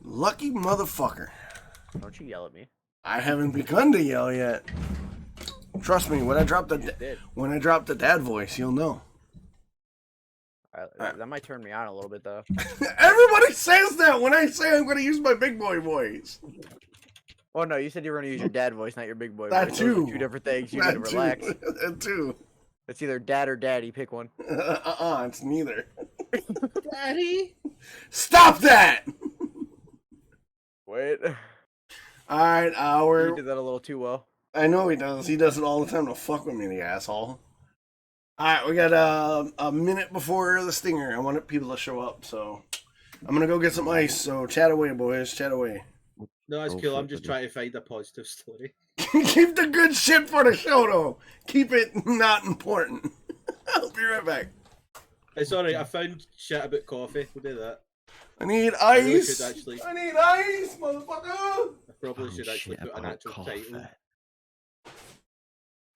Lucky motherfucker. Don't you yell at me. I haven't begun to yell yet. Trust me, when I drop the dad voice, you'll know. That might turn me on a little bit, though. Everybody says that when I say I'm going to use my big boy voice. Oh, no, you said you were going to use your dad voice, not your big boy That voice. too. Those are two different things. You need to relax. That too. It's either dad or daddy. Pick one. It's neither. Daddy? Stop that! Wait. Alright, You did that a little too well. I know he does. He does it all the time to fuck with me, the asshole. Alright, we got a minute before the stinger. I wanted people to show up, so I'm gonna go get some ice. So chat away, boys. Chat away. No, it's cool. I'm just trying to find a positive story. Keep the good shit for the show, though. Keep it not important. I'll be right back. It's alright. I found shit about coffee. We'll do that. I need ice. I need ice, motherfucker. I probably should actually put an actual title.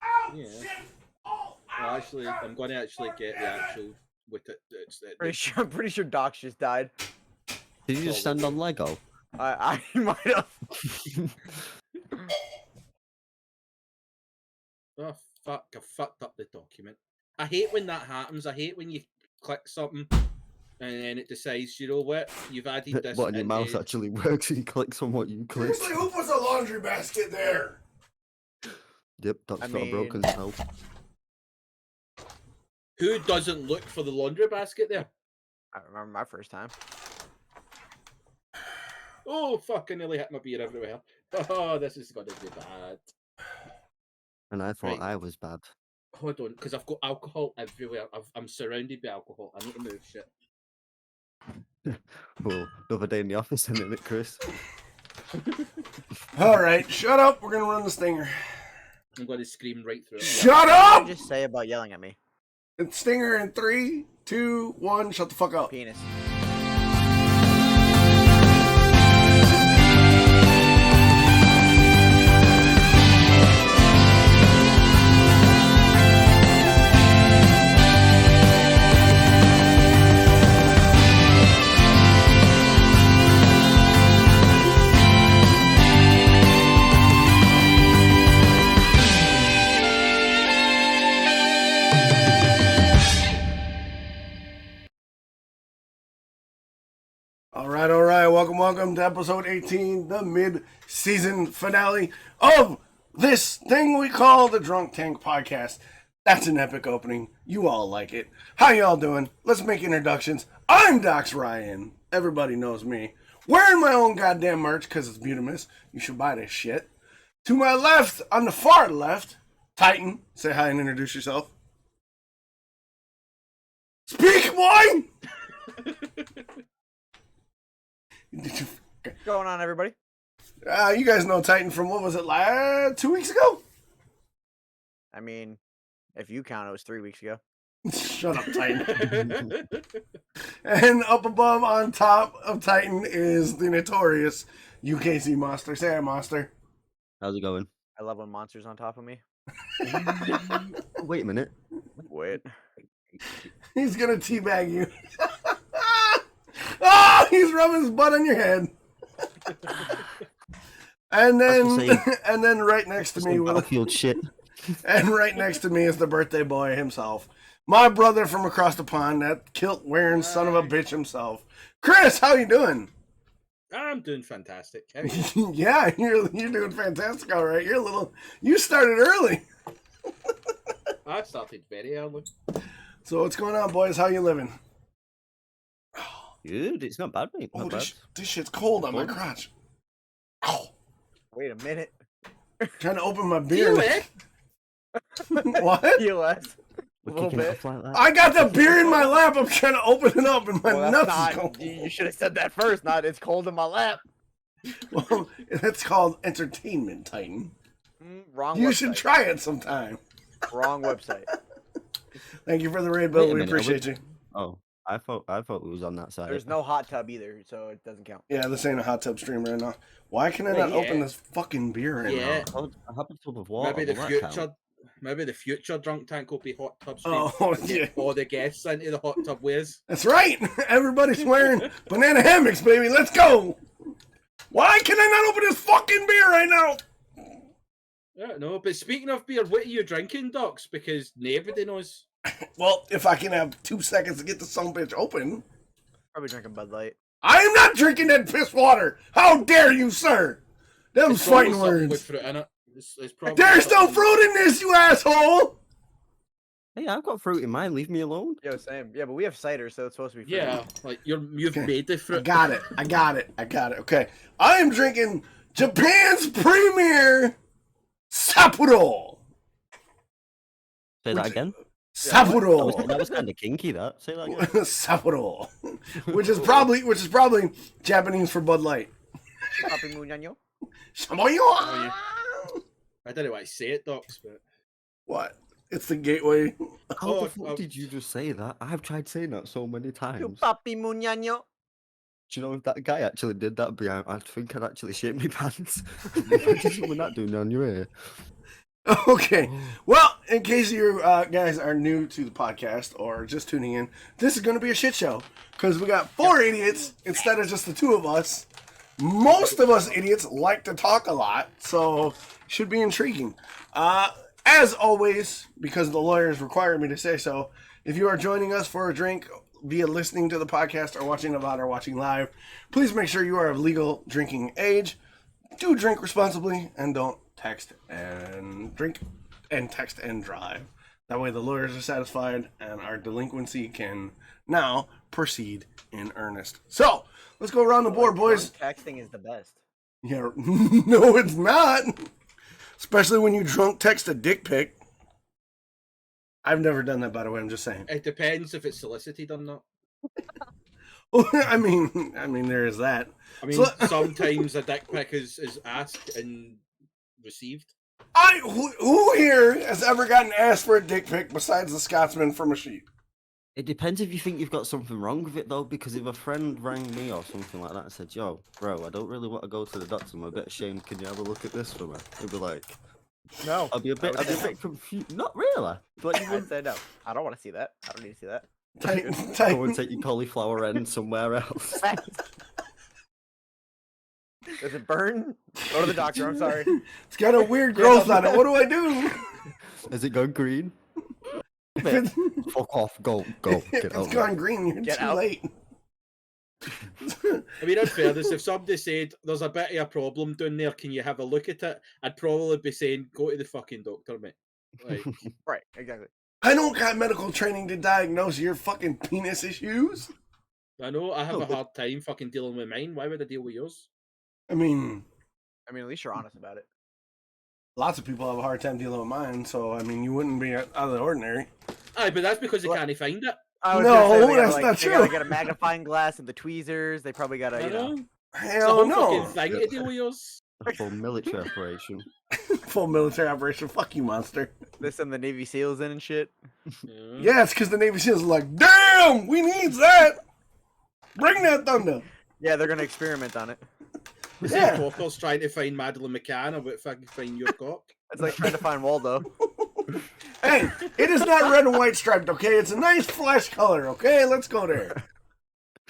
Ow, Yeah. shit. Oh, Well, actually, I'm going to actually get the actual with it. I'm pretty sure Docs just died. Did you just stand on Lego? I might have. Oh fuck! I fucked up the document. I hate when that happens. I hate when you click something and then it decides, you know what, you've added this. What, and your mouse actually works and you click on what you click. Seriously, who puts a laundry basket there? Yep, Doc's got a broken cell. Who doesn't look for the laundry basket there? I remember my first time. Oh fuck! I nearly hit my beer everywhere. Oh, this is gonna be bad. And I thought Right. I was bad. Hold on, because I've got alcohol everywhere. I'm surrounded by alcohol. I need to move shit. Well, another day in the office, isn't it, Chris? Alright, shut up. We're gonna run the stinger. I'm going to scream right through it. Shut What up! did you just say about yelling at me? It's stinger in 3, 2, 1. Shut the fuck up. Penis. Alright, welcome to episode 18, the mid-season finale of this thing we call the Drunk Tank Podcast. That's an epic opening. You all like it. How y'all doing? Let's make introductions. I'm DoxRyan. Everybody knows me. Wearing my own goddamn merch because it's beautiful. You should buy this shit. To my left, on the far left, Titan. Say hi and introduce yourself. Speak, boy! What's going on, everybody? You guys know Titan from, what was it, 2 weeks ago? I mean, if you count, it was 3 weeks ago. Shut up, Titan. And up above on top of Titan is the notorious UkzMonster. Say hi, Monster. How's it going? I love when monsters on top of me. Wait a minute. Wait. He's gonna teabag you. Oh, he's rubbing his butt on your head. And then right next to me Battlefield shit. And right next to me is the birthday boy himself. My brother from across the pond, that kilt wearing son of a bitch himself. Chris, how you doing? I'm doing fantastic. How are you? Yeah, you're doing fantastic, all right. You started early. I started very early. So what's going on, boys? How you living? Good, it's not bad, mate. Not bad. This shit's cold on my crotch. Ow. Wait a minute. Trying to open my beer. What? US. A We're little kicking it bit. off like that. I got the beer in my lap. I'm trying to open it up, and my Well, nuts that's is not, cold. you should have said that first, not it's cold in my lap. Well, that's called entertainment, Titan. Wrong You website. should try it sometime. Wrong website. Thank you for the raid, Wait Bill. a We minute, appreciate you. Oh, I thought it was on that side. There's no hot tub either, so it doesn't count. Yeah, this ain't a hot tub stream right now. Why can I not Yeah. open this fucking beer right Yeah. now? I have a tub of water. Maybe the will that future. count? Maybe the future drunk tank will be hot tub stream. Oh, yeah. All the guests into the hot tub wares. That's right. Everybody's wearing banana hammocks, baby. Let's go. Why can I not open this fucking beer right now? I don't know. But speaking of beer, what are you drinking, Docs? Because nobody knows. Well, if I can have 2 seconds to get the son bitch open. Probably drinking Bud Light. I am not drinking that piss water. How dare you, sir? Them's It's probably fighting something with words. fruit in it. It's probably There's no something- fruit in this, you asshole. Hey, I've got fruit in mine. Leave me alone. Yo, same. Yeah, but we have cider, so it's supposed to be fruit. Yeah, like you've Okay. made the I fruit. got it. I got it. I got it. Okay. I am drinking Japan's premier Sapporo. Say that Which- again. Sapporo. That was kind of kinky. That. Say that again. Sapporo. Which is probably Japanese for Bud Light. Papi Muñaño. Samoyo. I don't know why I say it, Docs, but What? It's the gateway. How Oh, the fuck oh. did you just say that? I've tried saying that so many You times. Papi Muñaño. Do you know if that guy actually did that behind? I think I'd actually shit my pants. Imagine that doing on your ear. Okay. Well, in case you guys are new to the podcast or just tuning in, this is going to be a shit show because we got 4 idiots instead of just the 2 of us. Most of us idiots like to talk a lot, so should be intriguing. As always, because the lawyers require me to say so, if you are joining us for a drink via listening to the podcast or watching the VOD or watching live, please make sure you are of legal drinking age. Do drink responsibly and don't text and drink and text and drive. That way the lawyers are satisfied and our delinquency can now proceed in earnest. So, let's go around the board, boys. Texting is the best. Yeah, no, it's not. Especially when you drunk text a dick pic. I've never done that, by the way. I'm just saying. it depends if it's solicited or not. I mean, there is that. I mean, So- sometimes a dick pic is asked and received. Who here has ever gotten asked for a dick pic besides the Scotsman from a sheep? It depends if you think you've got something wrong with it, though, because if a friend rang me or something like that and said, yo, bro, I don't really want to go to the doctor, I'm a bit ashamed, can you have a look at this for me? It'd be like, No. I'd be a bit confused. Not really. But you I'd would say no. I don't want to see that. I don't need to see that. Type, go and take your cauliflower end somewhere else. Does it burn? Go to the doctor. I'm sorry. it's got a weird growth on it. What do I do? Has it gone green? If it's, Fuck off, go, if get it's out. gone green, you're Get too out. late. I mean, in fairness, if somebody said there's a bit of a problem down there, can you have a look at it? I'd probably be saying, go to the fucking doctor, mate. Like, Right. Exactly. I don't got medical training to diagnose your fucking penis issues. I know I have No, a but- hard time fucking dealing with mine. Why would I deal with yours? I mean, At least you're honest about it. lots of people have a hard time dealing with mine, so I mean, you wouldn't be out of the ordinary. Aye, but that's because they What? can't find it. I was No, gonna say, they gotta, that's not They gotta true. get a magnifying glass and the tweezers. They probably gotta, I you know. know. It's a Hell whole no. fucking thing to deal with yours. A full military operation. Full military operation. Fuck you, monster. They send the Navy SEALs in and shit. Yeah. Yeah, it's because the Navy SEALs are like, damn, we need that. Bring that thunder. Yeah, they're gonna experiment on it. The Yeah. same coppers trying to find Madeleine McCann about fucking find your cock. It's like trying to find Waldo. Hey, it is not red and white striped, okay? It's a nice flesh color, okay? Let's go there.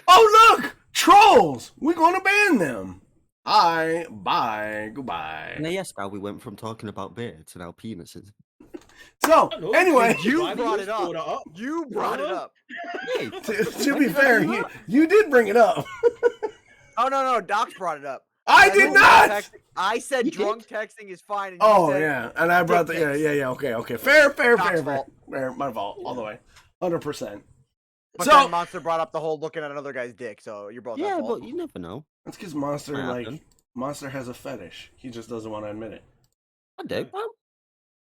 Oh, look! Trolls! We're gonna ban them. Bye, goodbye. Now, yes, how we went from talking about beer to now penises. So, I know, anyway, You why do brought it brought up. You brought it up. Hey, to be fair, you did bring it up. Oh no, Docs brought it up. I said did drunk not! texting- I said You drunk texting is fine. And you Oh, said, yeah, and I brought the, dick pics. yeah, okay. Fair. Doc's fault. My fault, all the way. 100%. But So- then Monster brought up the whole looking at another guy's dick, so you're both yeah, at fault. but you never know. That's because Monster, Might like, happen. Monster has a fetish. He just doesn't want to admit it. I do. Well,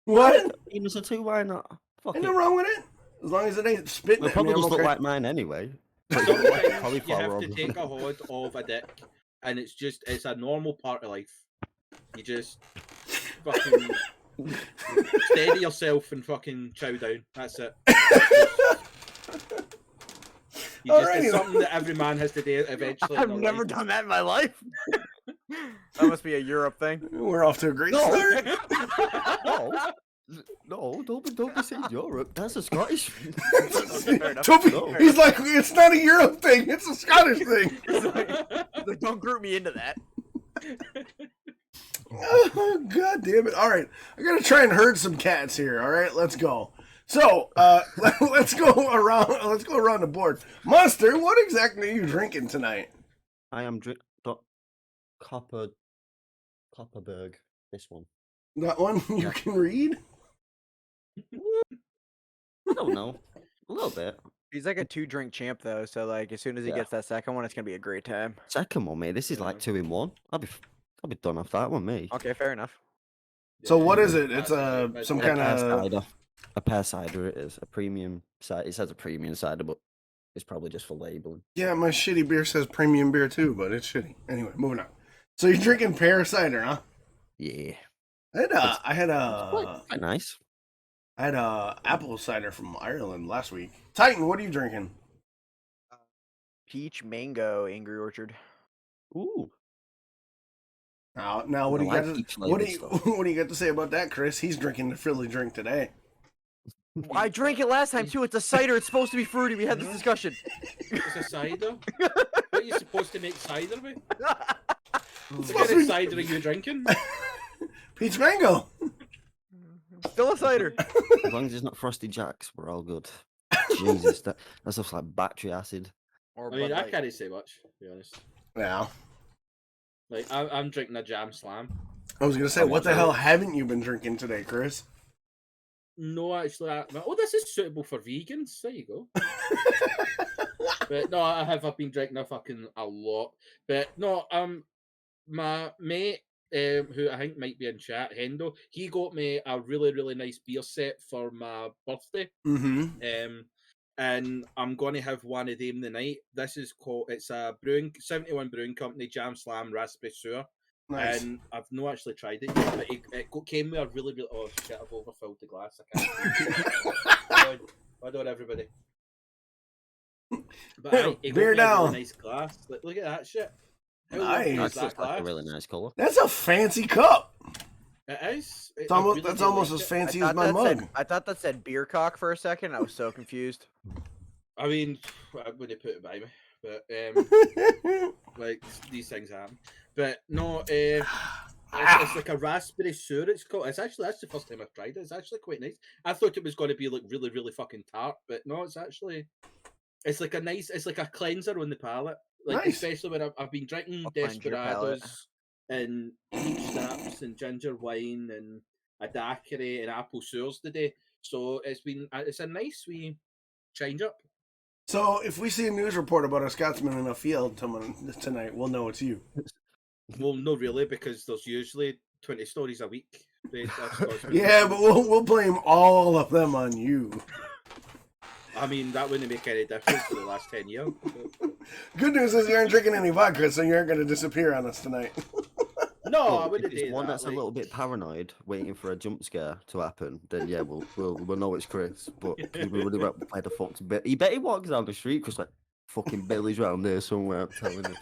What? penis are too, why not? Fuck Ain't it. nothing wrong with it. As long as it ain't spitting They at me, probably I'm just look okay. like mine anyway. Sometimes you Cauliflower have on to them. take a hold of a dick, and it's a normal part of life. You just fucking steady yourself and fucking chow down. That's it. Alrighty. It's something that every man has to do eventually. in I've their never life. done that in my life. That must be a Europe thing. We're off to a great No. start. No. No, don't be saying Europe. That's a Scottish thing. Fair enough. Toby, No. he's like, it's not a Europe thing, it's a Scottish thing. Like, don't group me into that. Oh, God damn it. All right, I gotta try and herd some cats here. All right, let's go. So, let's go around the board. Monster, what exactly are you drinking tonight? I am Copperberg. This one. That one you can read? I don't know. A little bit. He's like a 2-drink champ though, so like as soon as he Yeah. gets that second one, it's gonna be a great time. Second one, mate. This is like 2 in 1. I'll be done off that one, mate. Okay, fair enough. So what is it? It's some A kind pear of cider. A pear cider it is. A premium cider. It says a premium cider, but it's probably just for labeling. yeah. My shitty beer says premium beer too, but it's shitty. Anyway, moving on. So you're drinking pear cider, huh? Yeah. I had Quite nice. apple cider from Ireland last week. Titan, what are you drinking? Peach mango Angry Orchard. Ooh. Now what do you I got? like peach What do you flavoured what do you got to say about that, Chris? He's drinking the Philly drink today. I drank it last time too. It's a cider. It's supposed to be fruity. We had this discussion. It's a cider. What are you supposed to make cider with? It's What supposed to kind of be cider are you drinking? peach mango. Still a cider. As long as it's not Frosty Jacks, we're all good. Jesus, that stuff's like battery acid. Or I mean, Bud I Light. can't say much, to be honest. Yeah. Like, I'm drinking a Jam Slam. I was gonna say, what the hell haven't you been drinking today, Chris? No, actually, oh, this is suitable for vegans. There you go. But no, I've been drinking a lot. But no, my mate, who I think might be in chat, Hendo, he got me a really, really nice beer set for my birthday. Mm-hmm. And I'm going to have one of them tonight. This is called, it's a 71 Brewing Company Jam Slam Raspberry Sour. Nice. And I've not actually tried it yet, but it came with a really, really, oh shit, I've overfilled the glass. I can't. Hold on, everybody. But it Beer got me a down. really nice glass. Look at that shit. How Nice. lovely is That's that like glass? a really nice colour. That's a fancy cup. It is. It's almost, that's almost as fancy as my mug. I thought that said beer cock for a second. I was so confused. I mean, I wouldn't put it by me, but like these things happen. But no, it's like a raspberry sour. It's called. That's the first time I've tried it. It's actually quite nice. I thought it was going to be like really, really fucking tart, but no, it's like a cleanser on the palate. Like Nice. especially when I've been drinking I'll cleanse your palate. desperados and peach schnapps and ginger wine and a daiquiri and apple sours today. So it's a nice wee change up. So if we see a news report about a Scotsman in a field tonight, we'll know it's you. Well, not really, because there's usually 20 stories a week. Yeah, but we'll blame all of them on you. I mean, that wouldn't make any difference for the last 10 years. Good news is you aren't drinking any vodka, so you aren't going to disappear on us tonight. No, I Well, wouldn't if it's do one that. that's like- a little bit paranoid, waiting for a jump scare to happen, then yeah, we'll know it's Chris. But we really won't play the fuck to bit. He bet he walks down the street because like fucking Billy's round there somewhere. I'm telling you.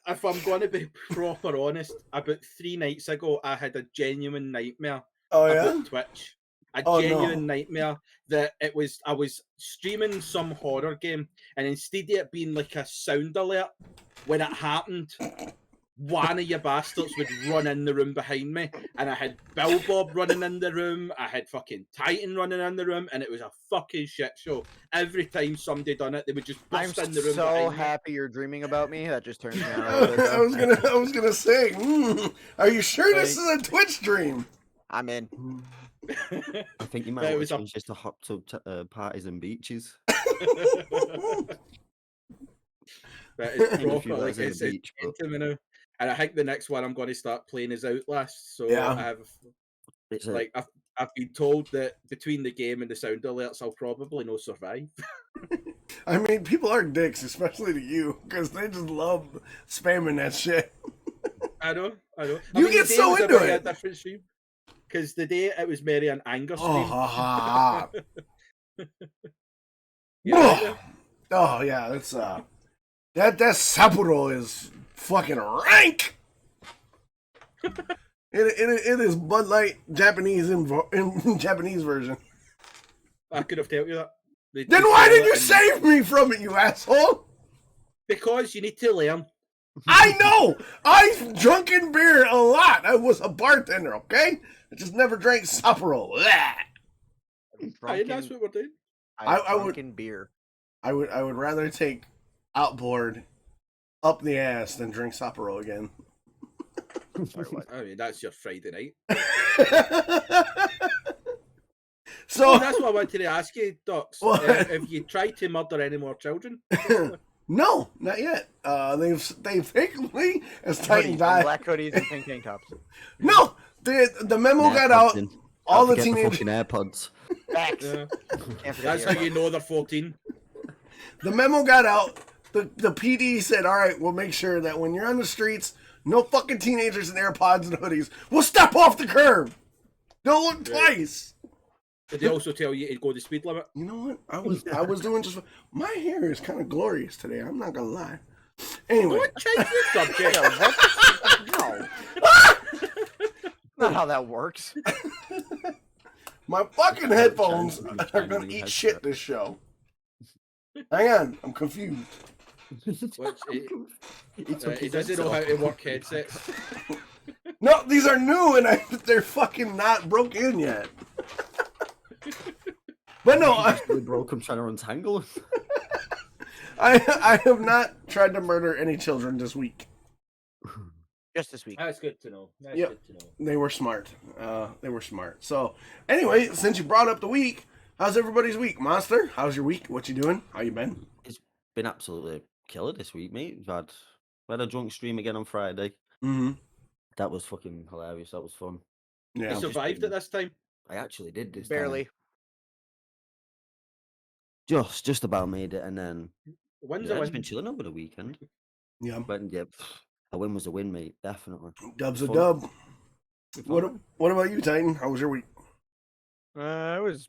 If I'm going to be proper honest, about 3 nights ago, I had a genuine nightmare Oh, yeah? about Twitch. Oh, Genuine no. nightmare that I was streaming some horror game, and instead of it being like a sound alert, when it happened, one of you bastards would run in the room behind me, and I had Bill Bob running in the room, I had fucking Titan running in the room, and it was a fucking shit show. Every time somebody done it, they would just I'm bust in the room so behind me. happy you're dreaming about me. That just turns me on a little bit. I was gonna say, are you sure this is Like- a Twitch stream? I'm in. I think you But might it want was to a- change this to hot tub parties and beaches. But it's Maybe a few proper, like guys at it's the beach, but- intimate. And I think the next one I'm going to start playing is Outlast. So Yeah. I have It's a, like I've been told that between the game and the sound alerts, I'll probably not survive. I mean, people are dicks, especially to you, because they just love spamming that shit. I know. You get so into it. Different stream. Because the day it was Mary and Anger stream. Oh, ha, ha, Yeah, ha. Oh, yeah, that's, that Sapporo is fucking rank! It is Bud Light Japanese in Japanese version. I could have told you that. Then why did you save me from it, you asshole? Because you need to learn. I know! I've drunken beer a lot. I was a bartender, okay? I just never drank Sapporo. Aye, that's what we're doing. I would- Drunken beer. I would rather take outboard up the ass than drink Sapporo again. Sorry, what? I mean, that's your Friday night. So Oh, that's what I wanted to ask you, Docs. What? Have you tried to murder any more children? no, not yet. They thankfully as Hoodies, Titan and died. black hoodies and pink tank tops. No, the memo got out. All the Forget teenagers. fucking AirPods. Facts. Yeah. Can't forget That's the how you know they're 14. The memo got out. The PD said, "All right, we'll make sure that when you're on the streets, no fucking teenagers in AirPods and hoodies will step off the curb. Don't look twice." Did they also tell you to go the speed limit? You know what? I was doing just. My hair is kind of glorious today. I'm not gonna lie. Anyway, What change the subject? No. Not how that works. my fucking headphones are gonna eat shit this show. Hang on, I'm confused. Which, he doesn't know how to work headsets. No, these are new and they're fucking not broke in yet. But no, We broke him trying to untangle him. I have not tried to murder any children this week. Just this week. That's good to know. That's Yep. good to know. They were smart. They were smart. So, anyway, since you brought up the week, how's everybody's week? Monster, how's your week? What you doing? How you been? It's been absolutely killer this week, mate. We had a drunk stream again on Friday. Mm-hmm. That was fucking hilarious. That was fun. Yeah. You survived it this time? I actually did this Barely. time. Just about made it, and then When's yeah, a I've been win? chilling over the weekend. Yeah. But yeah, a win was a win, mate. Definitely. Dub's a Fun. dub. Fun. What about you, Titan? How was your week? It was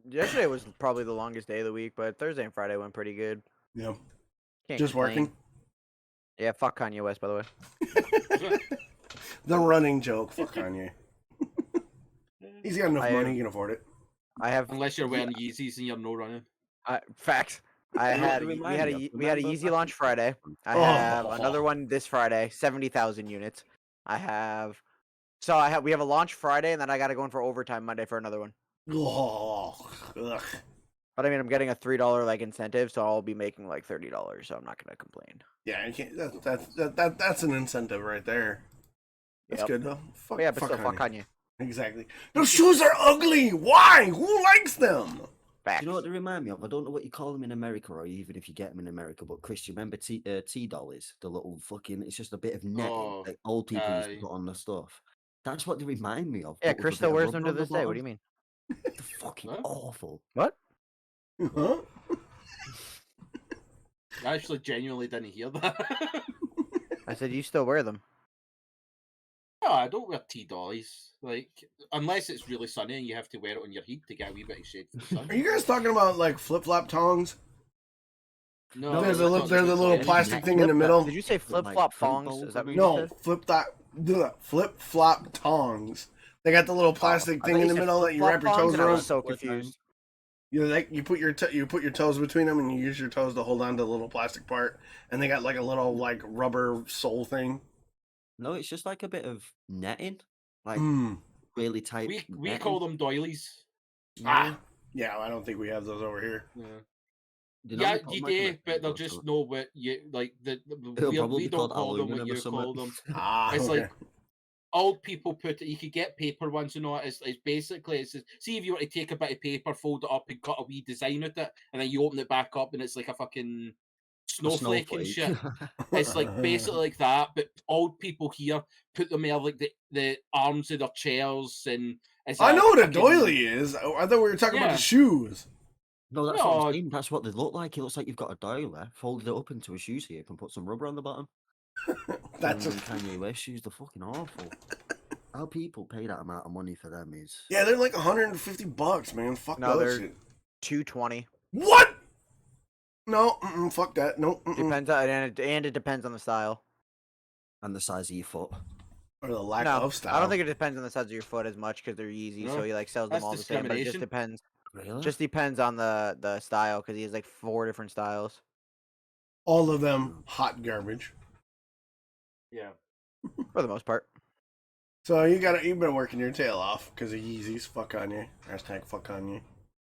yesterday was probably the longest day of the week, but Thursday and Friday went pretty good. Yeah. Can't Just complain. working? Yeah, fuck Kanye West, by the way. The running joke. Fuck Kanye. He's got enough I- money, he can afford it. I have Unless you're wearing Yeezys and you're no running. facts. I You know what had they we remind had me a of? we had a Remember Yeezy back launch in- Friday. I Oh. have another one this Friday, 70,000 units. We have a launch Friday, and then I got to go in for overtime Monday for another one. Oh, ugh. But I mean, I'm getting a $3 like incentive, so I'll be making like $30. So I'm not gonna complain. Yeah, you can't. That's an incentive right there. That's Yep. good though. Fuck, But yeah, but fuck still, fuck Kanye. Kanye. Exactly. Those shoes are ugly. Why? Who likes them? Facts. Do you know what they remind me of? I don't know what you call them in America, or even if you get them in America. But Chris, you remember T-dollies? The little fucking. It's just a bit of netting Oh, like old people used aye. to put on the stuff. That's what they remind me of. Yeah, but with a Chris bit still of wears rubber them to on the this day. What do you bottom. mean? They're fucking Huh? awful. What? Huh? I actually genuinely didn't hear that. I said you still wear them. No, I don't wear T-dollies. Like, unless it's really sunny and you have to wear it on your head to get a wee bit of shade from the sun. Are you guys talking about like flip flop tongs? No, There's that's a not the little T-dollies. plastic thing in the middle. Did you say With, flip like, flop fruit thongs? bowls Is that on what it? you No, said? flip flop tongs. They got the little plastic I thing thought in you the said middle that you flip-flop wrap your thongs, toes and I around. was so confused. You put your toes between them and you use your toes to hold on to the little plastic part, and they got like a little like rubber sole thing. No, it's just like a bit of netting, like Mm. really tight. We netting. call them doilies. Ah, yeah. I don't think we have those over here. Yeah, You know, yeah they put you them, like, do, on but they'll a- just know what you like. It'll We probably be don't called call them what aluminum or you call something. them. Ah, It's okay. like old people put it. You could get paper ones and all. It's basically see if you were to take a bit of paper, fold it up, and cut a wee design with it, and then you open it back up, and it's like a fucking A snowflake and shit. It's like basically like that, but old people here put them in like the arms of their chairs, and it's I know what a fucking- doily is. I thought we were talking about Yeah. the shoes. No, that's what No. I'm saying. That's what they look like. It looks like you've got a doily, folded it up into a shoe shape, and put some rubber on the bottom. That's And Kanye West shoes. They're fucking awful. How people pay that amount of money for them is. yeah, they're like $150, man. Fuck No, those they're- shit. 220. What? No, fuck that. No. Depends on, and it depends on the style. And the size of your foot. or the lack No, of style. I don't think it depends on the size of your foot as much because they're Yeezy, so No, he like sells that's them all the same. But it just discrimination. depends. Really? Just depends on the style because he has like 4 different styles. all of them hot garbage. Yeah. For the most part. So you've been working your tail off because of Yeezys. Fuck on you. Hashtag fuck on you.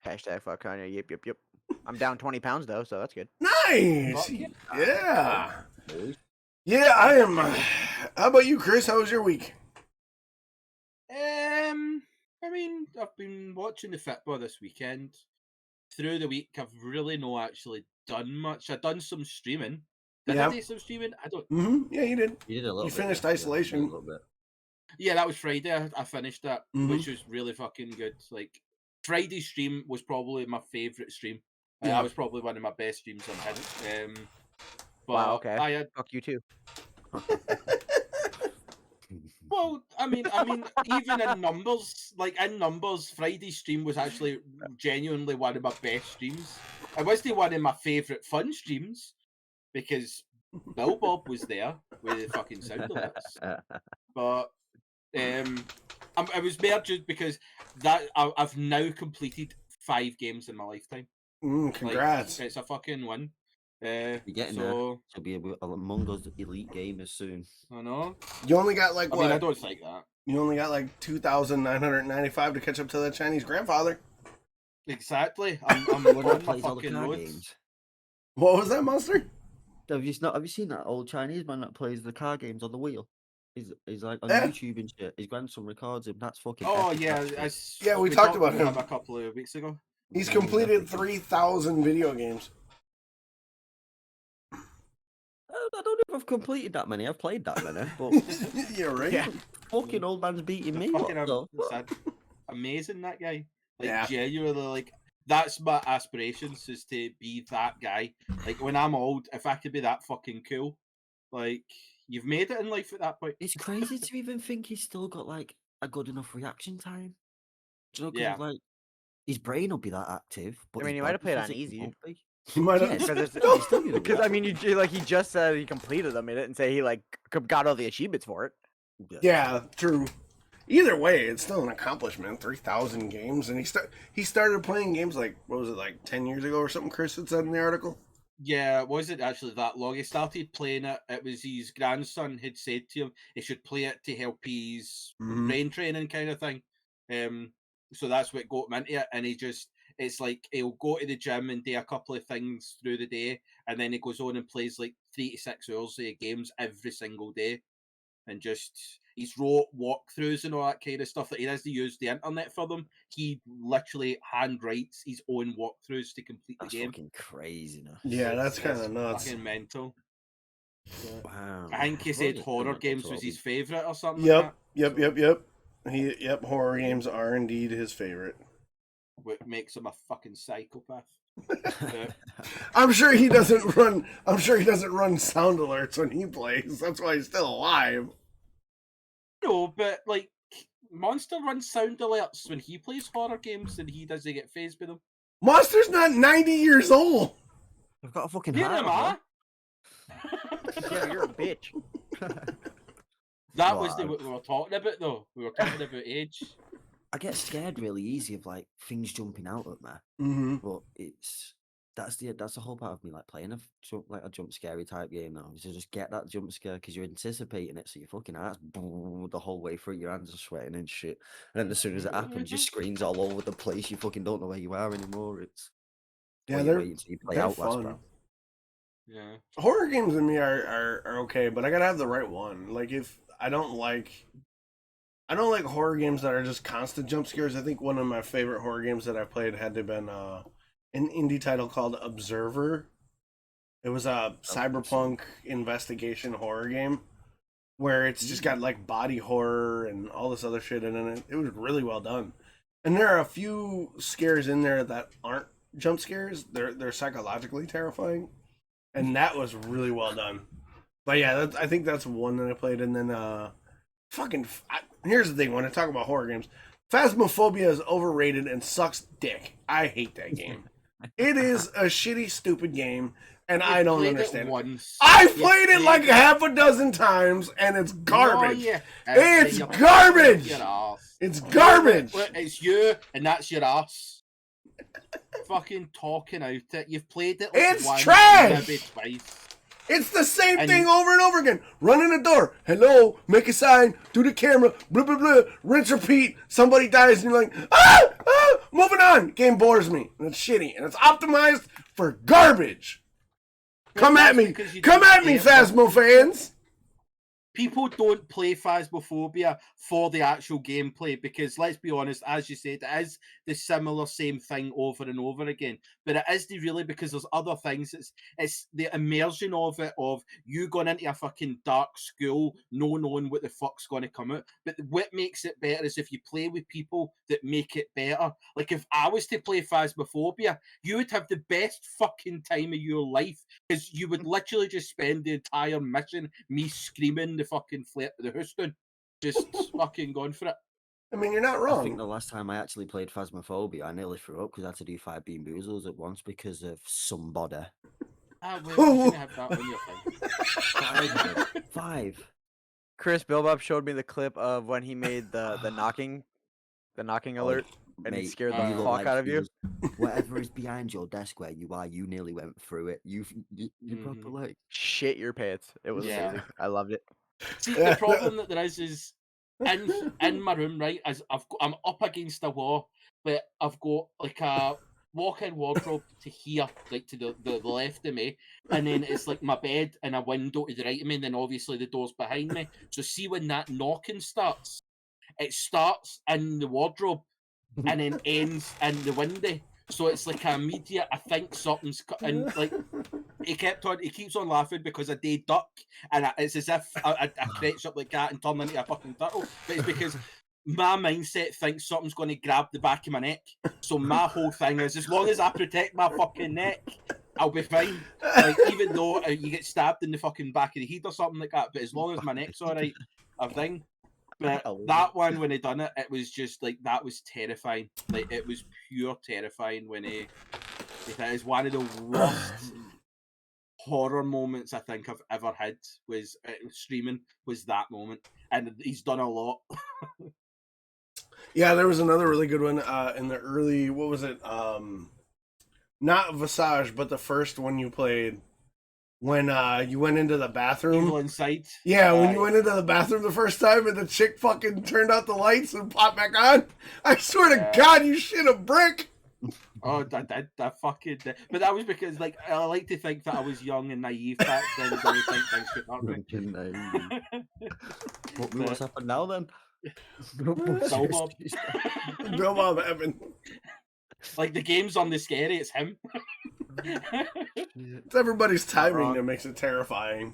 Hashtag fuck Kanye. Yep. I'm down 20 pounds though, so that's good. Nice. Fuck Yeah. Boys. Yeah, I am. How about you, Chris? How was your week? I mean, I've been watching the football this weekend. Through the week, I've really not actually done much. I've done some streaming. Did Yeah. I do some streaming? I don't. Yeah, you did. You did a little You bit. finished yeah. You Isolation. did a little bit. Yeah, that was Friday. I finished that, Mhm. which was really fucking good. Like Friday's stream was probably my favorite stream. Yeah. That was probably one of my best streams I've had. But Wow, okay. I had. Fuck you too. Well, I mean, even in numbers, Friday's stream was actually genuinely one of my best streams. It wasn't one of my favourite fun streams because Bill Bob was there with the fucking sound alerts. But I was there just because that I've now completed 5 games in my lifetime. Congrats. Like, it's a fucking win. You're getting there. She'll be among us elite gamers soon. I know. You only got like I what? mean, I don't think that. You only got like 2,995 to catch up to the Chinese grandfather. Exactly. I'm on my Plays all the fucking card roads. games. What was that, Monster? Have you seen that old Chinese man that plays the car games on the wheel? He's like on Eh? YouTube and shit. His grandson records him. That's fucking. Oh epic, yeah, actually. Yeah, we talked about him him. a couple of weeks ago. He's completed 3,000 video games. I don't know if I've completed that many. I've played that many, but Yeah, right? Yeah. fucking old man's beating me. What Fucking the fuck? sad. Amazing, that guy. Like Yeah. genuinely, like that's my aspirations, is to be that guy. Like when I'm old, if I could be that fucking cool, like you've made it in life at that point. It's crazy to even think he's still got like a good enough reaction time. Do you know? 'Cause, Yeah. like his brain will be that active, but I mean, his you might have body played on physically easy. won't be. He might Yeah, have. Because it's, No, he's still gonna because be I mean, he just said he completed them. He didn't say he like got all the achievements for it. Yeah, true. Either way, it's still an accomplishment. 3,000 games, and he started playing games like, what was it, like 10 years ago or something? Chris had said in the article. Yeah, was it actually that long? He started playing it. It was his grandson had said to him he should play it to help his Mhm. brain training kind of thing. So that's what got him into it. And it's like he'll go to the gym and do a couple of things through the day, and then he goes on and plays like 3 to 6 hours of games every single day, and just he's wrote walkthroughs and all that kind of stuff that he doesn't use the internet for them. He literally handwrites his own walkthroughs to complete the That's game. fucking crazy, no? Yeah, that's kind It's of nuts. fucking mental. Wow. I think he I've already said done horror that games once, was I'll his be- favorite or something. Like Yep. Horror games are indeed his favorite. that, which makes him a fucking psychopath. I'm sure he doesn't run sound alerts when he plays. That's why he's still alive. No, but like Monster runs sound alerts when he plays horror games, and he doesn't get phased with them. Monster's not 90 years old. I've got a fucking Neither heart. am I. man. Yeah, you're a bitch. That was Wow. what we were talking about, though. We were talking about age. I get scared really easy of like things jumping out at me, Mm-hmm. but that's the whole part of me like playing a jump scary type game now. Is to just get that jump scare because you're anticipating it, so your fucking heart's the whole way through. Your hands are sweating and shit, and then as soon as it happens, your screen's all over the place. You fucking don't know where you are anymore. It's Yeah, you're they're waiting till you play they're Outlast, fun. bro. Yeah. Horror games in me are okay, but I gotta have the right one. Like if I don't like horror games that are just constant jump scares. I think one of my favorite horror games that I played had to have been an indie title called Observer. It was a cyberpunk investigation horror game where it's just got like body horror and all this other shit in it. It was really well done. And there are a few scares in there that aren't jump scares. They're psychologically terrifying. And that was really well done. But yeah, I think that's one that I played. And then here's the thing, when I talk about horror games, Phasmophobia is overrated and sucks dick. I hate that game. It is a shitty, stupid game and I don't played understand it it. once. I've played it like half a dozen times, and it's garbage. No, yeah. It's You're garbage. your arse. It's garbage. Look, it's you, and that's your ass. Fucking talking out it. You've played it like It's once, trash. maybe twice. It's the same And- thing over and over again. Run in the door. Hello. Make a sign. Do the camera. Blah, blah, blah. Rinse, repeat. Somebody dies and you're like, moving on. Game bores me. And it's shitty. And it's optimized for garbage. Come at me. Come at me, Phasmo fans. People don't play Phasmophobia for the actual gameplay because, let's be honest, as you said, it is the similar same thing over and over again. But it is really because there's other things. It's the immersion of it, of you going into a fucking dark school, no knowing what the fuck's going to come out. But what makes it better is if you play with people that make it better. Like if I was to play Phasmophobia, you would have the best fucking time of your life because you would literally just spend the entire mission me screaming the fucking the Houston, just fucking going for it. I mean, you're not I think wrong. the last time I actually played Phasmophobia, I nearly threw up because I had to do 5 Bean Boozles at once because of somebody. Ah, well, you shouldn't have that on your thing. 5. 5. Chris Bilbop showed me the clip of when he made the knocking alert, and it Mate, scared you the look fuck out of you. Whatever is behind your desk where you are, you nearly went through it. You proper like. Shit your pants. It was Yeah. amazing. I loved it. See, the problem that there is in my room, right? As I'm up against a wall, but I've got like a walk-in wardrobe to here, like to the left of me, and then it's like my bed and a window to the right of me, and then obviously the door's behind me. So see when that knocking starts, it starts in the wardrobe and then ends in the window. So it's like an immediate, I think something's and like he keeps on laughing because I did duck, and it's as if I crouch up like that and turn into a fucking turtle. But it's because my mindset thinks something's going to grab the back of my neck. So my whole thing is, as long as I protect my fucking neck, I'll be fine. Like even though you get stabbed in the fucking back of the head or something like that, but as long as my neck's alright, I think. But that one, when he done it, it was just like, that was terrifying. Like it was pure terrifying when he. It is one of the worst horror moments I think I've ever had. Was streaming was that moment, and he's done a lot. Yeah, there was another really good one in the early. What was it? Not Visage, but the first one you played. When you went into the bathroom. Evil Inside. Yeah, when you went into the bathroom the first time and the chick fucking turned out the lights and popped back on. I swear to God, you shit a brick. Oh, I did. I fucking did. But that was because, like, I like to think that I was young and naive back then. And didn't think things could happen. What's happened now then? Bill Bob. Bill Bob Evan. Like, the game's on the scary, it's him. It's everybody's timing that makes it terrifying.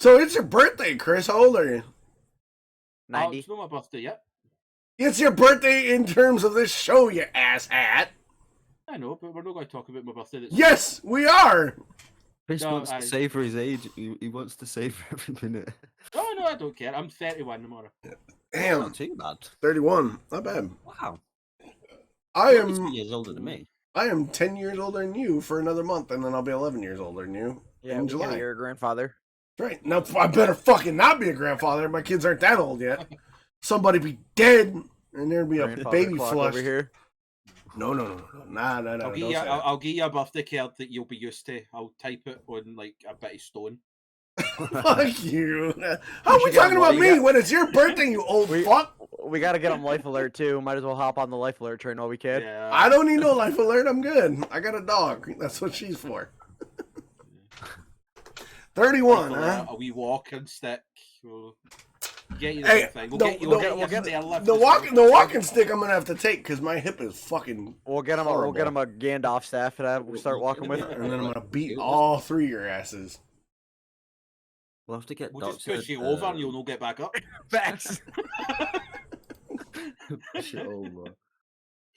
So it's your birthday, Chris. How old are you? 90. It's not my birthday yet. It's your birthday in terms of this show, you asshat. I know, but we're not going to talk about my birthday. Yes, we are. Chris No, wants to save for his age. He wants to save for every minute. Oh, no, I don't care. I'm 31 tomorrow. Damn, Not too bad. 31. Not bad. Wow. I You're am 2 years older than me. I am 10 years older than you for another month, and then I'll be 11 years older than you in July. You're a grandfather. Right. Now, I better fucking not be a grandfather. My kids aren't that old yet. Somebody be dead, and there'd be a Grandfather baby clock flushed. over here. No. Nah. I'll give you a birthday card that you'll be used to. I'll type it on, like, a bit of stone. Fuck you. How are we talking about me when it's your birthday, you old fuck? We gotta get him Life Alert too. Might as well hop on the Life Alert train while we can. Yeah. I don't need no life alert. I'm good. I got a dog. That's what she's for. 31, huh? A wee walking stick. We'll get you the Hey, thing. the walking stick I'm gonna have to take because my hip is fucking. We'll get him a Gandalf staff and we'll start walking with. And then I'm gonna beat all three of your asses. We'll have to get We'll just Doc push you over and you'll not get back up. Facts. push it over.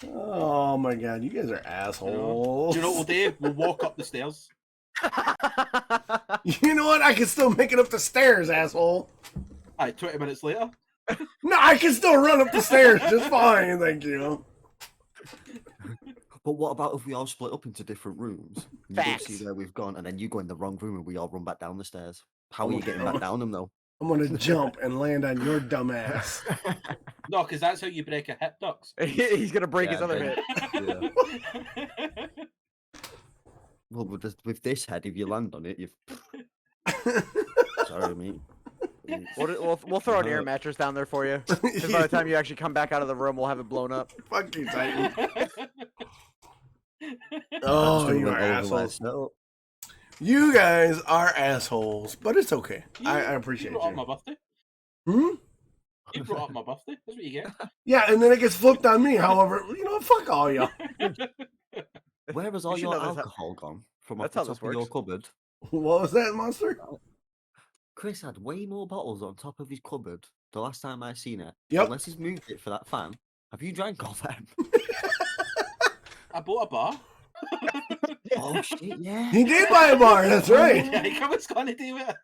Oh my god, you guys are assholes. Do you know what we'll do? We'll walk up the stairs. You know what? I can still make it up the stairs, asshole. 20 minutes later. No, I can still run up the stairs just fine, thank you. But what about if we all split up into different rooms? You don't Facts. see where we've gone, and then you go in the wrong room, and we all run back down the stairs. How are you getting back down them though? I'm gonna jump and land on your dumb ass. No, because that's how you break a hip, Dux. He's gonna break his Yeah, other then- hip. Yeah. Well, with this head, if you land on it, you've. Sorry, mate. We'll throw an air mattress down there for you. Because by the time you actually come back out of the room, we'll have it blown up. Fuck you, Titan. I Oh, just you went are over my assholes. setup. You guys are assholes, but it's okay. I appreciate You brought up you. my birthday. Hmm? You brought up my birthday. That's what you get. Yeah, and then it gets flipped on me. However, fuck all y'all. Where has all You should your know this alcohol gone from That's off how the top this of your works. cupboard? What was that, monster? Chris had way more bottles on top of his cupboard the last time I seen it. Yep. Unless he's moved it for that fan. Have you drank all them? I bought a bar. Oh shit, yeah. He did buy a bar, that's right. Yeah, come what's gonna do it?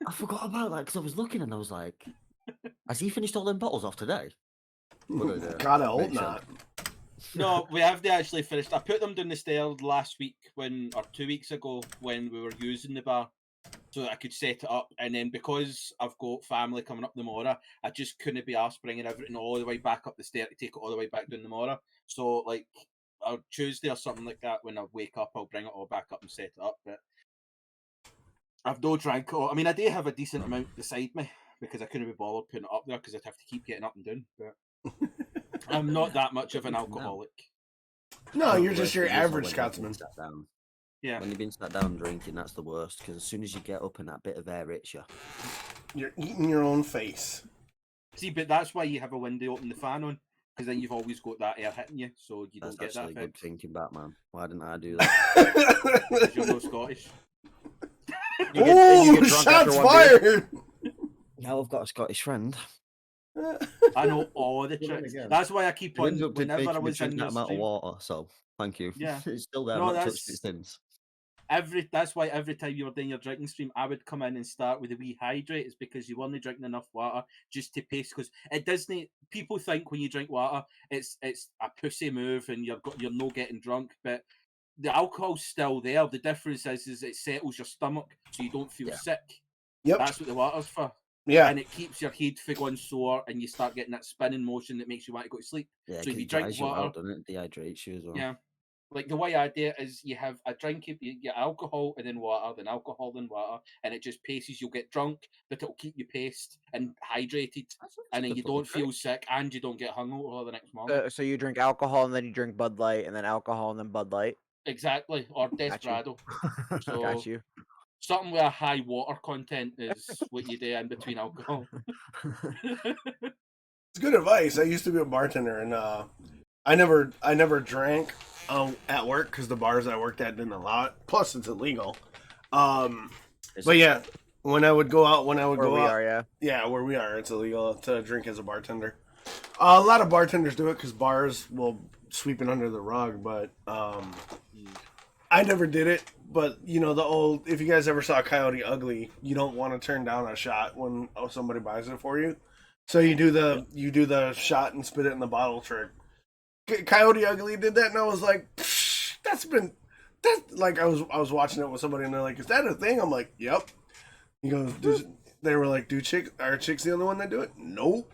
I forgot about that because I was looking and I was like, has he finished all them bottles off today? God, I hope Makes not. No, we have actually finished. I put them down the stairs last week or 2 weeks ago when we were using the bar, so that I could set it up. And then because I've got family coming up tomorrow, I just couldn't be arsed bringing everything all the way back up the stair to take it all the way back down tomorrow. So like, on Tuesday or something like that, when I wake up, I'll bring it all back up and set it up. But I've no drank all. I mean, I do have a decent amount beside me because I couldn't be bothered putting it up there because I'd have to keep getting up and down. But I'm not that much of an alcoholic. No, The you're worst just your thing is, though, average when you've been Scotsman. sat down. Yeah. When you've been sat down drinking, that's the worst. Because as soon as you get up and that bit of air hits you, You're eating your own face. See, but that's why you have a window open the fan on, because then you've always got that air hitting you, so you that's don't get that actually good effect. thinking, Batman. Why didn't I do that? Because you're no Scottish. You Oh, get drunk after shots one beer. fired! Now I've got a Scottish friend. I know all the tricks. again. That's why I keep He on, ends up whenever I making me was in drink your that amount of stream, water, so thank you. Yeah. It's still there. No, I've not touched it that's- since. that's why every time you were doing your drinking stream, I would come in and start with a wee hydrate. It's because you weren't drinking enough water just to pace. Because it doesn't. People think when you drink water, it's a pussy move and you're not getting drunk, but the alcohol's still there. The difference is it settles your stomach so you don't feel Yeah. sick. Yep. That's what the water's for. Yeah. And it keeps your head from going sore and you start getting that spinning motion that makes you want to go to sleep. Yeah, So if 'cause you it drink dries you water, out, doesn't it? Dehydrates you as well. yeah. Like the way I do it is you have a drink, you get alcohol and then water, then alcohol, then water, and it just paces. You'll get drunk, but it'll keep you paced and hydrated, and then you don't feel sick and you don't get hungover the next morning. So you drink alcohol and then you drink Bud Light and then alcohol and then Bud Light. Exactly, or Desperado. So Got you. something with a high water content is what you do in between alcohol. It's good advice. I used to be a bartender, and I never drank at work because the bars I worked at didn't allow it. Plus, it's illegal. But yeah, when I would go out, Where we are, yeah. where we are, it's illegal to drink as a bartender. A lot of bartenders do it because bars will sweep it under the rug, but I never did it. But the old, if you guys ever saw Coyote Ugly, you don't want to turn down a shot when somebody buys it for you. So you do the shot and spit it in the bottle trick. Coyote Ugly did that, and I was like, like I was watching it with somebody, and they're like, "Is that a thing?" I'm like, "Yep." He goes, they were like, "Are chicks the only one that do it?" Nope.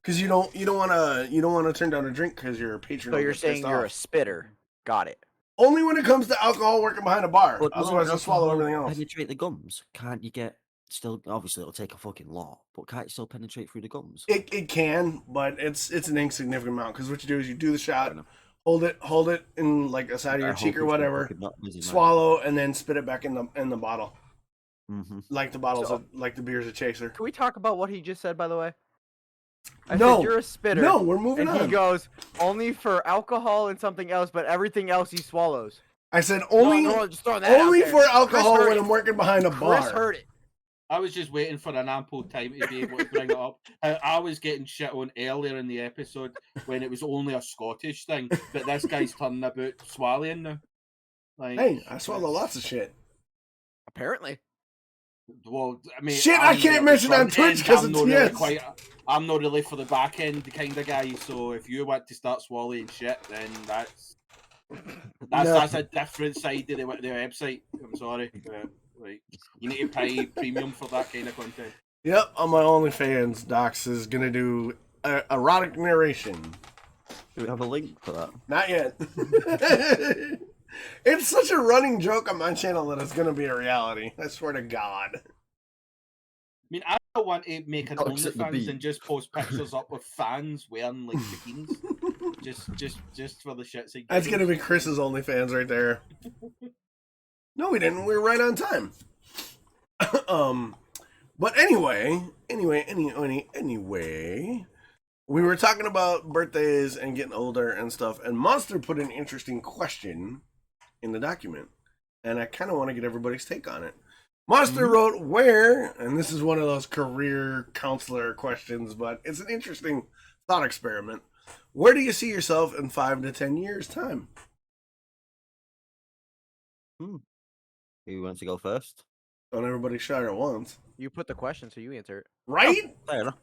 Because you don't want to turn down a drink because you're a patron. So you're saying you're a spitter. Got it. Only when it comes to alcohol working behind a bar. But Otherwise, I swallow everything else. Penetrate the gums. Can't you get still? Obviously, it'll take a fucking lot, but can't you still penetrate through the gums? It can, but it's an insignificant amount. Because what you do is you do the shot, enough. hold it in like a side of your I cheek hope or it's not whatever, fucking not busy, man. swallow, and then spit it back in the bottle. Mm-hmm. Like the bottles, So- like the beer's a chaser. Can we talk about what he just said, by the way? I No. said you're a spitter. No, we're moving and he on. goes, only for alcohol and something else, but everything else he swallows. I said only No, just throwing that only out for there. alcohol Chris when heard I'm it. working behind a bar. Chris heard it. I was just waiting for an ample time to be able to bring it up. I was getting shit on earlier in the episode when it was only a Scottish thing, but this guy's turning about swallowing now. Like, Hey, I swallow lots of shit. Apparently. Well, I mean, Shit, I can't mention on Twitch because it's yes. I'm not really for the back end kind of guy. So if you want to start swallowing shit, then that's a different side of the website. I'm sorry, like you need to pay premium for that kind of content. Yep, on my OnlyFans, Dox is gonna do erotic narration. Do we have a link for that? Not yet. It's such a running joke on my channel that it's gonna be a reality. I swear to God. I mean, I don't want to make an OnlyFans and just post pictures up with fans wearing like bikinis, just for the shits. That's gonna be Chris's OnlyFans right there. No, we didn't. We were right on time. But anyway, we were talking about birthdays and getting older and stuff, and Monster put an interesting question in the document, and I kind of want to get everybody's take on it. Monster wrote, where, and this is one of those career counselor questions, but it's an interesting thought experiment. Where do you see yourself in 5 to 10 years' time? Who wants to go first? Don't everybody shout at once. You put the question, so you answer it. Right? Fair enough.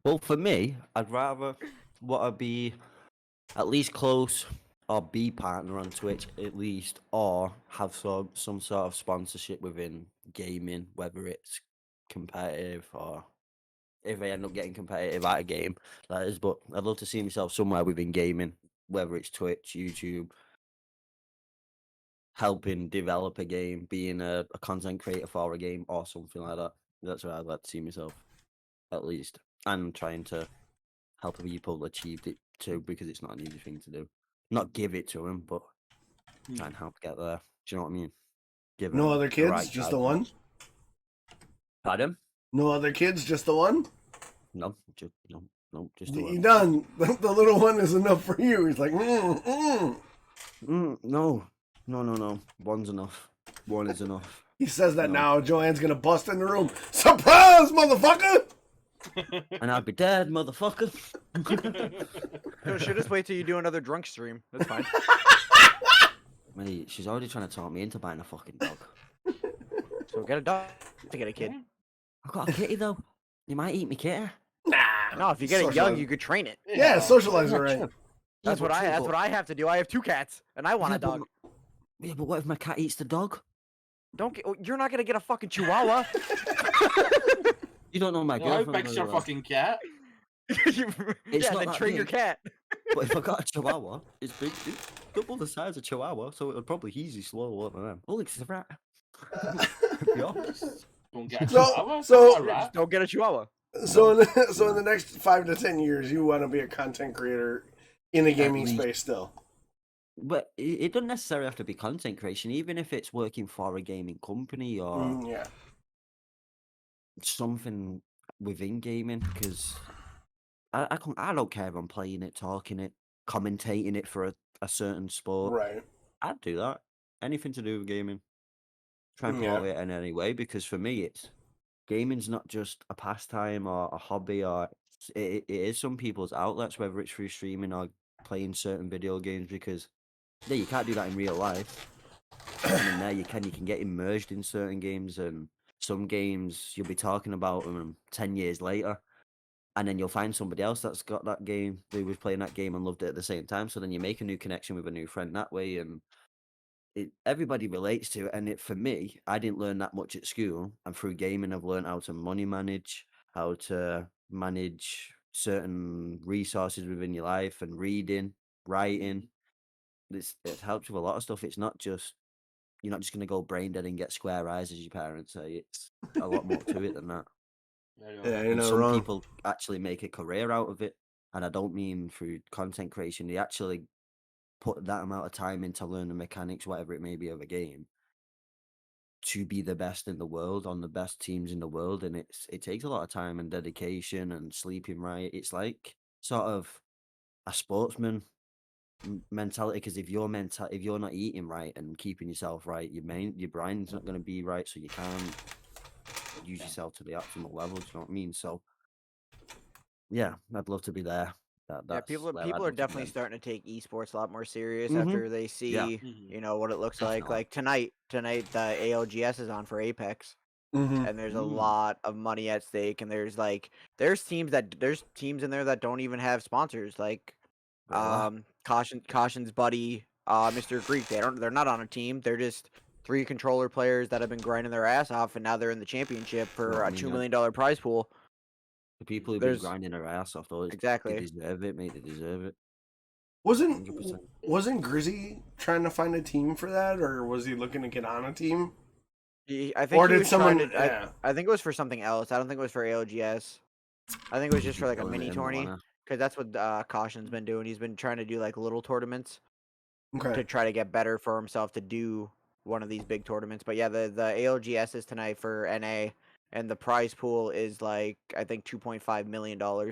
Well, for me, I'd rather want to be at least close or be partner on Twitch at least, or have some sort of sponsorship within gaming, whether it's competitive or if I end up getting competitive at a game, that is. But I'd love to see myself somewhere within gaming, whether it's Twitch, YouTube, helping develop a game, being a content creator for a game or something like that. That's where I'd like to see myself, at least. And trying to help people achieve it too, because it's not an easy thing to do. Not give it to them, but try and help get there. Do you know what I mean? Give No them other the kids? right Just the one? Pardon? No other kids? Just the one? No, just the You one. done. The little one is enough for you. He's like, No. One's enough. One is enough. He says that now. Joanne's gonna bust in the room. Surprise, motherfucker! And I'd be dead, motherfucker. No, should just wait till you do another drunk stream. That's fine. Mate, she's already trying to talk me into buying a fucking dog. So get a dog to get a kid. I've got a kitty though. You might eat me kitty. Nah. No, if you get it young, you could train it. Yeah, socialize it right. That's what I have to do. I have 2 cats, and I want a dog. Yeah, but what if my cat eats the dog? You're not gonna get a fucking chihuahua. You don't know my How girlfriend. big's your fucking cat? Yeah, then train your cat. But if I got a chihuahua, it's big, it's double the size of chihuahua, so it would probably easy slow one of them. Oh, it's a rat. Be honest. Don't get a chihuahua. So- A rat. Don't get a chihuahua. So in the next 5 to 10 years, you want to be a content creator in the gaming least. space still. But it doesn't necessarily have to be content creation, even if it's working for a gaming company or Yeah. something within gaming, because I don't care if I'm playing it, talking it, commentating it for a certain sport. Right. I'd do that. Anything to do with gaming. Try and Yeah. promote it in any way, because for me, gaming's not just a pastime or a hobby, or it is some people's outlets, whether it's through streaming or playing certain video games, because yeah, you can't do that in real life. And in there you can get immersed in certain games, and some games you'll be talking about them 10 years later, and then you'll find somebody else that's got that game, who was playing that game and loved it at the same time, so then you make a new connection with a new friend that way, and everybody relates to it. And for me, I didn't learn that much at school, and through gaming I've learned how to money manage, how to manage certain resources within your life, and reading, writing. It helps with a lot of stuff. It's not just, you're not just going to go brain dead and get square eyes, as your parents say. It's a lot more to it than that. Yeah, you're And not some wrong. people actually make a career out of it, and I don't mean through content creation. They actually put that amount of time into learning mechanics, whatever it may be, of a game, to be the best in the world, on the best teams in the world. And it takes a lot of time and dedication and sleeping right. It's like sort of a sportsman mentality, because if you're not eating right and keeping yourself right, your brain's not going to be right, so you can't use yourself to the optimal level. Do you know what I mean? So yeah, I'd love to be there. Yeah, people where I'd are love to definitely be. starting to take esports a lot more serious Mhm. after they see, Yeah. you know, what it looks like. Definitely. Like tonight, the ALGS is on for Apex. Mm-hmm. and there's a lot of money at stake, and there's teams in there that don't even have sponsors, like Really? Caution's buddy, Mr. Greek. They're not on a team. They're just three controller players that have been grinding their ass off, and now they're in the championship Well, for I a mean, $2 million prize pool. the people who've been There's grinding their ass off, though, they exactly. deserve it, mate. They deserve it. Wasn't 100%. wasn't Grizzy trying to find a team for that, or was he looking to get on a team? I think Or he did was someone? trying to. Yeah. I think it was for something else. I don't think it was for ALGS. I think it was just for like a Killing mini him, tourney, Moana. because that's what Caution's been doing. He's been trying to do like little tournaments Okay. to try to get better for himself to do one of these big tournaments. But yeah, the ALGS is tonight for NA, and the prize pool is like I think $2.5 million. Yeah.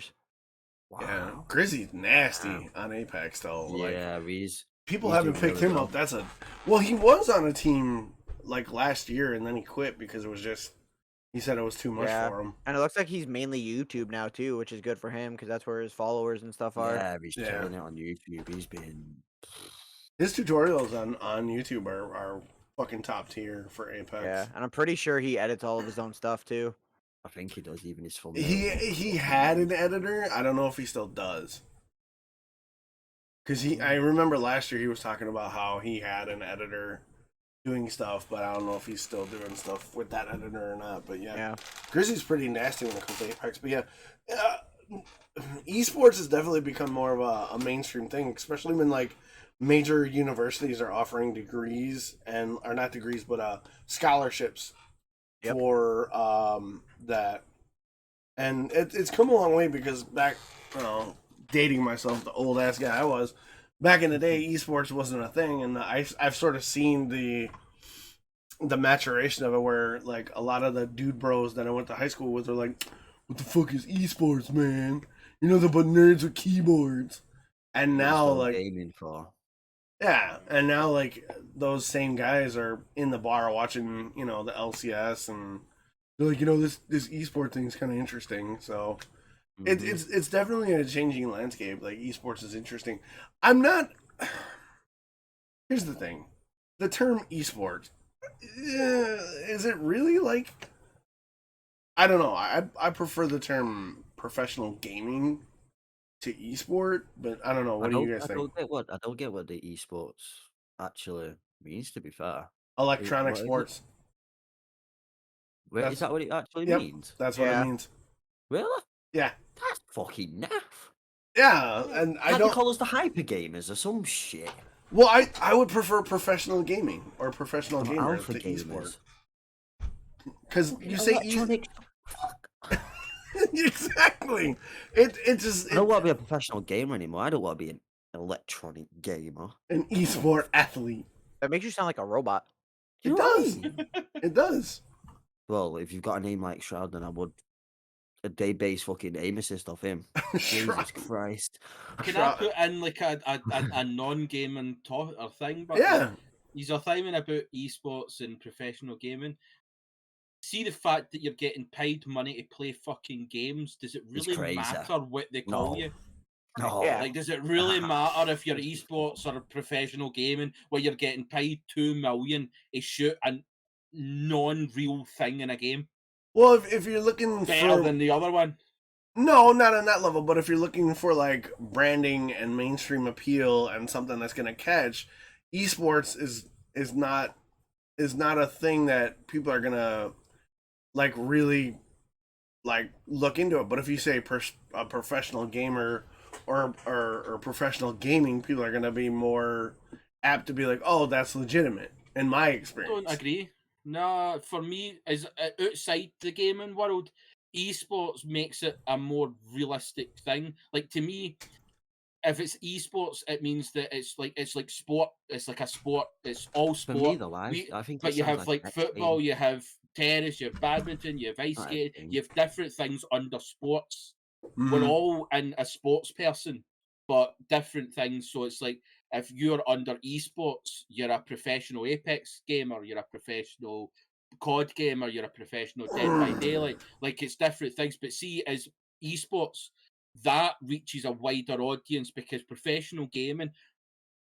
Wow. Grizzy's nasty Wow. on Apex though. Like Yeah, he's people he's haven't doing picked really him well. up. That's a well. He was on a team like last year, and then he quit because it was just. He said it was too much Yeah, for him. and it looks like he's mainly YouTube now too, which is good for him because that's where his followers and stuff are. Yeah, he's Yeah. killing it on YouTube. He's been. His tutorials on YouTube are fucking top tier for Apex. Yeah, and I'm pretty sure he edits all of his own stuff too. I think he does even his thumbnails. He had an editor. I don't know if he still does. Because I remember last year he was talking about how he had an editor doing stuff, but I don't know if he's still doing stuff with that editor or not. But yeah. Grizzy's pretty nasty when it comes to Apex. But yeah, esports has definitely become more of a mainstream thing, especially when like major universities are offering degrees and or not degrees, but scholarships for that. And it's come a long way because back, dating myself, the old ass guy I was, back in the day, esports wasn't a thing, and I've sort of seen the maturation of it, where like a lot of the dude bros that I went to high school with are like, "What the fuck is esports, man? You're nothing but nerds with keyboards." And now, like, gaming for. yeah, and now like those same guys are in the bar watching, the LCS, and they're like, this esport thing is kind of interesting. So it's definitely a changing landscape. Like esports is interesting. I'm not. Here's the thing, the term esport, is it really like? I don't know. I prefer the term professional gaming to esport, but I don't know. What do you guys think? I don't get what the esports actually means. To be fair, Electronic what is it? sports. Wait, That's- is that what it actually Yep, means? that's what it means. Really? Yeah. That's fucking naff. Yeah, and I Can't don't. they call us the hyper gamers or some shit? Well, I would prefer professional gaming or professional Or gamers alpha to gamers. esport. Because you say Electronic. Fuck. exactly. It just I don't want to be a professional gamer anymore. I don't want to be an electronic gamer. an esport athlete. That makes you sound like a robot. It You know what I does. mean? It does. Well, if you've got a name like Shroud, then I would a day-based fucking aim assist off him. Jesus Shroud. Christ. Can I put in like a non-gaming or thing? But Yeah. He's a thing about esports and professional gaming. See the fact that you're getting paid money to play fucking games. Does it It's really crazy. matter what they call No. you? No. Yeah. Like, does it really matter if you're esports or professional gaming where you're getting paid $2 million to shoot a non-real thing in a game? Well, if you're looking Better for than the other one. no, not on that level, but if you're looking for like branding and mainstream appeal and something that's gonna catch, esports is not a thing that people are gonna like really like look into it. But if you say a professional gamer or professional gaming, people are gonna be more apt to be like, oh, that's legitimate. In my experience, Don't agree. No, for me, as outside the gaming world, esports makes it a more realistic thing. Like to me, if it's esports, it means that it's like sport. It's like a sport. It's all For sport. me, though, I think But it you sounds have like like an football, X-game. you have tennis, you have badminton, you have ice Not skating, X-game. you have different things under sports. Mm. We're all in a sports person, but different things. So it's like if you're under esports, you're a professional Apex gamer, you're a professional COD gamer, you're a professional Dead by Daylight. Like it's different things. But see, as esports, that reaches a wider audience because professional gaming,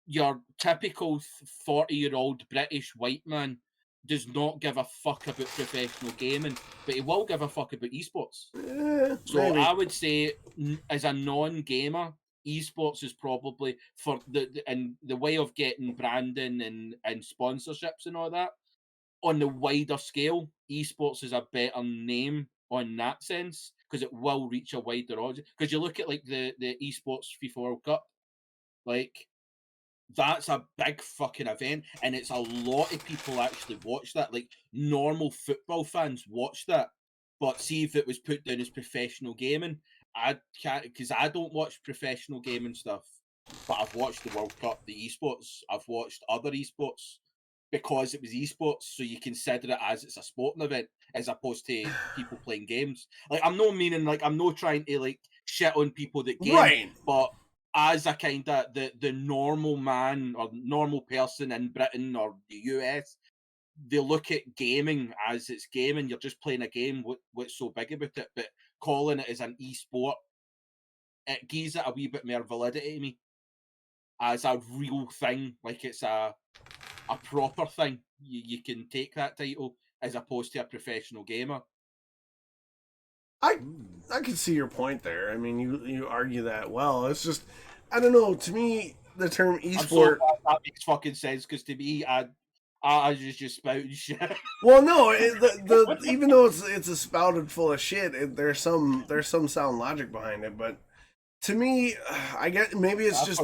your typical 40-year-old British white man does not give a fuck about professional gaming, but he will give a fuck about esports. So Maybe. I would say, as a non-gamer, esports is probably for the way of getting branding and sponsorships and all that. On the wider scale, esports is a better name on that sense because it will reach a wider audience. Because you look at like the esports FIFA World Cup, like that's a big fucking event, and it's a lot of people actually watch that. Like normal football fans watch that, but see if it was put down as professional gaming, I can't because I don't watch professional gaming stuff. But I've watched the World Cup, the esports. I've watched other esports because it was esports, so you consider it as it's a sporting event as opposed to people playing games. Like I'm not meaning like I'm not trying to like shit on people that game, Right. but as a kind of the normal man or normal person in Britain or the US, they look at gaming as it's gaming. You're just playing a game. What's so big about it? But calling it as an e-sport, it gives it a wee bit more validity to me as a real thing. Like it's a proper thing. You can take that title as opposed to a professional gamer. I can see your point there. I mean, you argue that well. It's just, I don't know. To me, the term I'm so esport. glad that makes fucking sense because to me, I was just spouting shit. Well, no, the even though it's a spouted full of shit, there's some sound logic behind it. But to me, I get maybe it's just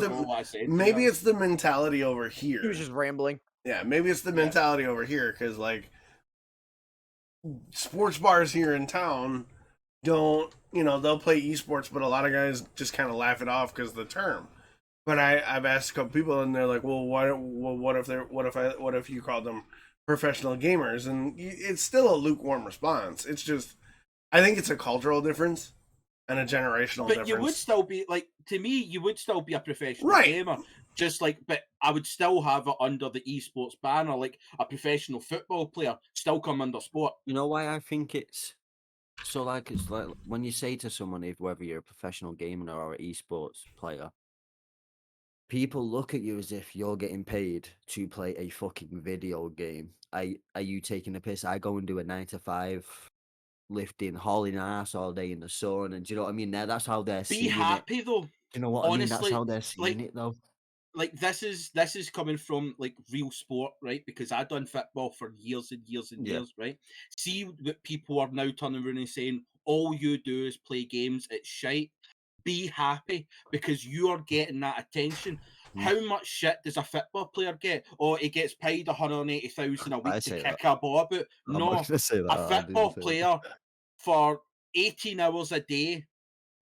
maybe it's the mentality over here. He was just rambling. Yeah, maybe it's the mentality over here because like sports bars here in town don't, they'll play esports, but a lot of guys just kind of laugh it off because of the term. But I've asked a couple people and they're like, well, what if you called them professional gamers? And it's still a lukewarm response. It's just, I think it's a cultural difference and a generational difference. But you would still be like, to me, you would still be a professional gamer. Just like, but I would still have it under the esports banner, like a professional football player still come under sport. You know why I think it's so like it's like when you say to someone if whether you're a professional gamer or an esports player, people look at you as if you're getting paid to play a fucking video game. Are you taking a piss? I go and do a 9 to 5 lifting, hauling ass all day in the sun, and do you know what I mean? That's how they're seeing it. Be happy though. Do you know what I mean? That's how they're seeing it though. Like this is coming from like real sport, right? Because I've done football for years and years and years, right? See what people are now turning around and saying, all you do is play games, it's shite. Be happy because you are getting that attention. How much shit does a football player get? Oh, he gets paid 180,000 a week to kick a ball about. No, a football player for 18 hours a day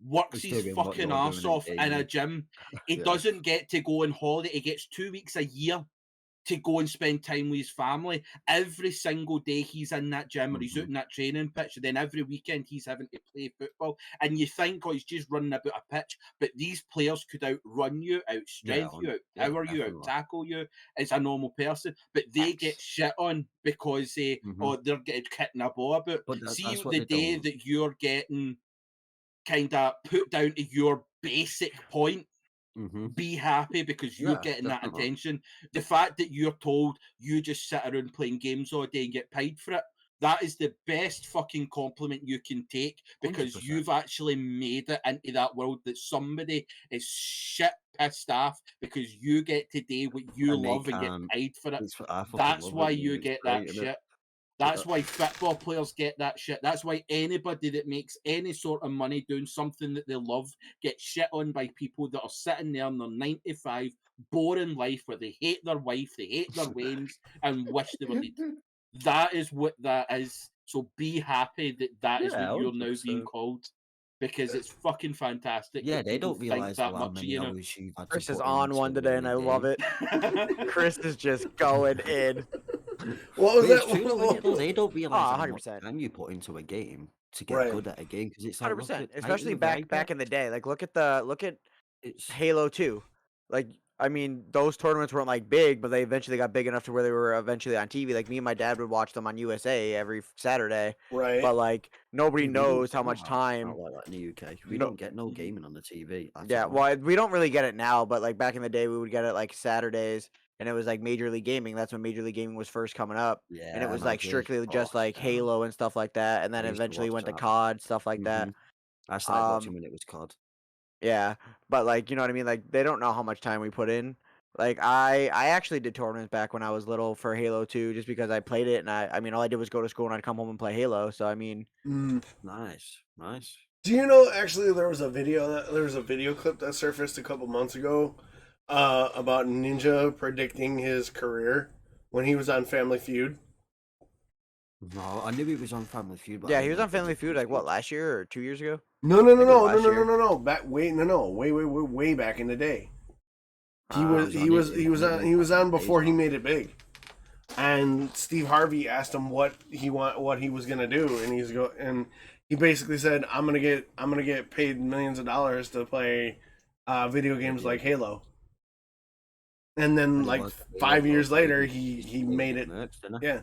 works his fucking arse off in a gym. He doesn't get to go on holiday. He gets 2 weeks a year to go and spend time with his family. Every single day he's in that gym or he's out in that training pitch, and then every weekend he's having to play football. And you think, oh, he's just running about a pitch, but these players could outrun you, outstrength you, outpower you, out-tackle you as a normal person, but they get shit on because they're getting kicking a ball about. See the day that you're getting kind of put down to your basic point, be happy because you're getting that attention. The fact that you're told you just sit around playing games all day and get paid for it, that is the best fucking compliment you can take because 100%. You've actually made it into that world that somebody is shit pissed off because you get to do what you love and get paid for it. That's why you get that shit. That's why football players get that shit. That's why anybody that makes any sort of money doing something that they love gets shit on by people that are sitting there in their 95 boring life where they hate their wife, they hate their wains, and wish they were dead. That is what that is. So be happy that is what you're now being called. Because it's fucking fantastic. Yeah, they don't realize that much, you know. Chris is on one today, and I love it. Chris is just going in. What was that? True, they don't realize how 100%. much time you put into a game to get good at a game because it's like 100%. Especially back in the day. Like look at Halo 2. Like I mean, those tournaments weren't like big, but they eventually got big enough to where they were eventually on TV. Like me and my dad would watch them on USA every Saturday. Right. But like nobody knows how much time. Like that in the UK, we don't get no gaming on the TV. Yeah, well, we don't really get it now, but like back in the day, we would get it like Saturdays, and it was like Major League Gaming. That's when Major League Gaming was first coming up, and it Yeah, was man, like dude. strictly just Oh, like yeah. Halo and stuff like that, and then I used to eventually watch went to that. COD stuff like that. I started watching Um, when it was COD. yeah, but like you know what I mean. Like they don't know how much time we put in. Like I actually did tournaments back when I was little for Halo 2, just because I played it, and I mean all I did was go to school and I'd come home and play Halo. So I mean, Nice. Do you know actually there was a video clip that surfaced a couple months ago about Ninja predicting his career when he was on Family Feud? No, I knew he was on Family Feud, but I yeah, he didn't was know on he Family predicted Feud his like what future. last year or 2 years ago? No, I think it was last year. Way back in the day. He Uh, was He he was was on it. he was on he was back in on the days, before he man. made it big. And Steve Harvey asked him what he was gonna do, and he basically said, I'm gonna get paid millions of dollars to play video games like Halo. And then And he like was Halo 5 years Pro, later, he he nearly made had it. merch, didn't he? Yeah,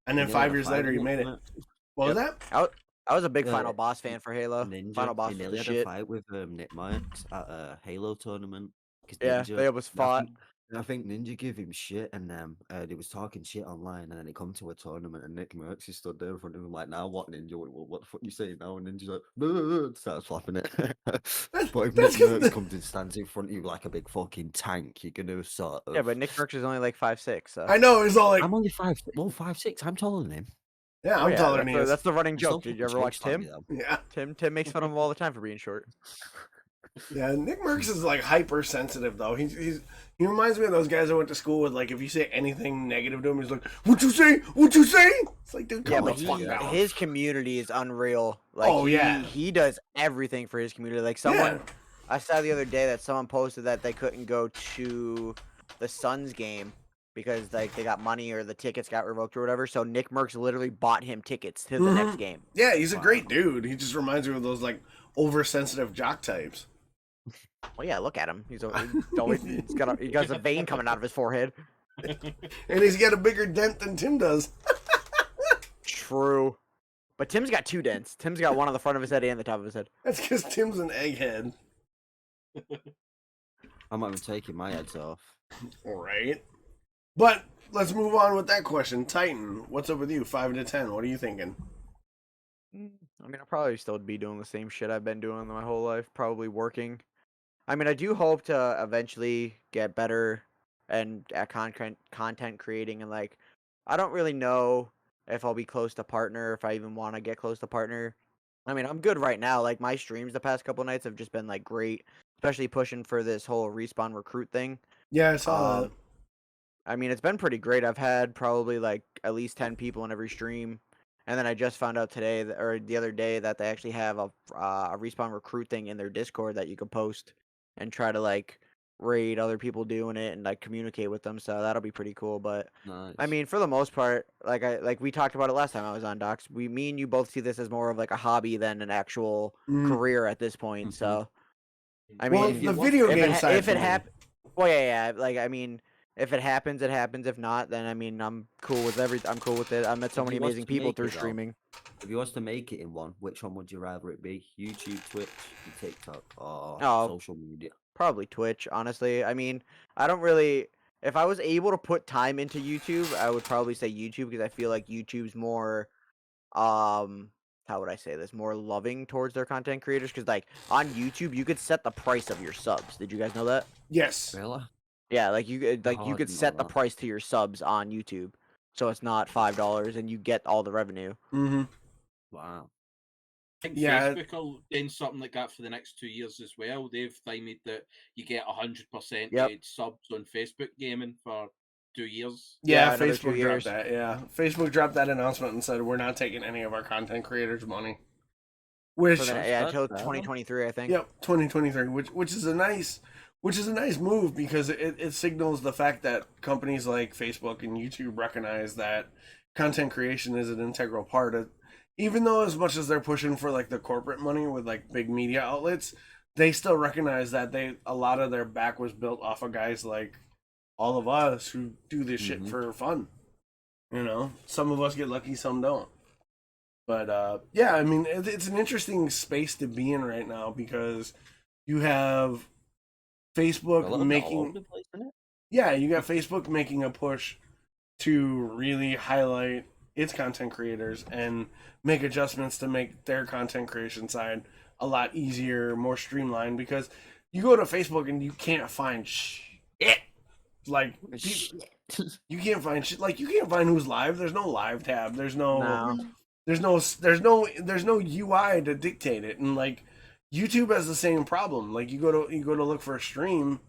and He then nearly had 5 a years fight later with he Nick made it. Merckx. What was Yep. that? I was a big Final Uh, Boss fan for Halo. Final Boss He was the nearly had a shit. fight with Nick Merckx at a Halo tournament because Yeah, Ninja. they almost I fought. think I think Ninja gave him shit, and they was talking shit online, and then it come to a tournament, and Nick Merckx he stood there in front of him like, "Now what, Ninja? What the fuck you saying now?" And Ninja's like, "Blah," starts flapping it. But if Nick That's Merckx because comes and stands in front of you like a big fucking tank, you're gonna sort Yeah, of. but Nick Merckx is only like 5'6", so. I know he's all like, I'm only 5'6". I'm taller than him. yeah, Oh I'm yeah, taller than he is. that's the running I still joke. Did fucking you ever watch chokeslam Tim? you though. Yeah, Tim makes fun of him all the time for being short. yeah. Nick Merckx is like hypersensitive though. He reminds me of those guys I went to school with. Like if you say anything negative to him, he's like, "What you say? What you say?" It's like, dude, Yeah, calm the but fuck down. his community is unreal. Like Oh, yeah. he does everything for his community. Like Yeah. I saw the other day that someone posted that they couldn't go to the Suns game because like they got money or the tickets got revoked or whatever. So Nick Merckx literally bought him tickets to the next game. Yeah, he's a Wow. great dude. He just reminds me of those like oversensitive jock types. Well, yeah, look at him. He's always he got a vein coming out of his forehead. And he's got a bigger dent than Tim does. True, but Tim's got 2 dents. Tim's got one on the front of his head and the top of his head. That's because Tim's an egghead. I'm not even taking my heads off. All right. But let's move on with that question. Titan, what's up with you? 5 to 10. What are you thinking? I mean, I'll probably still be doing the same shit I've been doing my whole life, probably working. I mean, I do hope to eventually get better and at content creating, and like I don't really know if I'll be close to partner, if I even want to get close to partner. I mean, I'm good right now. Like my streams the past couple nights have just been like great, especially pushing for this whole respawn recruit thing. Yeah, I saw that. I mean, it's been pretty great. I've had probably like at least 10 people in every stream. And then I just found out today or the other day that they actually have a respawn recruit thing in their Discord that you can post and try to like raid other people doing it and like communicate with them. So that'll be pretty cool. But Nice. I mean, for the most part, like we talked about it last time I was on Docs. Me and you both see this as more of like a hobby than an actual career at this point. So I mean, Well, if the video game side. if it happens, well, yeah. Like I mean, if it happens, it happens. If not, then I mean, I'm cool with I'm cool with it. I met so If many he was amazing to people make through it, though, streaming. If you was to make it in one, which one would you rather it be? YouTube, Twitch, TikTok, or Oh, social media? probably Twitch, honestly. I mean, I don't really. If I was able to put time into YouTube, I would probably say YouTube because I feel like YouTube's more, how would I say this? More loving towards their content creators. Because like on YouTube, you could set the price of your subs. Did you guys know that? Yes. Really? Yeah, like you Oh, I could didn't know set the that. price to your subs on YouTube, so it's not $5 and you get all the revenue. Mm-hmm. Wow. I think Yeah. Facebook are doing something like that for the next 2 years as well. They've timed that you get 100% Yep. subs on Facebook gaming for 2 years. Yeah, another 2 Facebook years. dropped that. Yeah, Facebook dropped that announcement and said we're not taking any of our content creators' money. Which For the, That's yeah, fair, until fair. 2023, I think. yep, 2023, which is a nice move because it signals the fact that companies like Facebook and YouTube recognize that content creation is an integral part of, even though as much as they're pushing for like the corporate money with like big media outlets, they still recognize that a lot of their back was built off of guys like all of us who do this shit for fun. You know, some of us get lucky, some don't. But yeah, I mean, it's an interesting space to be in right now because you have A Facebook little bit all over making, the place, isn't it? Yeah, you got Facebook making a push to really highlight its content creators and make adjustments to make their content creation side a lot easier, more streamlined. Because you go to Facebook and you can't find shit. Like you can't find shit. Like you can't find who's live. There's no live tab. There's no UI to dictate it. And like YouTube has the same problem. Like you go to look for a stream,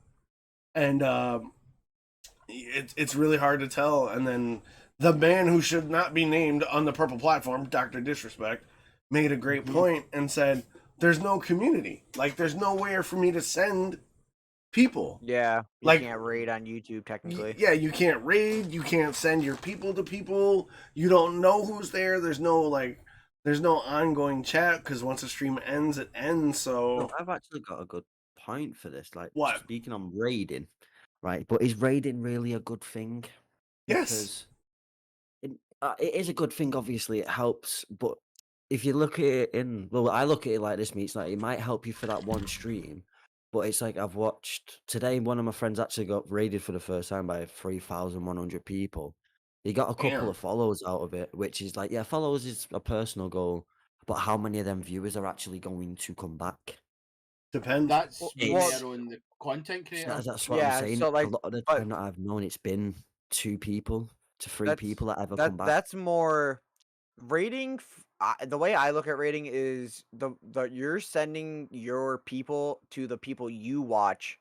and it's really hard to tell. And then the man who should not be named on the purple platform, Dr. Disrespect, made a great point and said, "There's no community. Like there's nowhere for me to send people. Yeah, you Like- can't raid on YouTube technically. Yeah, you can't raid. You can't send your people to people. You don't know who's there. There's no ongoing chat because once a stream ends, it ends. So No, I've actually got a good point for this. Like, What? speaking on raiding, right? But is raiding really a good thing? yes, It is a good thing. Obviously, it helps. But if you look at it well, I look at it like this. It's like it might help you for that one stream, but it's like I've watched today. One of my friends actually got raided for the first time by 3,100 people. He got a couple Damn. of follows out of it, which is like, yeah, follows is a personal goal. But how many of them viewers are actually going to come back? depends. That's Well, more on the content creator. That's what Yeah, I'm saying. so, like, a lot of the but- time that I've known, it's been 2 people to 3 That's- people that ever come back. That's more rating. The way I look at rating is the you're sending your people to the people you watch,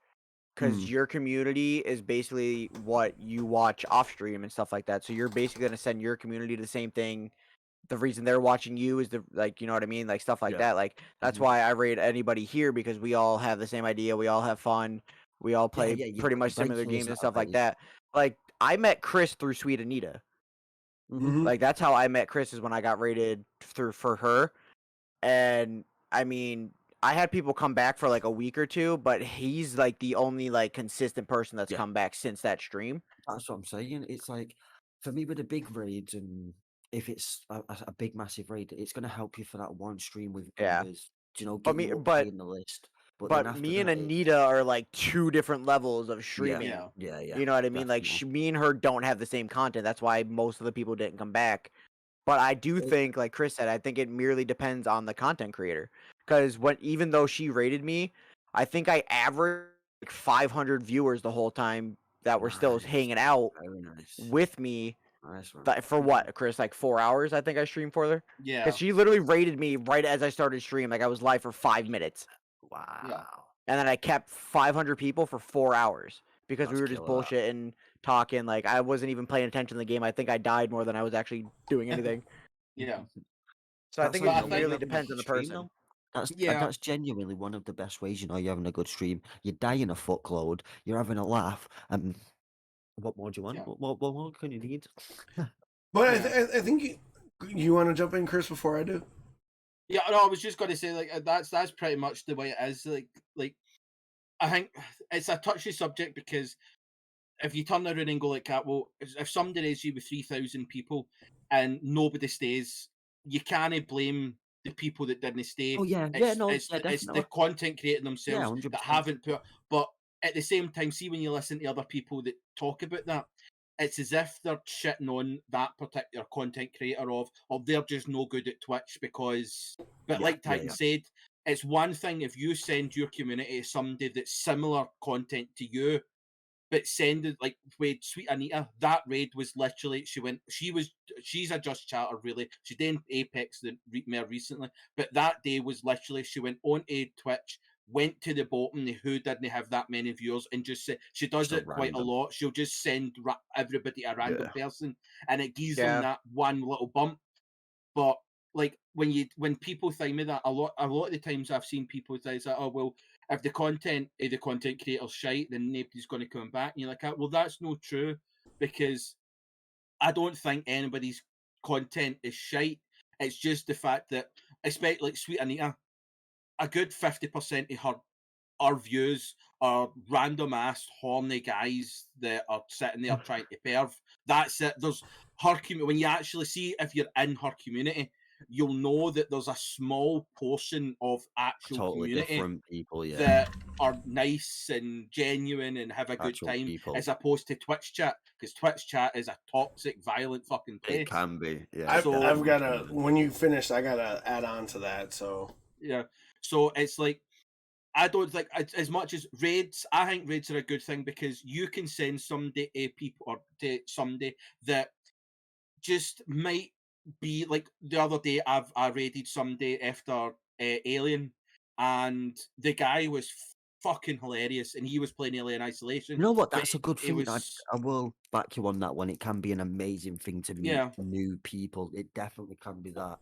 because Hmm. your community is basically what you watch off stream and stuff like that. So you're basically gonna send your community the same thing. The reason they're watching you is you know what I mean, like stuff like Yeah. that. Like that's Mhm. why I rate anybody here, because we all have the same idea. We all have fun. We all play yeah, you've pretty got much similar regulars games and that stuff are like very- that. Like I met Chris through Sweet Anita. Mhm. Like that's how I met Chris, is when I got rated for her. And I mean, I had people come back for like a week or two, but he's like the only like consistent person that's Yeah. come back since that stream. That's what I'm saying. It's like, for me, with the big raids, and if it's a big, massive raid, it's going to help you for that one stream with Yeah. numbers. You know, But get you me- up but- high in the list. But then But after me and that, Anita are like two different levels of streaming. Yeah. yeah, You know what I mean? Like definitely. me and her don't have the same content. That's why most of the people didn't come back. But I do Well- think, like Chris said, I think it merely depends on the content creator. Because even though she rated me, I think I averaged like 500 viewers the whole time that were still Nice. hanging out Very nice. with me. Nice one. For what, Chris? Like 4 hours? I think I streamed for her. Yeah. Because she literally rated me right as I started stream. Like I was live for 5 minutes, Wow. and then I kept 500 people for 4 hours because we That's were just killer, that. bullshitting, talking. Like I wasn't even paying attention to the game. I think I died more than I was actually doing anything. Yeah. So I That's think how I it you think know really you're having a depends good on the stream, person. though. That's Yeah. that's genuinely one of the best ways you know you're having a good stream. You're dying a fuckload, you're having a laugh, and what more do you want? Yeah. What more can you need? But Yeah. I think you want to jump in, Chris, before I do. Yeah, no, I was just going to say, like, that's pretty much the way it is. Like, I think it's a touchy subject, because if you turn around and go like that, well, if somebody raised you with 3,000 people and nobody stays, you can't blame the people that didn't stay. Oh yeah, It's, no, it's, yeah, it's the definitely. content creating themselves 100%. that haven't put. But at the same time, see, when you listen to other people that talk about that, it's as if they're shitting on that particular content creator or they're just no good at Twitch because. But Yeah, like yeah, Titan yeah. said, it's one thing if you send your community to somebody that's similar content to you, but sending like with Sweet Anita, that raid was literally she's a Just Chatter really. She did Apex more recently, but that day was literally she went onto Twitch, went to the bottom who didn't have that many viewers, and just said she does Just it quite a random. lot. She'll just send everybody a random person, and it gives Yeah. them that one little bump. But like when people think me that a lot of the times I've seen people say that, oh well, if the content creator's shite, then nobody's going to come back. And you're like, well, that's not true, because I don't think anybody's content is shite. It's just the fact that, especially like Sweet Anita, a good 50% of her views are random ass horny guys that are sitting there trying to perv. That's it. There's her community. When you actually see if you're in her community, you'll know that there's a small portion of actual Totally community different people, yeah. that are nice and genuine and have a good Actual time, people. as opposed to Twitch chat, because Twitch chat is a toxic, violent fucking place. It can be, yeah. I've So- got to, when you finish, I got to add on to that. So, Yeah. So it's like, I don't think, as much as raids, I think raids are a good thing because you can send somebody to people, or to somebody that just might be like, the other day I raided somebody after Alien, and the guy was fucking hilarious, and he was playing Alien Isolation. You know what? but That's a good it thing. was- I will back you on that one. It can be an amazing thing to meet Yeah. new people. It definitely can be that.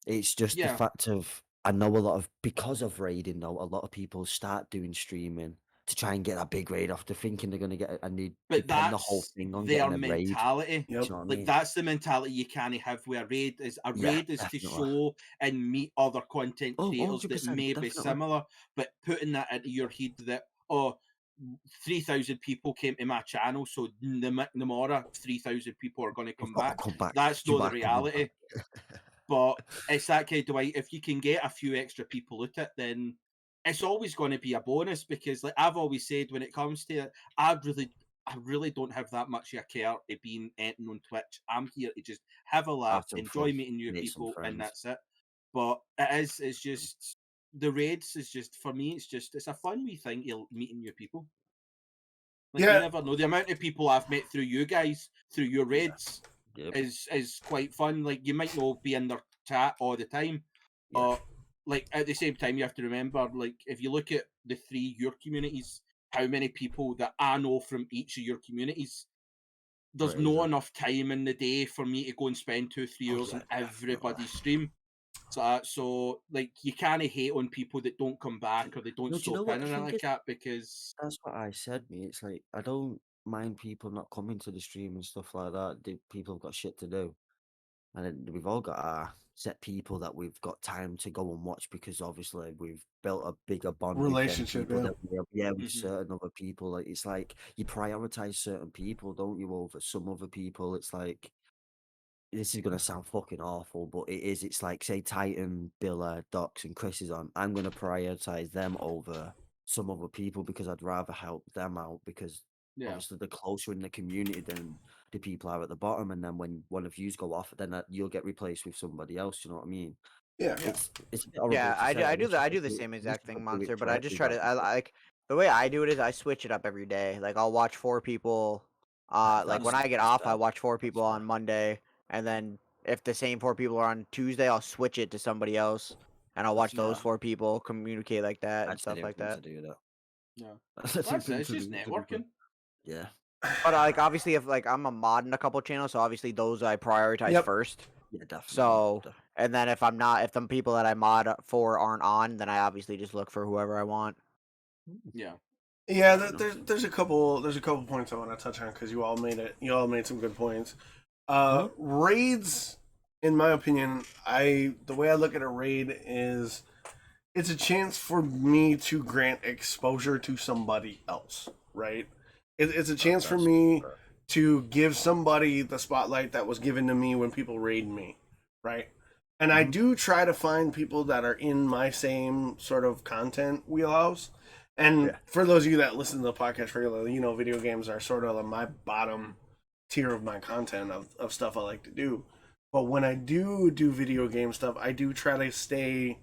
It's just the Yeah. fact of, I know a lot of, because of raiding though, a lot of people start doing streaming to try and get that big raid off. They're thinking they're going to get, and they But depend the whole that's thing on their getting a raid. mentality. yep. Do you know what I Like mean? that's the mentality you can't have with a raid. Is a Yeah, raid is to definitely. show and meet other content Oh, creators that 100%, may be definitely. similar, but putting that into your head that, oh, 3,000 people came to my channel, so tomorrow 3,000 people are going to come I've got back. to come back. That's You not the are coming reality. back. But it's that kind of way. If you can get a few extra people at it, then it's always going to be a bonus, because, like I've always said, when it comes to it, I really don't have that much of a care of being anything on Twitch. I'm here to just have a laugh, some enjoy fun, meeting new meet some people, and friends. that's it. But it's just, the raids is just, for me, it's a fun wee thing, meeting new people. Like, Yeah. you never know the amount of people I've met through you guys, through your raids. Yep. Is quite fun. Like, you might not be in their chat all the time, Yeah. but like at the same time, you have to remember, like, if you look at the three your communities, how many people that I know from each of your communities, there's Crazy. no enough time in the day for me to go and spend 2-3 Oh, hours yeah, on definitely. everybody's stream. So like, you can't hate on people that don't come back or they don't No, do you know stop what in the and thing like is? that, because That's what I said, me. It's like, I don't mind people not coming to the stream and stuff like that. People have got shit to do. And then we've all got our set people that we've got time to go and watch, because obviously we've built a bigger bond Relationship, with them yeah. people that we have, with Mhm. certain other people. Like, it's like you prioritize certain people, don't you, over some other people. It's like, this is gonna sound fucking awful, but it is. It's like, say Titan, Billa, Dox, and Chris is on. I'm gonna prioritize them over some other people because I'd rather help them out, because yeah, obviously they're closer in the community than the people are at the bottom. And then when one of yous go off, then you'll get replaced with somebody else. You know what I mean? Yeah. It's a bit horrible Yeah, to I say. do. I wish do. I could do the same wish exact I thing, could do it Monster. But I just correctly try to. I better, but like the way I do it is I switch it up every day. Like, I'll watch 4 people. Like when that's I get off, I fair. watch 4 That's people on fair. Monday, and then if the same 4 people are on Tuesday, I'll switch it to somebody else, and I'll watch those Yeah. 4 people, communicate like that and That's the stuff like thing that. to do that. yeah. That's the That's it. thing It's to just do, to be fair. networking. Yeah. But like, obviously, if like I'm a mod in a couple channels, so obviously those I prioritize Yep. first. Yeah, definitely. So, definitely. and then if I'm not, if the people that I mod for aren't on, then I obviously just look for whoever I want. Yeah. Yeah, Fair enough. there's a couple points I want to touch on because you all made some good points. Mhm. Raids, in my opinion, the way I look at a raid is it's a chance for me to grant exposure to somebody else, right? It's a chance for That's me fair. to give somebody the spotlight that was given to me when people raid me, right? And I Mhm. do try to find people that are in my same sort of content wheelhouse. And Yeah. for those of you that listen to the podcast regularly, you know, video games are sort of my bottom tier of my content of stuff I like to do. But when I do video game stuff, I do try to stay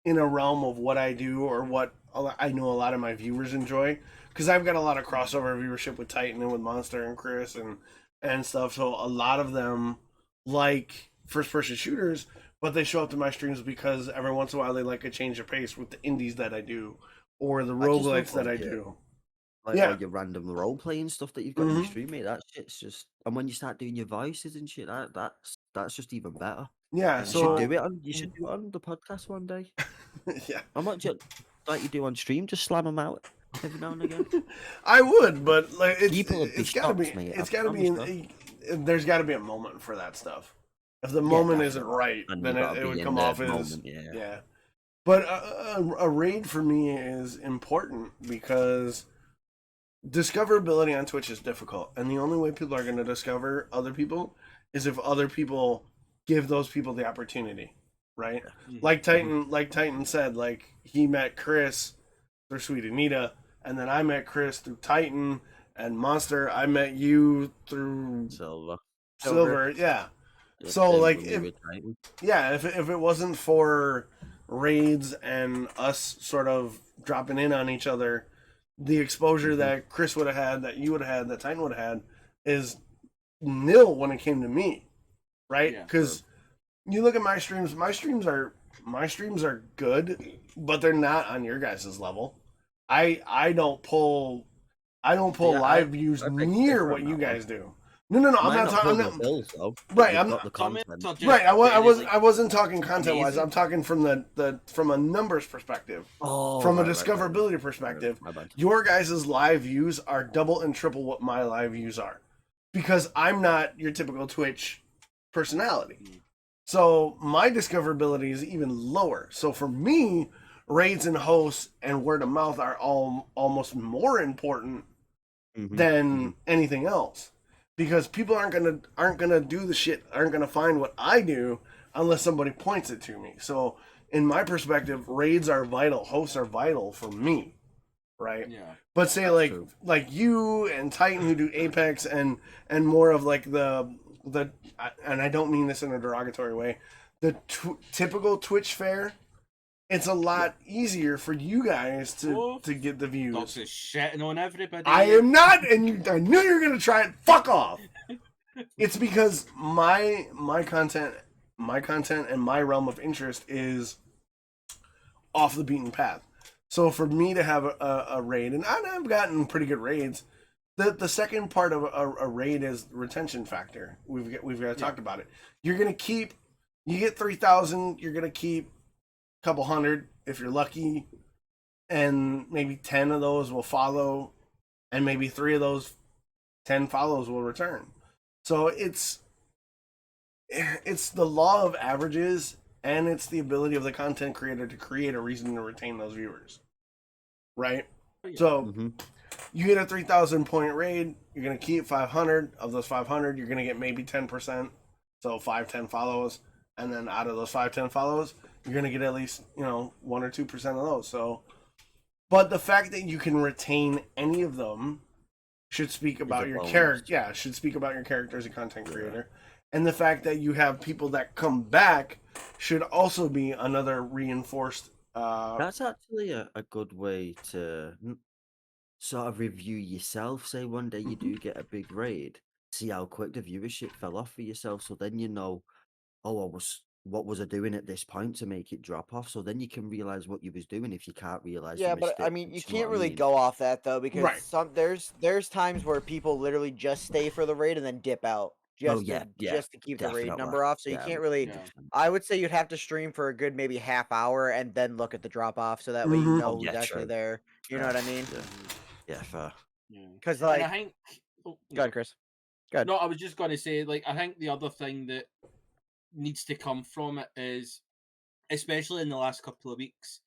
in a realm of what I do or what I know a lot of my viewers enjoy. Because I've got a lot of crossover viewership with Titan and with Monster and Chris and stuff. So a lot of them like first person shooters, but they show up to my streams because every once in a while they like a change of pace with the indies that I do or the I just love, roguelites that I like, do. Like Yeah. all your random role playing stuff that you've got in your Mhm. stream, mate. That shit's just, and when you start doing your voices and shit, that's just even better. Yeah, And You so should do it on. You should do it on the podcast one day. yeah. How much like you do on stream? Just slam them out every now and again. I would, but like People would be it's gotta be shocked, mate, it's I gotta be promise there's gotta be a moment for that stuff. If the Yeah, moment isn't definitely. right, And then you gotta it be would in come the off as moment, yeah. yeah. But a raid for me is important because discoverability on Twitch is difficult, and the only way people are going to discover other people is if other people give those people the opportunity, right? Mhm. Like Titan said, like he met Chris through Sweet Anita, and then I met Chris through Titan, and Monster, I met you through Silver. Silver. Yeah. Yeah, So same like with me if with Titan. if it wasn't for raids and us sort of dropping in on each other, the exposure that Chris would have had, that you would have had, that Titan would have had, is nil when it came to me, right? Yeah. Because you look at my streams. My streams are good, but they're not on your guys' level. I don't pull Yeah, live views I beg to near differ what on you that one. guys do. No, I'm Might not not talking. pay I'm the not bills though. right. You've I'm got the Some content. are just right. very, I wasn't talking content wise. amazing. I'm talking from the from a numbers perspective, Oh, from a right, discoverability perspective. My bad. Your guys' live views are double and triple what my live views are, because I'm not your typical Twitch personality. So my discoverability is even lower. So for me, raids and hosts and word of mouth are almost more important than anything else, because people aren't gonna do the shit, aren't gonna find what I do unless somebody points it to me. So in my perspective, raids are vital, hosts are vital for me, right? Yeah. But say That's true. like you and Titan, who do Apex and more of like the and I don't mean this in a derogatory way, the typical Twitch fare, it's a lot easier for you guys to get the views. Docs is shitting on everybody. I am not, and I knew you were gonna try it. Fuck off. It's because my content and my realm of interest is off the beaten path. So for me to have a raid, and I've gotten pretty good raids. The second part of a raid is retention factor. We've got to talk about it. You're gonna keep, you get 3,000. You're gonna keep a couple hundred if you're lucky, and maybe 10 of those will follow, and maybe 3 of those 10 follows will return. So it's the law of averages, and it's the ability of the content creator to create a reason to retain those viewers, right? So you get a 3,000 point raid, you're gonna keep 500 of those 500. You're gonna get maybe 10%, so 5-10 follows, and then out of those 5-10 follows, you're gonna get at least 1 or 2% of those. So, but the fact that you can retain any of them should speak about your character. Yeah, should speak about your character as a content creator. And the fact that you have people that come back should also be another reinforced. That's actually a good way to sort of review yourself. Say one day you do get a big raid, see how quick the viewership fell off for yourself. So then you know, what was I doing at this point to make it drop off? So then you can realize what you was doing if you can't realize. Yeah, your but I mistakes, mean, you know can't what I really mean? go off that though, because Right. there's times where people literally just stay for the raid and then dip out Oh just yeah, to keep the raid definitely. number off. So you Yeah, can't really. 100%. I would say you'd have to stream for a good maybe half hour and then look at the drop off, so that way you Mhm. know Oh who's yeah, actually true. there. You know what I mean? Yeah, fair. Because And I like, think. go ahead, Chris. Go ahead. No, I was just going to say, like, I think the other thing that needs to come from it is, especially in the last couple of weeks,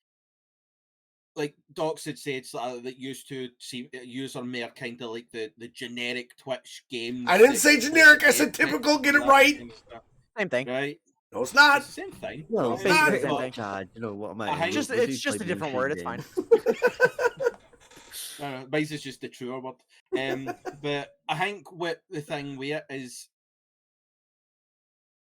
like Docs had said, that used to see use are more kind of like the generic Twitch games. I didn't that say get played generic. at I said Apex typical. Get and it that right. kind of stuff, Same thing. right? No, it's not. It's the same thing. Well, It's not. Same thing. God, you know what I mean? I think- It's just a different word. It's fine. Mine's is just the truer word. But I think what the thing with it is,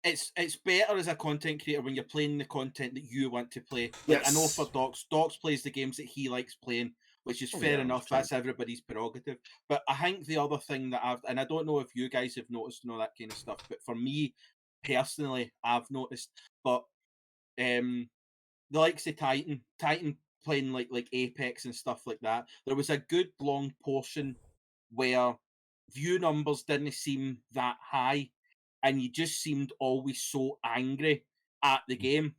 it's better as a content creator when you're playing the content that you want to play. Like I know for Docs plays the games that he likes playing, which is fair enough. 100%. That's everybody's prerogative. But I think the other thing that and I don't know if you guys have noticed and all that kind of stuff, but for me personally, I've noticed. But the likes of Titan playing like Apex and stuff like that, there was a good long portion where view numbers didn't seem that high, and you just seemed always so angry at the game.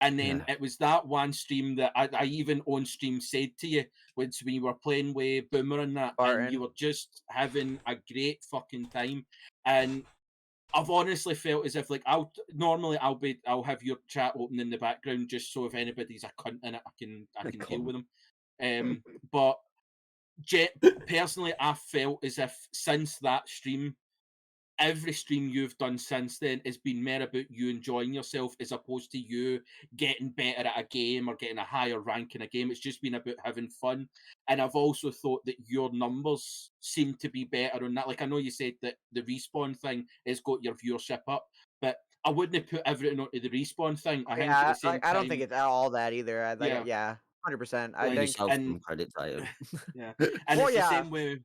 And then it was that one stream that I even on stream said to you when we were playing with Boomer and that, and you were just having a great fucking time. And I've honestly felt as if like I'll have your chat open in the background just so if anybody's a cunt in it, I can deal with them. But personally, I felt as if since that stream, every stream you've done since then has been more about you enjoying yourself as opposed to you getting better at a game or getting a higher rank in a game. It's just been about having fun. And I've also thought that your numbers seem to be better on that. Like, I know you said that the respawn thing has got your viewership up, but I wouldn't put everything onto the respawn thing. I think at Yeah, the same like I don't think time, it's all that either. I like yeah, yeah, 100%. I like, Give think yourself and some credit, Titan. yeah, and well, it's the yeah. same way.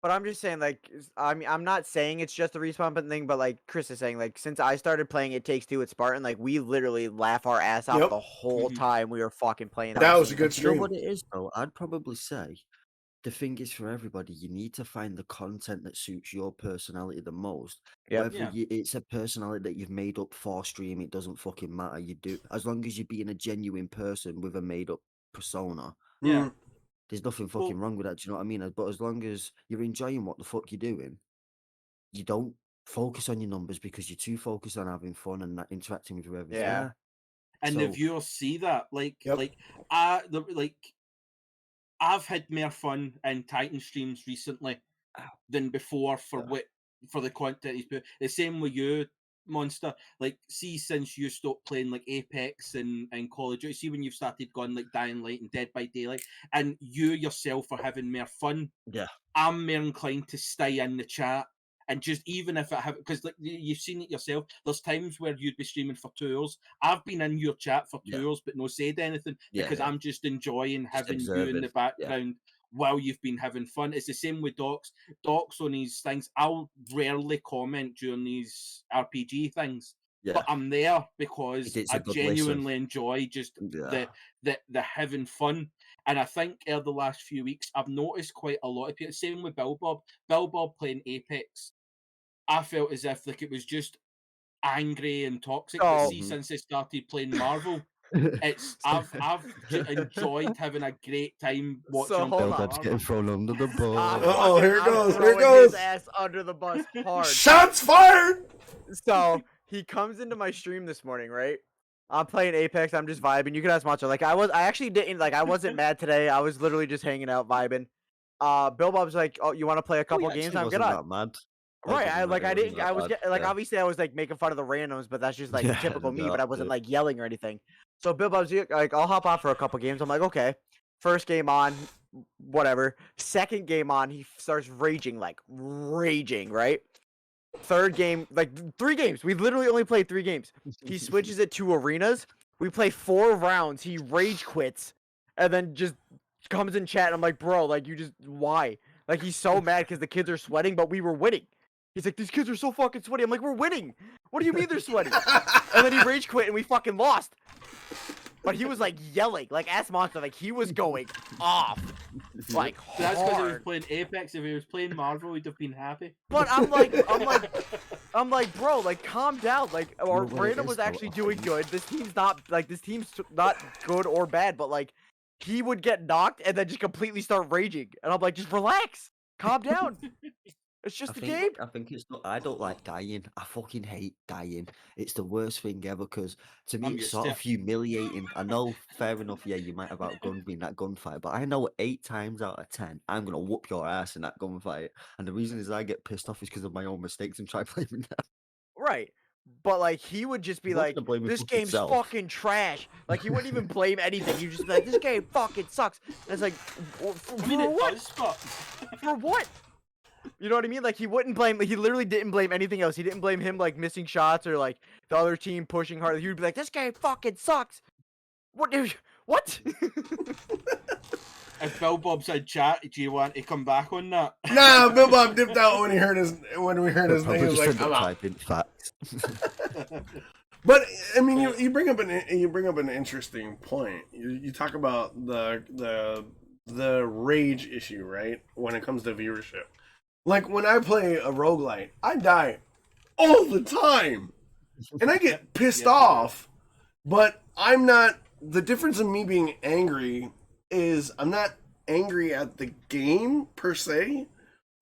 But I'm just saying, like, I mean, I'm not saying it's just a respawn thing, but like Chris is saying, like, since I started playing It Takes Two with Spartan, like, we literally laugh our ass off Yep. the whole Mhm. time we were fucking playing That was a game. good You know stream. what it is, though? I'd probably say the thing is for everybody, you need to find the content that suits your personality the most. Yep. Whether Yeah. it's a personality that you've made up for stream, it doesn't fucking matter. You do, as long as you're being a genuine person with a made up persona. Yeah. Mm. There's nothing Well, fucking wrong with that. Do you know what I mean? But as long as you're enjoying what the fuck you're doing, you don't focus on your numbers because you're too focused on having fun and interacting with whoever's Yeah. there. and the So- viewers see that, Yep. I've had more fun in Titan streams recently than before for the content he's put. The same with you, Monster. Like, see, since you stopped playing like Apex and Call of Duty, see when you've started going like Dying Light and Dead by Daylight, and you yourself are having more fun. Yeah. I'm more inclined to stay in the chat. And just even if I have, because like you've seen it yourself, there's times where you'd be streaming for 2 hours. I've been in your chat for 2 hours, but no said anything because I'm just enjoying having you in the observing, background while you've been having fun. It's the same with Docs. Docs on these things. I'll rarely comment during these RPG things, but I'm there because It's a I good listen. genuinely enjoy just the having fun. And I think over the last few weeks, I've noticed quite a lot of people. Same with Bill Bob. Bill Bob playing Apex. I felt as if like it was just angry and toxic. But see, since they started playing Marvel, I've enjoyed having a great time watching So him hold play on. Bob's Marvel. getting thrown under the bus. Uh-oh, here it goes, here it throwing goes. his ass under the bus hard. Shots fired! So he comes into my stream this morning, right? I'm playing Apex. I'm just vibing. You can ask Monster. Like I actually didn't like. I wasn't mad today. I was literally just hanging out, vibing. Bill Bob's like, "Oh, you want to play a couple games?" I'm good. That mad. Right. I didn't. I was like, yeah. obviously, I was like making fun of the randoms, but that's just like Yeah, typical me. But I wasn't yeah. like yelling or anything. So Bill Bob's like, "I'll hop on for a couple games." I'm like, "Okay." First game on, whatever. Second game on, he starts raging, right? Third game, like 3 games. We literally only played 3 games. He switches it to arenas. We play 4 rounds. He rage quits, and then just comes in chat. And I'm like, bro, like why? Like he's so mad because the kids are sweating, but we were winning. He's like, these kids are so fucking sweaty. I'm like, we're winning. What do you mean they're sweaty? And then he rage quit and we fucking lost. But he was like yelling, like ass monster, like he was going off, like So that's because he was hard. playing Apex. If he was playing Marvel, he'd have been happy. But I'm like, bro, like calm down. Like our what it random is, was though, actually I doing think- good. This team's not good or bad, but like he would get knocked and then just completely start raging, and I'm like, just relax, calm down. It's just a game. I think it's not. I don't like dying. I fucking hate dying. It's the worst thing ever because to me I'm it's used sort to of it. humiliating. I know, fair enough. Yeah, you might have outgunned me in that gunfight, but I know 8 times out of 10 I'm gonna whoop your ass in that gunfight. And the reason is I get pissed off is because of my own mistakes and try blaming them. Right. But like he would just be He's not like, gonna blame his "This fucking game's self." fucking trash." Like he wouldn't even blame anything. He'd just be like, "This game fucking sucks." And it's like, for I mean, it what? does, but For what? You know what I mean? Like he wouldn't blame. He literally didn't blame anything else. He didn't blame him like missing shots or like the other team pushing hard. He would be like, "This game fucking sucks." What? What? if Bill Bob's in chat, do you want to come back on that? Nah, Bill Bob dipped out when we heard his name. He Probably was just like, end up "I'm out." typing facts. But I mean, you bring up an interesting point. You talk about the rage issue, right? When it comes to viewership, like when I play a roguelite, I die all the time, and I get pissed off. But I'm not. The difference in me being angry is I'm not angry at the game per se.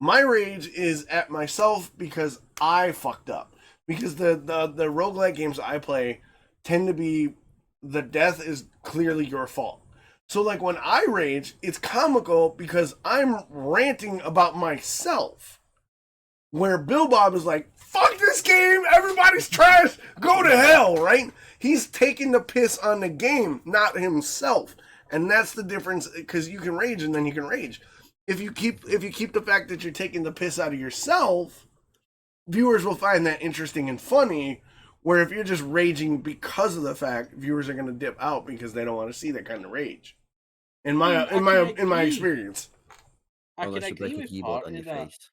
My rage is at myself because I fucked up. Because the roguelike games I play tend to be the death is clearly your fault. So like when I rage, it's comical because I'm ranting about myself. where Bill Bob is like, fuck this game, everybody's trash, go to hell, right? He's taking the piss on the game, not himself. And that's the difference, because you can rage and then you can rage. If you keep the fact that you're taking the piss out of yourself, viewers will find that interesting and funny. Where if you're just raging because of the fact, viewers are going to dip out because they don't want to see that kind of rage. In my experience, I can Unless you agree break a with keyboard part on of your that, face.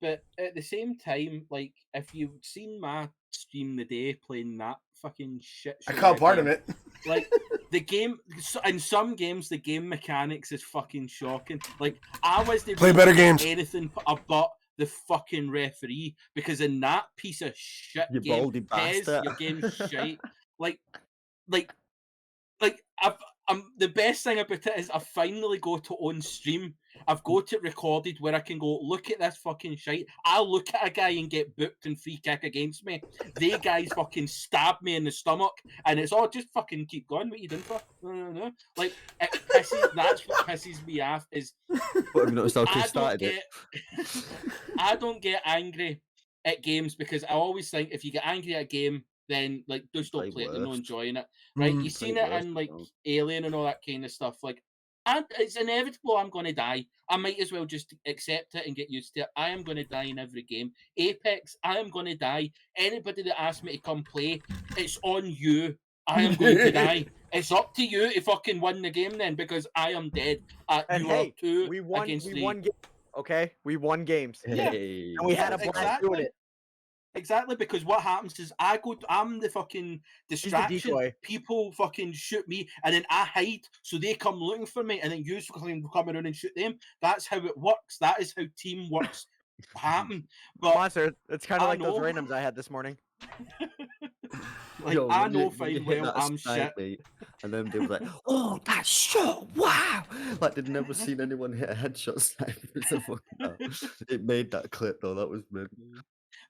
but at the same time, like if you've seen my stream the day playing that fucking shit I show caught of a part of game, it. like the game in some games, the game mechanics is fucking shocking. Like I was the Play better games. anything about the fucking referee because in that piece of shit You game, baldy Pez, bastard. your game's shite. Like the best thing about it is I finally go to on stream. I've got it recorded where I can go look at this fucking shite. I'll look at a guy and get booked and free kick against me. They guys fucking stab me in the stomach, and it's all just fucking keep going. What you doing for? No. Like it pisses. That's what pisses me off. Is But have you noticed how Chris started it? I don't get angry at games because I always think if you get angry at a game, then like just don't play it. They're not enjoying it, right? You've seen it in like Alien and all that kind of stuff. Like, it's inevitable. I'm going to die. I might as well just accept it and get used to it. I am going to die in every game. Apex, I am going to die. Anybody that asks me to come play, it's on you. I am going to die. It's up to you to fucking win the game then, because I am dead. And you hey, are two we won. against We three. won. Okay, we won games. Yeah. Hey. And we had a blast doing it. Exactly, because what happens is I'm the fucking distraction. decoy. People fucking shoot me, and then I hide, so they come looking for me, and then you come around and shoot them. That's how it works. That is how teamwork happen. But Monster, it's kind of I like those know. randoms I had this morning. Like Yo, I when know you fine hit well that I'm snipe, shit. mate, and then they were like, "Oh, that's shot! Wow!" Like they'd never seen anyone hit a headshot sniper. It's a fucking It made that clip though. That was mid.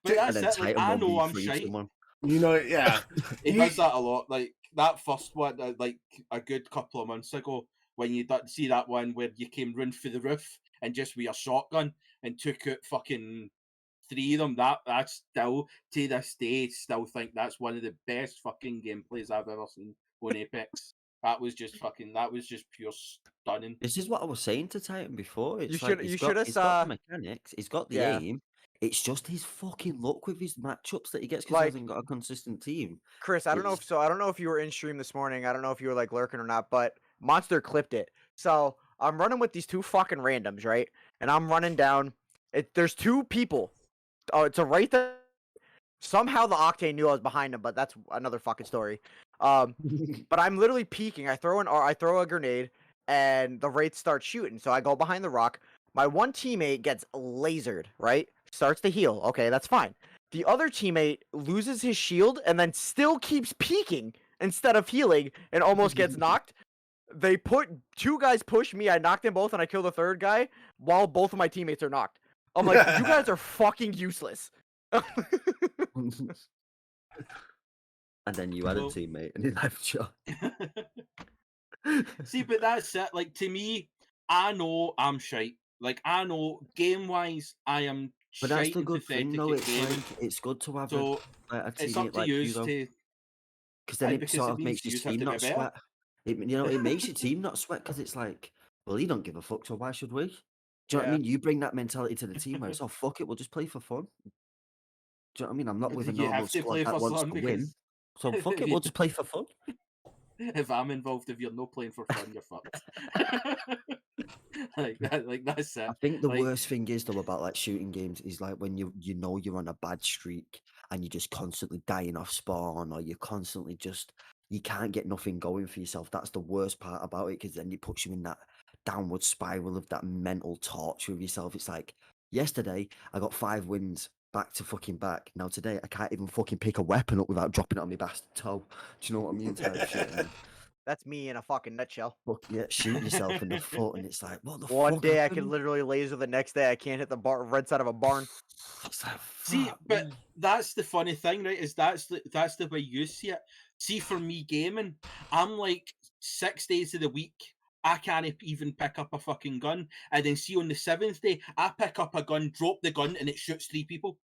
But And that's then it. Like Titan I know I'm 1v3 shite. someone. You know, yeah. He does that a lot. Like that first one, like a good couple of months ago, when you see that one where you came run through the roof and just with a shotgun and took out fucking 3 of them. That's still to this day still think that's one of the best fucking gameplays I've ever seen on Apex. That was just pure stunning. This is what I was saying to Titan before. It's You like should. he's You got should have he's got saw. the mechanics, he's got the Yeah. aim. It's just his fucking luck with his matchups that he gets because Like- he hasn't got a consistent team. Chris, I don't know It's- if so. I don't know if you were in stream this morning. I don't know if you were like lurking or not, but Monster clipped it. So I'm running with these 2 fucking randoms, right? And I'm running down. There's 2 people. Oh, it's a right there. Somehow the Octane knew I was behind him, but that's another fucking story. But I'm literally peeking. I throw a grenade, and the Wraith starts shooting. So I go behind the rock. My one teammate gets lasered, right? Starts to heal. Okay, that's fine. The other teammate loses his shield and then still keeps peeking instead of healing and almost gets knocked. 2 guys push me. I knock them both and I kill the 3rd guy while both of my teammates are knocked. I'm like, you guys are fucking useless. and then you had a teammate and he left shot. See, but that's it. Like to me, I know I'm shite. Like I know game wise, I am. But that's shite the and good thing, pathetic though. at It's gaming. like it's good to have So a it's up teammate to like you you, though, to. because then it because sort it of means makes your yous have team to be not better. sweat. It makes your team not sweat because it's like, well, he don't give a fuck, so why should we? Do you know what I Yeah. mean? You bring that mentality to the team where it's, oh fuck it, we'll just play for fun. Do you know what I mean? I'm not with a You normal have to squad play that for wants fun to win, because so fuck if it, you- we'll just play for fun. if I'm involved, if you're not playing for fun, you're fucked. like that's it. I think the Like- worst thing is though about like shooting games is like when you know you're on a bad streak and you're just constantly dying off spawn, or you're constantly just you can't get nothing going for yourself. That's the worst part about it, because then it puts you in that downward spiral of that mental torture of yourself. It's like yesterday I got 5 wins back to fucking back. Now today I can't even fucking pick a weapon up without dropping it on my bastard toe. Do you know what I mean? Type shit. And That's me in a fucking nutshell. fuck yeah, shoot yourself in the foot, and it's like, what the One fuck day I happened? can literally laser, the next day I can't hit the right side of a barn. It's like, See, fuck but me. that's the funny thing, right? Is that's the way you see it. See, for me gaming, I'm like 6 days of the week I can't even pick up a fucking gun. And then see on the 7th day, I pick up a gun, drop the gun, and it shoots 3 people.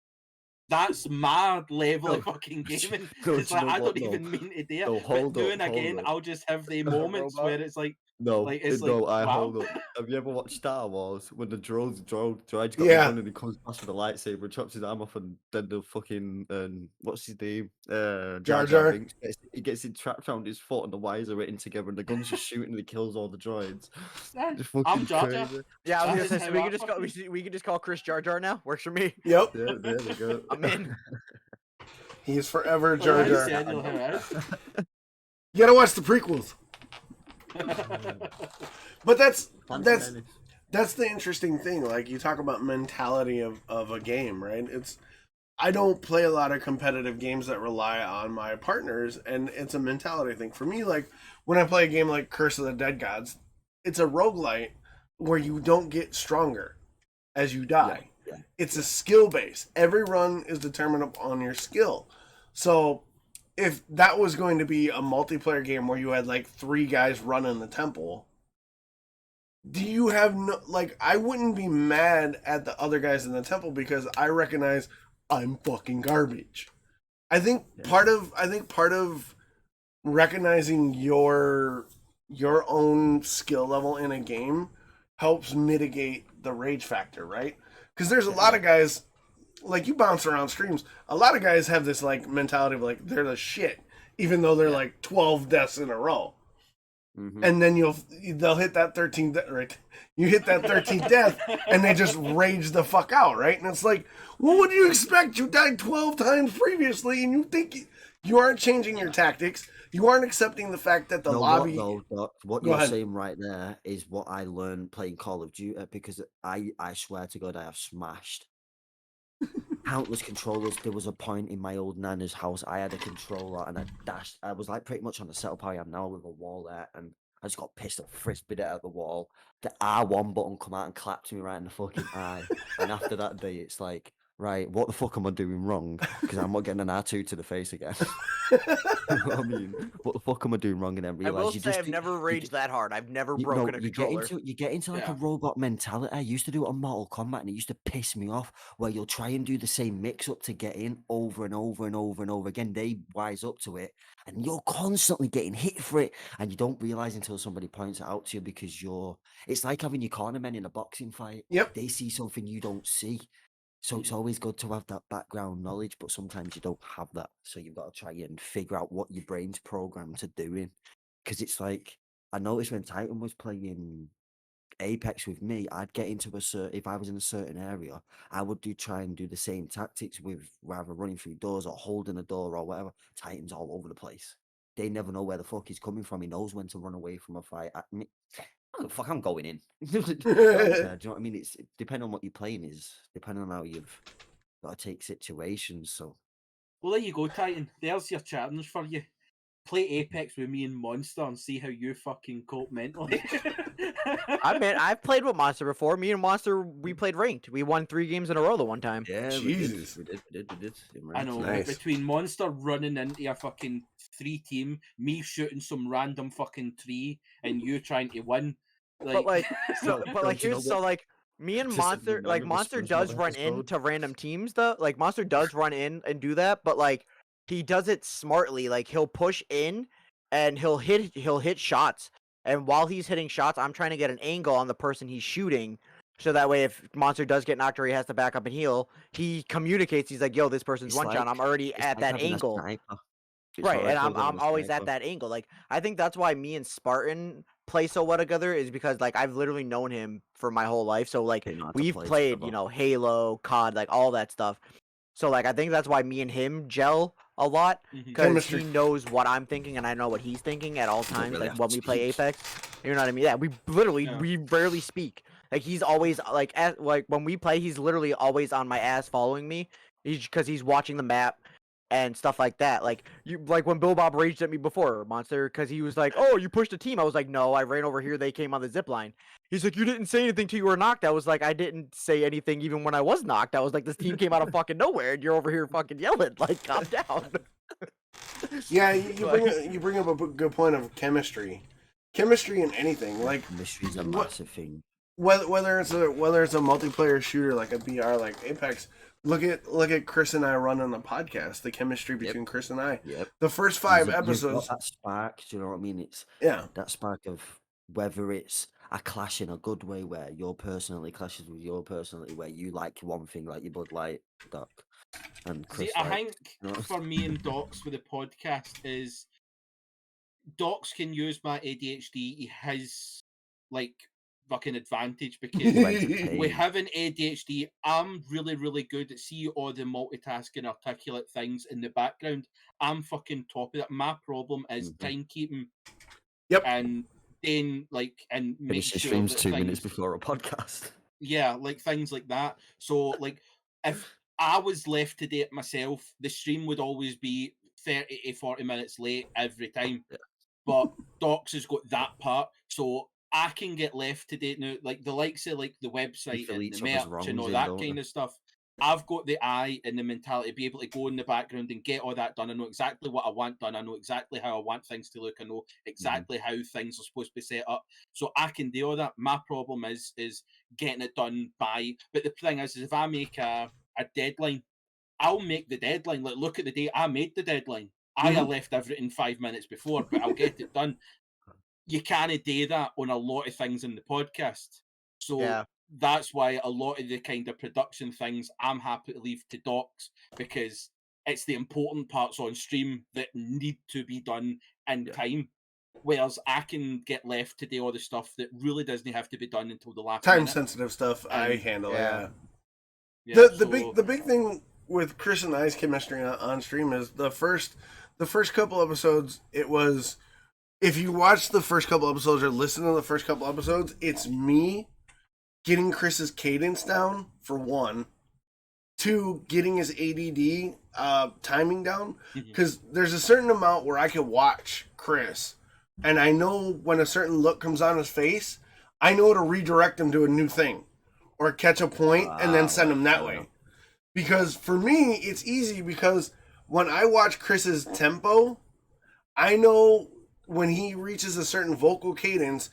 That's my level of fucking gaming. No, It's do you like know I what, don't though? even mean to do it. No, But hold doing up, hold again, up. I'll just have the A moments robot? where it's like, No, it's like, I wow. hold up. Have you ever watched Star Wars when the droid's got the Yeah. gun and he comes past with a lightsaber and chops his arm off, and then the fucking what's his name? Jar Jar Jar. Binks he gets entrapped around his foot and the wires are written together and the gun's just shooting and he kills all the droids. Aye, Just I'm fucking Jar Jar. crazy. Yeah, I was That gonna is say, how so we I can just call fucking- we can just call Chris Jar Jar now. Works for me. Yep. Yeah, there we go. I'm in. He is forever Well, Jar that's Jar. genuinely how it is. You gotta watch the prequels. But that's the interesting thing. Like, you talk about mentality of a game, right? I don't play a lot of competitive games that rely on my partners, and it's a mentality thing. For me, like, when I play a game like Curse of the Dead Gods, it's a roguelite where you don't get stronger as you die. Yeah. It's a skill base. Every run is determined upon your skill. So if that was going to be a multiplayer game where you had like 3 guys running the temple, do you have no, like, I wouldn't be mad at the other guys in the temple because I recognize I'm fucking garbage. I think part of recognizing your own skill level in a game helps mitigate the rage factor, right? Because there's a lot of guys, like, you bounce around streams, a lot of guys have this like mentality of like they're the shit, even though they're like 12 deaths in a row. Mm-hmm. And then they'll hit that 13th, right? You hit that 13th death, and they just rage the fuck out, right? And it's like, well, what do you expect? You died 12 times previously, and you think you aren't changing your tactics. You aren't accepting the fact that the lobby. What Go you're ahead. saying right there is what I learned playing Call of Duty, because I swear to God I have smashed countless controllers. There was a point in my old nana's house I had a controller and I was like pretty much on the setup I am now with a wall there, and I just got pissed and frisbeed it out the wall. The R1 button come out and clapped me right in the fucking eye. And after that day, it's like, right, what the fuck am I doing wrong? Because I'm not getting an R2 to the face again. You know what I mean? What the fuck am I doing wrong? And then I will realize say I've never raged that hard. I've never broken a controller. You get into like Yeah. a robot mentality. I used to do it on Mortal Kombat, and it used to piss me off. Where you'll try and do the same mix up to get in over and over and over and over again. They wise up to it, and you're constantly getting hit for it, and you don't realize until somebody points it out to you, because it's like having your cornermen in a boxing fight. Yep. They see something you don't see. So it's always good to have that background knowledge, but sometimes you don't have that. So you've got to try and figure out what your brain's programmed to doing. Because it's like, I noticed when Titan was playing Apex with me, I'd get into if I was in a certain area, I would try and do the same tactics with rather running through doors or holding a door or whatever. Titan's all over the place. They never know where the fuck he's coming from. He knows when to run away from a fight. Fuck, I'm going in. Do you know what I mean? It's depending on what you're playing depending on how you've got to take situations. So, Well, there you go, Titan. There's your challenge for you. Play Apex with me and Monster and see how you fucking cope mentally. I've played with Monster before. Me and Monster, we played ranked. We won 3 games in a row the one time. yeah, Jesus. we did. I know, Nice. between Monster running into a fucking 3 team, me shooting some random fucking tree, and you trying to win. But like, so, No, but like, do you know here's so what? like me and Just a Monster, like reminder, Monster this does was run episode. into random teams though. Like Monster does run in and do that, but like he does it smartly. Like he'll push in and he'll hit shots. And while he's hitting shots, I'm trying to get an angle on the person he's shooting. So that way, if Monster does get knocked or he has to back up and heal, he communicates. He's like, "Yo, this person's It's one shot. like- I'm already It's at like that having a angle." sniper. It's Right, alright and for having I'm a always at sniper. that angle. Like I think that's why me and Spartan play so well together, is because like I've literally known him for my whole life. So like They know how to we've play played, together. you know, Halo, COD, like all that stuff. So like I think that's why me and him gel a lot, Mhm. because Chemistry. he knows what I'm thinking and I know what he's thinking at all times. really Like have when to we play speak. Apex, you know what I mean? Yeah, we literally Yeah. we rarely speak. Like he's always like like when we play, he's literally always on my ass following me. Because he's watching the map and stuff like that. Like when Bill Bob raged at me before, Monster, because he was like, "Oh, you pushed a team." I was like, "No, I ran over here. They came on the zip line." He's like, "You didn't say anything till you were knocked." I was like, "I didn't say anything even when I was knocked." I was like, "This team came out of fucking nowhere, and you're over here fucking yelling. Like, calm down." Yeah, you bring up a good point of chemistry, chemistry in anything. Like Mystery's a what- massive thing. whether it's a multiplayer shooter like a BR like Apex. Look at Chris and I running the podcast. The chemistry between Chris and I. Yep. The first 5 You've got episodes. that spark, do you know what I mean? It's Yeah. that spark of whether it's a clash in a good way where your personality clashes with your personality, where you like one thing like your Bud Light, Doc, and Chris. See, I like, think you know? for me and Docs with the podcast is Docs can use my ADHD. He has like fucking advantage because we have an ADHD. I'm really, really good at see all the multitasking, articulate things in the background. I'm fucking top of that. My problem is timekeeping. Yep. And then and make Finish the sure streams that 2 minutes things- before a podcast. Yeah, like things like that. So like if I was left to do it myself, the stream would always be 30 to 40 minutes late every time. Yeah. But Docs has got that part, so I can get left to do it now. Like the likes of like the website fill and each the other's merch wrongs and all in, that don't kind they? of stuff. I've got the eye and the mentality to be able to go in the background and get all that done. I know exactly what I want done. I know exactly how I want things to look. I know exactly how things are supposed to be set up. So I can do all that. My problem is getting it done by. But the thing is if I make a deadline, I'll make the deadline. Like, look at the day I made the deadline. I left everything 5 minutes before, but I'll get it done. You can't do that on a lot of things in the podcast. So that's why a lot of the kind of production things I'm happy to leave to Docs, because it's the important parts on stream that need to be done in time. Whereas I can get left to do all the stuff that really doesn't have to be done until the last Time minute. sensitive stuff I handle. Yeah. Yeah, The big thing with Chris and I's chemistry on stream is the first couple episodes. It was, if you watch the first couple episodes or listen to the first couple episodes, it's me getting Chris's cadence down for 1, 2 getting his ADD timing down, because there's a certain amount where I can watch Chris and I know when a certain look comes on his face, I know to redirect him to a new thing or catch a point and then send him that way. Because for me, it's easy because when I watch Chris's tempo, I know when he reaches a certain vocal cadence,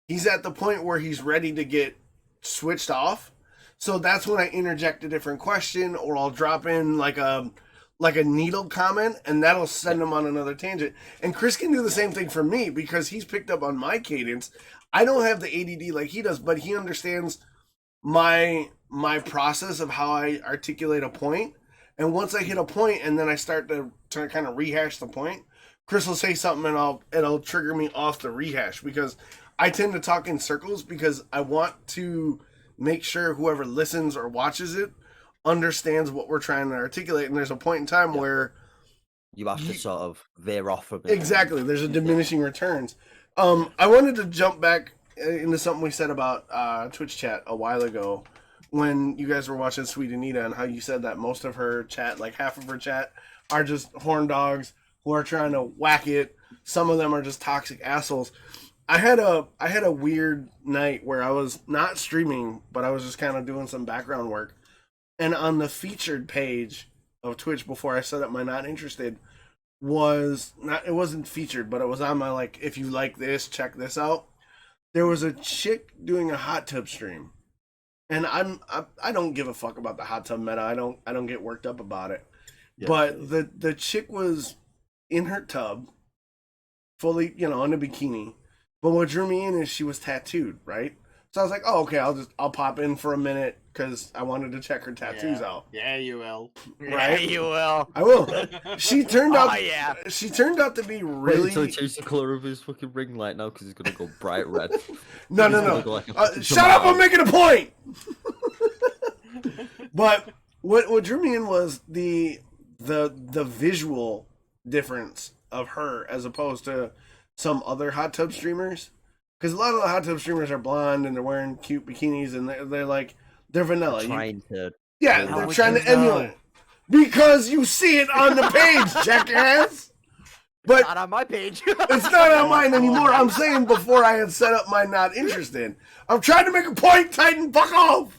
he's at the point where he's ready to get switched off. So that's when I interject a different question, or I'll drop in like a needle comment, and that'll send him on another tangent. And Chris can do the same thing for me because he's picked up on my cadence. I don't have the ADD like he does, but he understands my process of how I articulate a point. And once I hit a point and then I start to kind of rehash the point, Chris will say something and it'll trigger me off the rehash, because I tend to talk in circles because I want to make sure whoever listens or watches it understands what we're trying to articulate. And there's a point in time where you have to sort of veer off a bit. Exactly. There's a diminishing returns. I wanted to jump back into something we said about Twitch chat a while ago when you guys were watching Sweet Anita, and how you said that most of her chat, like half of her chat, are just horn dogs who are trying to whack it. Some of them are just toxic assholes. I had a weird night where I was not streaming, but I was just kind of doing some background work. And on the featured page of Twitch before I set up my not interested, it wasn't featured, but it was on my, like, if you like this, check this out. There was a chick doing a hot tub stream. And I don't give a fuck about the hot tub meta. I don't get worked up about it. Yeah. But the chick was in her tub, fully, in a bikini. But what drew me in is she was tattooed, right? So I was like, oh, okay, I'll pop in for a minute because I wanted to check her tattoos out. Yeah, you will. Right? Yeah, you will. I will. She turned out. Oh, yeah. She turned out to be really. Wait until he changes the color of his fucking ring light now, because he's gonna go bright red. No. Like shut up! I'm making a point. But what drew me in was the visual difference of her as opposed to some other hot tub streamers, because a lot of the hot tub streamers are blonde and they're wearing cute bikinis and they're vanilla. They're trying to emulate because you see it on the page, jackass. But not on my page. It's not on mine anymore. I'm saying before I had set up my not interested. I'm trying to make a point, Titan. Fuck off.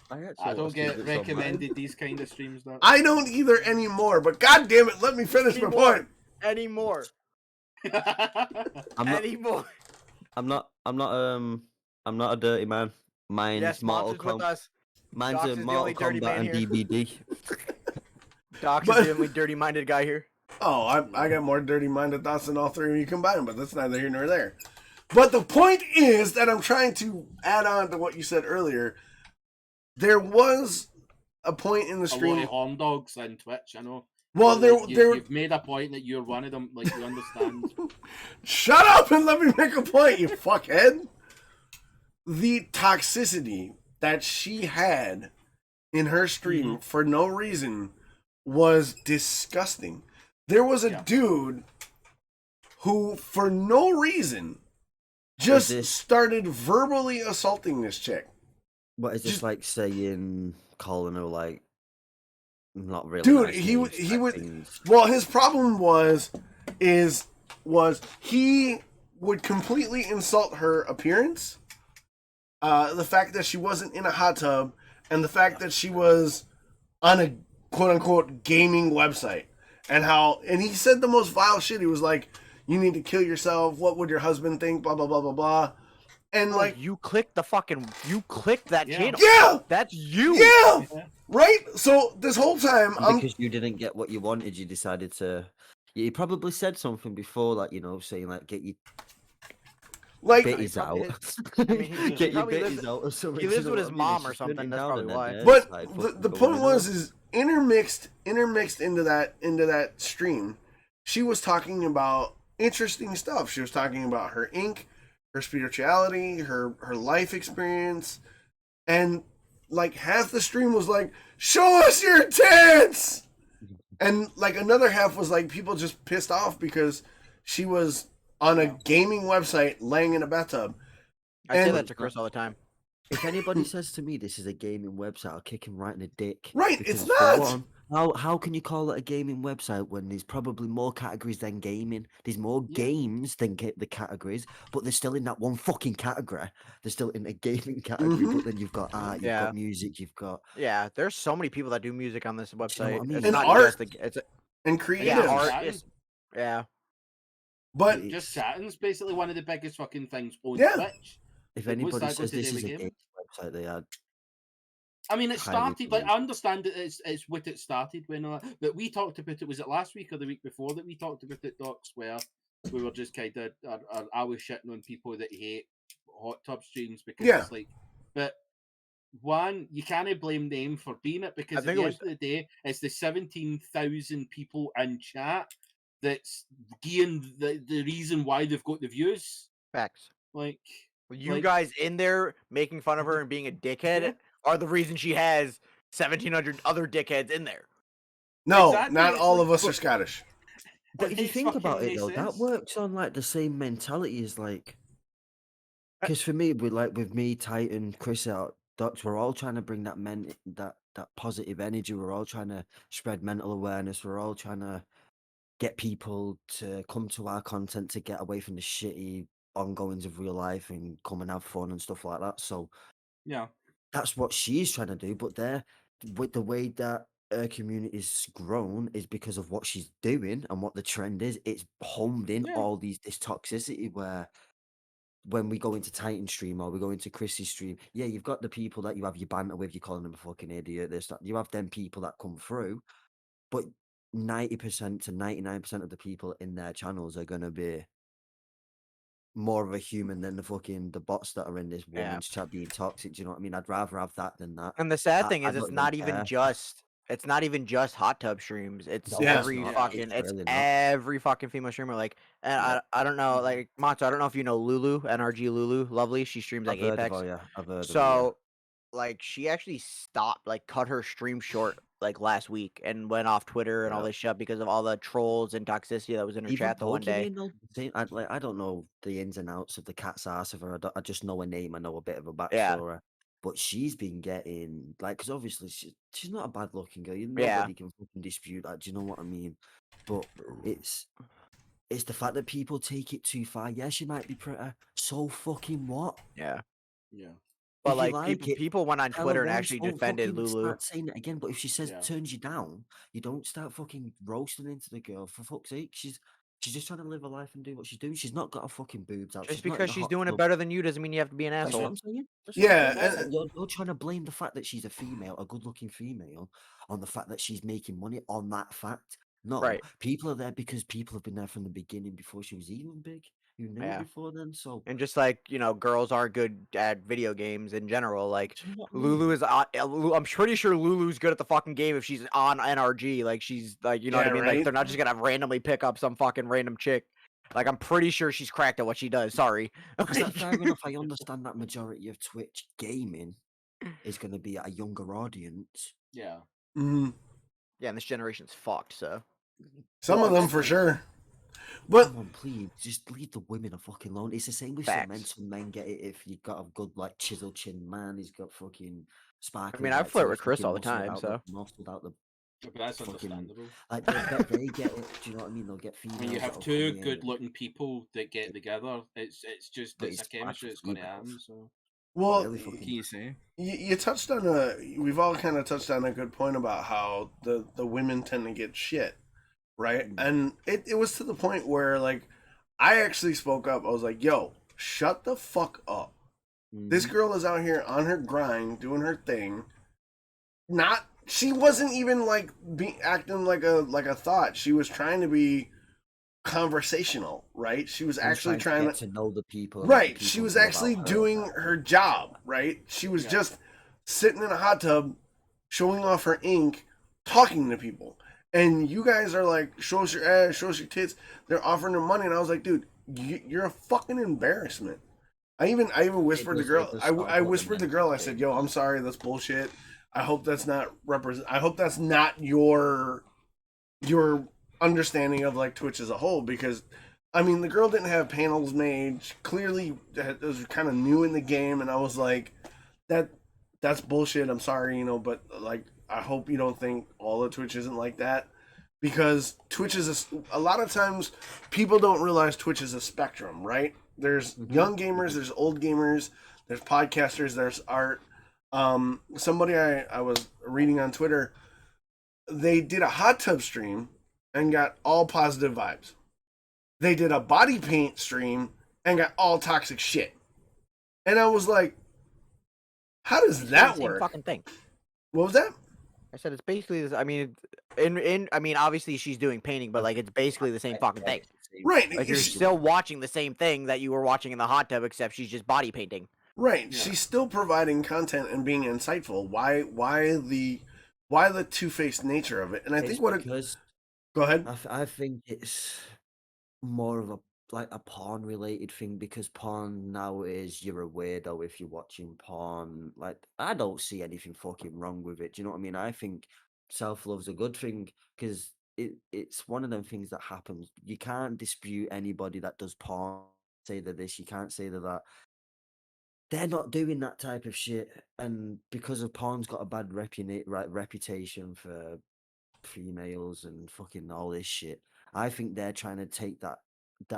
I don't get recommended these kind of streams, though. I don't either anymore. But god damn it, let me finish my point. Anymore. Anymore. I'm not. I'm not a dirty man. Mine's Yes, Mortal Monster's with Kombat. us. Mine's Dox a is the Mortal only dirty Kombat man and here. DVD. Dox But- is the only dirty-minded guy here. Oh, I got more dirty-minded thoughts than all three of you combined, but that's neither here nor there. But the point is that I'm trying to add on to what you said earlier. There was a point in the A lot stream. of horn dogs on Twitch, I know. Well, Like, there. you've made a point that you're one of them. Like, you understand. Shut up and let me make a point, you fuckhead. The toxicity that she had in her stream for no reason was disgusting. There was a dude who, for no reason, just started verbally assaulting this chick. What is this Just- like saying, calling her like, not really? Dude, nice he names, he type would. things? Well, his problem was he would completely insult her appearance, the fact that she wasn't in a hot tub, and the fact that she was on a quote unquote gaming website, and he said the most vile shit. He was like, "You need to kill yourself. What would your husband think?" Blah blah blah blah blah. And like, you clicked that Yeah. channel. yeah, That's you. yeah, right. So this whole time, And because you didn't get what you wanted, you decided to. You probably said something before, like, you know, saying like, get your like, bitties out. mean, he Get your probably lives- bitties out or something. he do you lives know with what his I mean? mom It's or just something, turning that's down probably and then why. there, but it's like the fucking point going was on. is intermixed into that stream. She was talking about interesting stuff. She was talking about her ink, her spirituality, her life experience, and like half the stream was like, "Show us your tits," and like another half was like people just pissed off because she was on a gaming website laying in a bathtub. I say And- that to Chris all the time. If anybody says to me this is a gaming website, I'll kick him right in the dick. Right, Because it's for not. one, how can you call it a gaming website when there's probably more categories than gaming? There's more Yeah. games than the categories, but they're still in that one fucking category. They're still in a gaming category, Mhm. but then you've got art, you've Yeah. got music, you've got Yeah, there's so many people that do music on this know website. what I mean? It's And not art. just it's And creatives. yeah, art. Chatting. Is, yeah, But It's- Just chatting's basically one of the biggest fucking things on Yeah. Twitch. if Like, what's anybody that got says to do this with is a gaming? gaming website, they are I mean, it highly started like I believed. understand that it's what it started when, but we talked about it. Was it last week or the week before that we talked about it, Docs, where we were just kind of I was shitting on people that hate hot tub streams because Yeah. it's like, but one, you can't blame them for being it because at think the it end of the day, it's the 17,000 people in chat that's gearing the reason why they've got the views. facts. Like, You Like- guys in there making fun of her and being a dickhead Yeah. are the reason she has 1,700 other dickheads in there. no, Exactly, not it's all like- of us are Scottish. But if you makes think about fucking it no though, that sense. works on like the same mentality as like, because for me, with me, Titan, Chris out, Docs, we're all trying to bring that positive energy. We're all trying to spread mental awareness. We're all trying to get people to come to our content to get away from the shitty ongoings of real life and come and have fun and stuff like that. So yeah, that's what she's trying to do. But there, with the way that her community's grown, is because of what she's doing and what the trend is. It's homed in Yeah. all this toxicity where when we go into Titan stream or we go into Chrissy's stream, yeah, you've got the people that you have your banter with, you're calling them a fucking idiot, this, that. You have them people that come through, but 90% to 99% of the people in their channels are gonna be more of a human than the bots that are in this Yeah. woman's chat being toxic. Do you know what I mean? I'd rather have that than that. And the sad I- thing I is, don't it's even not even care. just hot tub streams. It's No, it's every not. fucking It's it's really not. every fucking female streamer. Like, and Yeah. I don't know, like Monster. I don't know if you know Lulu, NRG Lulu, lovely. She streams like I've heard Apex. of her, yeah. I've heard of her, So, like, she actually stopped, like, cut her stream short like last week and went off Twitter and all Yeah. this shit because of all the trolls and toxicity that was in her Even chat the one day. Pokemon, though, I don't know the ins and outs of the cat's ass of her. I just know her name. I know a bit of a Yeah. backstory. But she's been getting like, because obviously she's not a bad looking girl. Yeah. Nobody can fucking dispute that. Do you know what I mean? But it's the fact that people take it too far. Yeah, she might be pretty. So fucking what? Yeah. yeah. But If you like, like it, people went on tell her Twitter and once, actually don't defended fucking Lulu. Start saying it again. But if she says Yeah. turns you down, you don't start fucking roasting into the girl. For fuck's sake, she's She's just trying to live her life and do what she's doing. She's not got her fucking boobs out. Just She's not in because the she's hot doing it tub. better than you doesn't mean you have to be an That's what asshole. I'm saying. That's what Yeah, I'm saying. It's and- like you're trying to blame the fact that she's a female, a good-looking female, on the fact that she's making money on that fact. No, Right. people are there because people have been there from the beginning before she was even big. You knew Yeah. it before then, so And just like, girls are good at video games in general. Like, do you know what I Lulu mean? is I'm pretty sure Lulu's good at the fucking game if she's on NRG. Like, she's like, you know what I Yeah, mean? right? Like, they're not just gonna randomly pick up some fucking random chick. Like, I'm pretty sure she's cracked at what she does. Sorry. Is that fair enough? I understand that majority of Twitch gaming is going to be at a younger audience. Yeah. Mhm. Yeah, and this generation's fucked, so. Some Well, of them it's for like- sure. But Come on, please, just leave the women fucking alone. It's the same with some men. Facts. Some men get it if you got a good, like, chisel chin man. He's got fucking I sparkly. mean, I white flirt teeth, with Chris fucking all the muscled time, out so. muscled out the But that's fucking understandable. like they get it. Do you know what I mean? They'll get females. When you have that'll two come in good-looking people that get together, it's just But it's a it's chemistry that's going to happen. So well, really What fucking. can you say? you touched on we've all kind of touched on a good point about how the women tend to get shit, right? Mm. And it was to the point where, like, I actually spoke up. I was like, yo, shut the fuck up. This Mhm. girl is out here on her grind doing her thing. She wasn't even like acting like a thought. She was trying to be conversational, right? She was She was actually trying trying to get to know the people. and right. the She people was know about actually her. doing her job, right? She was Yeah. just sitting in a hot tub, showing off her ink, talking to people. And you guys are like, show us your ass, show us your tits. They're offering her money, and I was like, dude, you're a fucking embarrassment. I even whispered to the girl. I whispered to the girl. I said, "Yo, I'm sorry. That's bullshit. I hope that's not I hope that's not your understanding of like Twitch as a whole, because I mean the girl didn't have panels made. She clearly was kind of new in the game, and I was like, that's bullshit. I'm sorry, but like I hope you don't think all of Twitch isn't like that, because Twitch is a lot of times people don't realize Twitch is a spectrum, right? There's young gamers, there's old gamers, there's podcasters, there's art. Somebody I was reading on Twitter, they did a hot tub stream and got all positive vibes. They did a body paint stream and got all toxic shit. And I was like, how does that Same work? fucking thing. What was that? I said it's basically this. I mean, I mean, obviously she's doing painting, but like it's basically the same fucking thing. Right. Like you're She- still watching the same thing that you were watching in the hot tub, except she's just body painting. Right. Yeah. She's still providing content and being insightful. Why the two-faced nature of it? And I think because go ahead. I think it's more of a porn related thing, because porn now is you're a weirdo if you're watching porn. Like, I don't see anything fucking wrong with it. Do you know what I mean? I think self-love's a good thing, because it's one of them things that happens. You can't dispute anybody that does porn, say that this, you can't say that. They're not doing that type of shit, and because of porn's got a bad reputation for females and fucking all this shit, I think they're trying to take that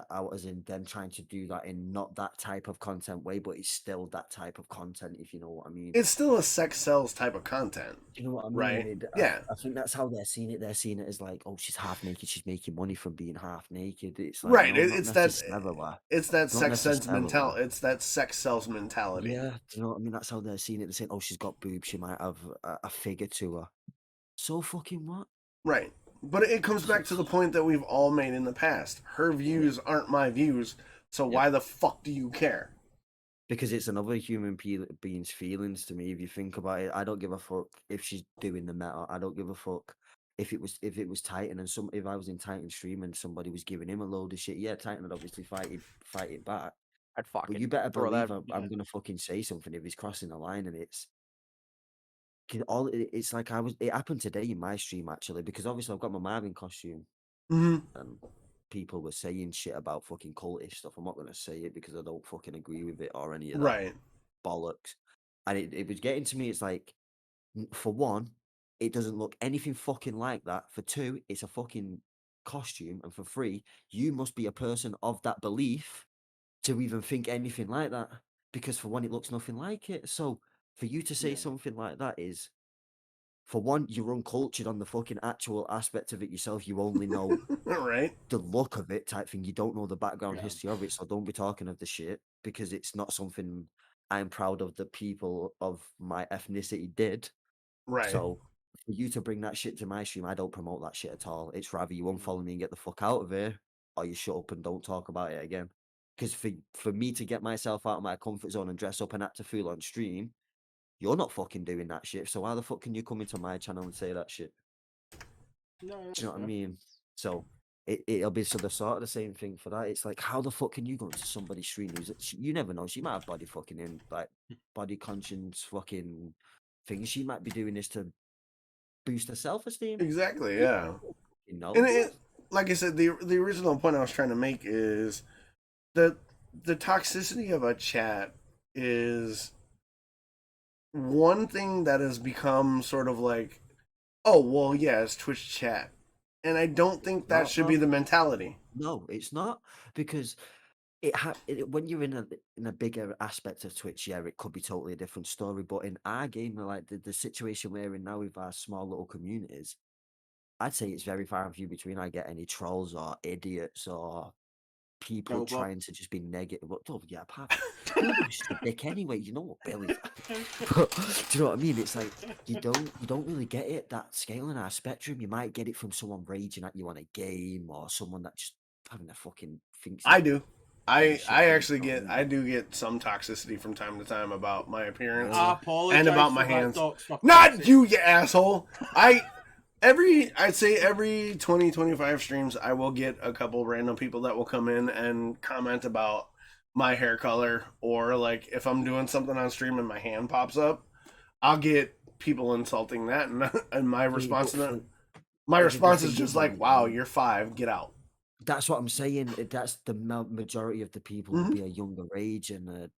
out, as in them trying to do that in not that type of content way, but it's still that type of content, if you know what I mean. It's still a sex sells type of content. You know what I mean? right, yeah. I think that's how they're seeing it. They're seeing it as like, oh, she's half naked, she's making money from being half naked. It's like, Right. no, not It's that necessarily. it's that Not sex sense necessarily. mentality. It's that sex sells mentality. Yeah, do you know what I mean? That's how they're seeing it. They're saying, oh, she's got boobs, she might have a figure to her. So fucking what? Right. But it comes back to the point that we've all made in the past. Her views aren't my views, so why the fuck do you care? Because it's another human being's feelings to me. If you think about it, I don't give a fuck if she's doing the meta. I don't give a fuck if it was Titan and if I was in Titan stream and somebody was giving him a load of shit. Yeah, Titan would obviously fight it back. I'd fucking. But you better throw believe that. I'm gonna fucking say something if he's crossing the line, and it's like it happened today in my stream actually, because obviously I've got my Marvin costume Mm-hmm. and people were saying shit about fucking cultish stuff. I'm not gonna say it because I don't fucking agree with it or any of that Right. bollocks. And it was getting to me. It's like, for one, it doesn't look anything fucking like that. For two, it's a fucking costume, and for three, you must be a person of that belief to even think anything like that. Because for one, it looks nothing like it. So for you to say Yeah. something like that is for one, you're uncultured on the fucking actual aspect of it yourself. You only know Right. the look of it type thing. You don't know the background Yeah. history of it, so don't be talking of the shit because it's not something I'm proud of the people of my ethnicity did. Right. So for you to bring that shit to my stream, I don't promote that shit at all. It's rather you unfollow me and get the fuck out of here, or you shut up and don't talk about it again. Because for me to get myself out of my comfort zone and dress up and act a fool on stream, you're not fucking doing that shit. So why the fuck can you come into my channel and say that shit? No, Do you know what I mean? So it'll be the sort of the same thing for that. It's like, how the fuck can you go into somebody's stream you never know, she might have body fucking in, like body conscience fucking things. She might be doing this to boost her self-esteem. Exactly. Yeah. You know? And like I said, the original point I was trying to make is that the toxicity of a chat is one thing that has become sort of like, oh well, yeah, it's Twitch chat, and I don't think that should be the mentality. No, it's not, because when you're in a bigger aspect of Twitch, yeah, it could be totally a different story. But in our game, like the situation we're in now with our small little communities, I'd say it's very far and few between I get any trolls or idiots or people Bilbo. trying to just be negative. But yeah, apart Bilbo's just a dick anyway. You know what Billy's but do you know what I mean? It's like you don't really get it, that scale in our spectrum. You might get it from someone raging at you on a game or someone that just having a fucking thinks. I do. I shit, actually you know what I get mean? I do get some toxicity from time to time about my appearance I apologize and about my for that, hands. Docs, for Not fuck's you, you asshole. I'd say every 20, 25 streams, I will get a couple random people that will come in and comment about my hair color, or like if I'm doing something on stream and my hand pops up, I'll get people insulting that, and my response to that, my response is just like, "Wow, you're 5, get out." That's what I'm saying. That's the majority of the people will be a younger age and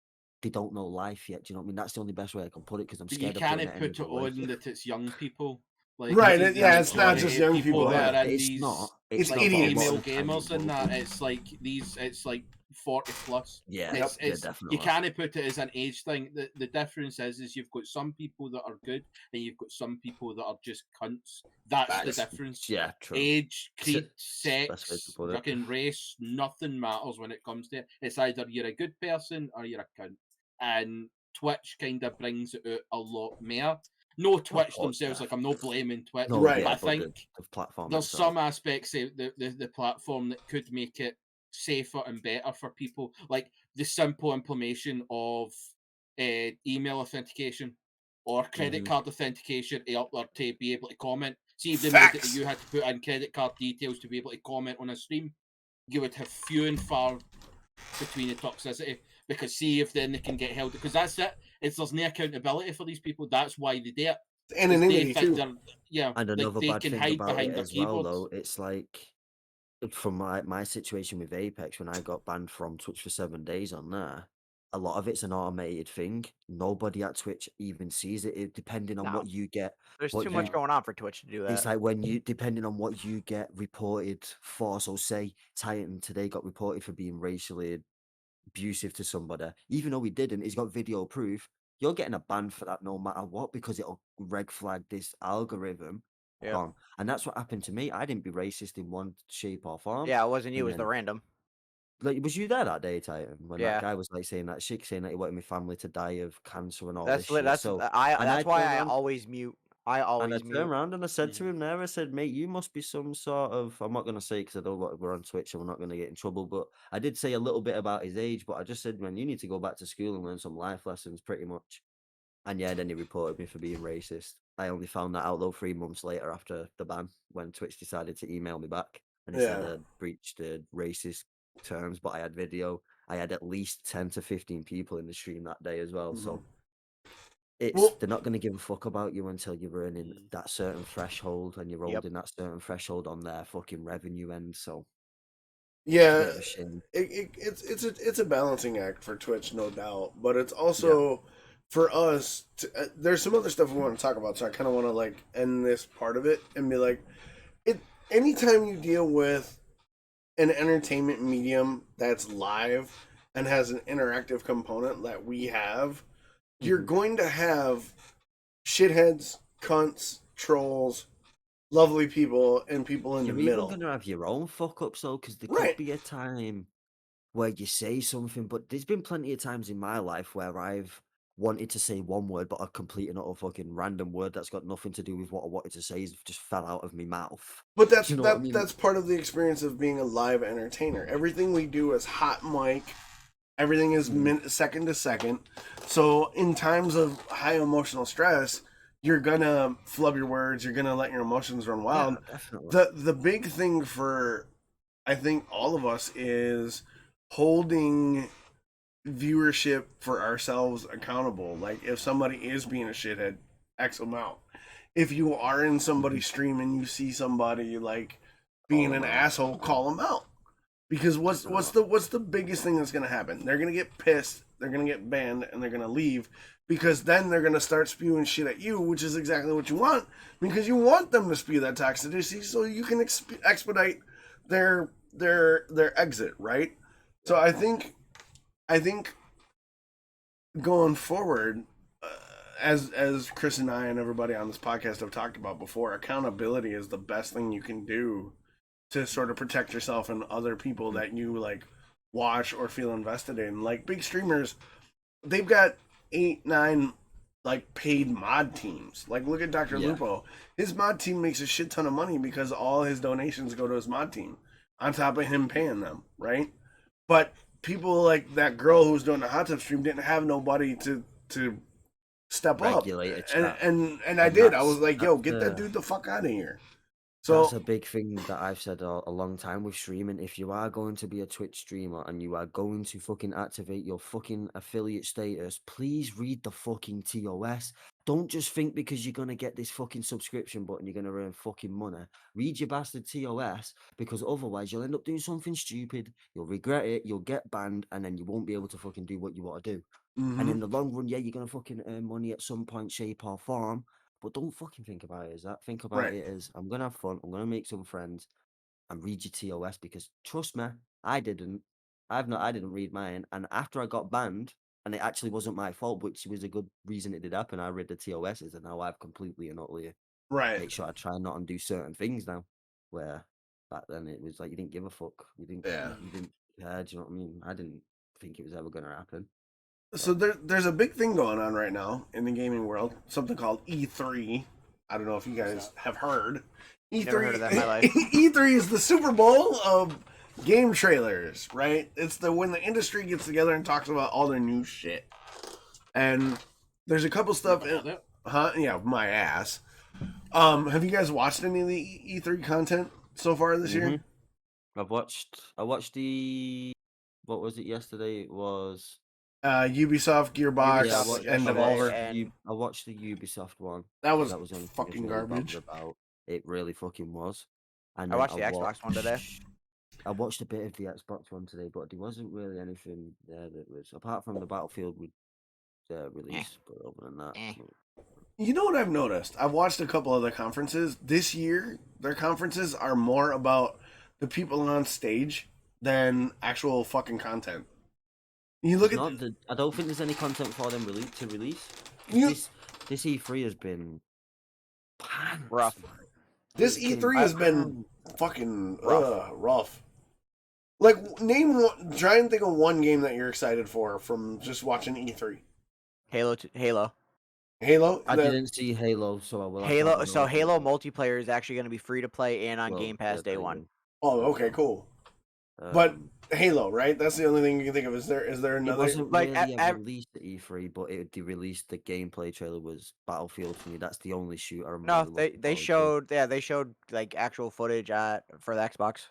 they don't know life yet. Do you know what I mean? That's the only best way I can put it because I'm But you scared of can't doing it put it any other way. on that it's young people. Like, Right, see, the yeah, it's not majority just of young people, that yeah. are in It's these, not. It's like, idiots. female Lot of gamers time and that. It's like it's like 40 plus. Yeah, It's yeah, definitely. you can't put it as an age thing. The difference is you've got some people that are good and you've got some people that are just cunts. That's the difference. Yeah, true. Age, creed, Best way to sex, put it. fucking race, nothing matters when it comes to it. It's either you're a good person or you're a cunt. And Twitch kind of brings it out a lot more. No Twitch course, themselves, yeah. like I'm not blaming Twitch, No, Right. but I yeah, but think the platform there's itself. some aspects of the platform that could make it safer and better for people, like the simple implementation of email authentication or credit card authentication up there to be able to comment. See, if they made it that you had to put in credit card details to be able to comment on a stream, you would have few and far between the toxicity. Because see if then they can get held, because that's it. It's there's no accountability for these people. That's why they do it. Anonymity too. Yeah, And like another they bad can thing hide about behind it their as well, keyboards. though, it's like from my situation with Apex when I got banned from Twitch for 7 days on there. A lot of it's an automated thing. Nobody at Twitch even sees it. Depending on No. what you get. There's what too you- much going on for Twitch to do that. It's like when you, depending on what you get reported for. So say Titan today got reported for being racially abusive to somebody, even though he didn't. He's got video proof. You're getting a ban for that no matter what because it'll red flag this algorithm. Yeah. Wrong. And that's what happened to me. I didn't be racist in one shape or form. Yeah, it wasn't you, it And was the then- random. Like, was you there that day, Titan? When Yeah. that guy was like saying that shit, saying that he wanted my family to die of cancer and all That's this shit. that's So that's I why turned I around- always mute. I and I always turned mute. around and I said to him there, I said, mate, you must be some sort of, I'm not going to say because I know what we're on Twitch and we're not going to get in trouble, but I did say a little bit about his age, but I just said, man, you need to go back to school and learn some life lessons pretty much. And yeah, then he reported me for being racist. I only found that out though 3 months later after the ban when Twitch decided to email me back and he said Yeah. I breached racist terms, but I had video. I had at least 10 to 15 people in the stream that day as well. So they're not going to give a fuck about you until you're earning that certain threshold and you're holding that certain threshold on their fucking revenue end. So Yeah, bit of a shame. it's a balancing act for Twitch, no doubt, but it's also for us. There's some other stuff we want to talk about, so I kind of want to like end this part of it and be like, anytime you deal with an entertainment medium that's live and has an interactive component that we have, you're going to have shitheads, cunts, trolls, lovely people, and people in You're the even middle. gonna have your own fuck ups though, because there Right. could be a time where you say something, but there's been plenty of times in my life where I've wanted to say one word, but a complete and utter fucking random word that's got nothing to do with what I wanted to say just fell out of my mouth. But that's You know what I mean? that's part of the experience of being a live entertainer. Everything we do is hot mic. Everything is second to second. So in times of high emotional stress, you're gonna flub your words. You're gonna let your emotions run wild. Yeah, definitely. The big thing for I think all of us is holding viewership for ourselves accountable. Like if somebody is being a shithead, X amount. If you are in somebody's stream and you see somebody like being an asshole, call them out. Because what's the biggest thing that's gonna happen? They're gonna get pissed, they're gonna get banned, and they're gonna leave because then they're gonna start spewing shit at you, which is exactly what you want because you want them to spew that toxicity so you can expedite their exit, right? So I think going forward, as Chris and I and everybody on this podcast have talked about before, accountability is the best thing you can do to sort of protect yourself and other people that you like watch or feel invested in. Like big streamers, they've got 8-9 like paid mod teams. Like look at Dr. Lupo. His mod team makes a shit ton of money because all his donations go to his mod team on top of him paying them, right? But people like that girl who was doing the hot tub stream didn't have nobody to step Regulate up. a chat. And I did. I was like, yo, get that dude the fuck out of here. So that's a big thing that I've said a long time with streaming. If you are going to be a Twitch streamer and you are going to fucking activate your fucking affiliate status, please read the fucking TOS. Don't just think because you're going to get this fucking subscription button, you're going to earn fucking money. Read your bastard TOS because otherwise you'll end up doing something stupid. You'll regret it. You'll get banned and then you won't be able to fucking do what you want to do. And in the long run, yeah, you're going to fucking earn money at some point, shape or form. But don't fucking think about it as that. Think about it as I'm gonna have fun. I'm gonna make some friends and read your TOS because trust me, I didn't. I didn't read mine. And after I got banned, and it actually wasn't my fault, which was a good reason it did happen. I read the TOSs, and now I've completely and utterly make sure I try not and do certain things now. Where back then it was like you didn't give a fuck. You didn't. You didn't care. Do you know what I mean? I didn't think it was ever gonna happen. So there's a big thing going on right now in the gaming world, something called E3. I don't know if you guys have heard. E3, Never heard of that in my life. E3 is the Super Bowl of game trailers, right? It's when the industry gets together and talks about all their new shit. And there's a couple stuff yeah, my ass. Have you guys watched any of the E3 content so far this year? I watched the what was it yesterday? It was Ubisoft, Gearbox, and Devolver. I watched the Ubisoft one. That was only fucking garbage. About. It really fucking was. And I watched the Xbox one today. I watched a bit of the Xbox one today, but there wasn't really anything there that was apart from the Battlefield release. But other than that, you know what I've noticed? I've watched a couple other conferences this year. Their conferences are more about the people on stage than actual fucking content. You look I don't think there's any content for them to release. This E3 has been rough. This E3 has been fucking rough. Like, try and think of one game that you're excited for from just watching E3. Halo. I didn't see Halo, so I will. Halo. So Halo multiplayer is actually going to be free to play and on Game Pass day one. Oh, okay, cool. But Halo, right? That's the only thing you can think of. Is there another? It wasn't really released at E3, but they released the gameplay trailer was Battlefield for me. That's the only shooter. No, they showed like actual footage for the Xbox.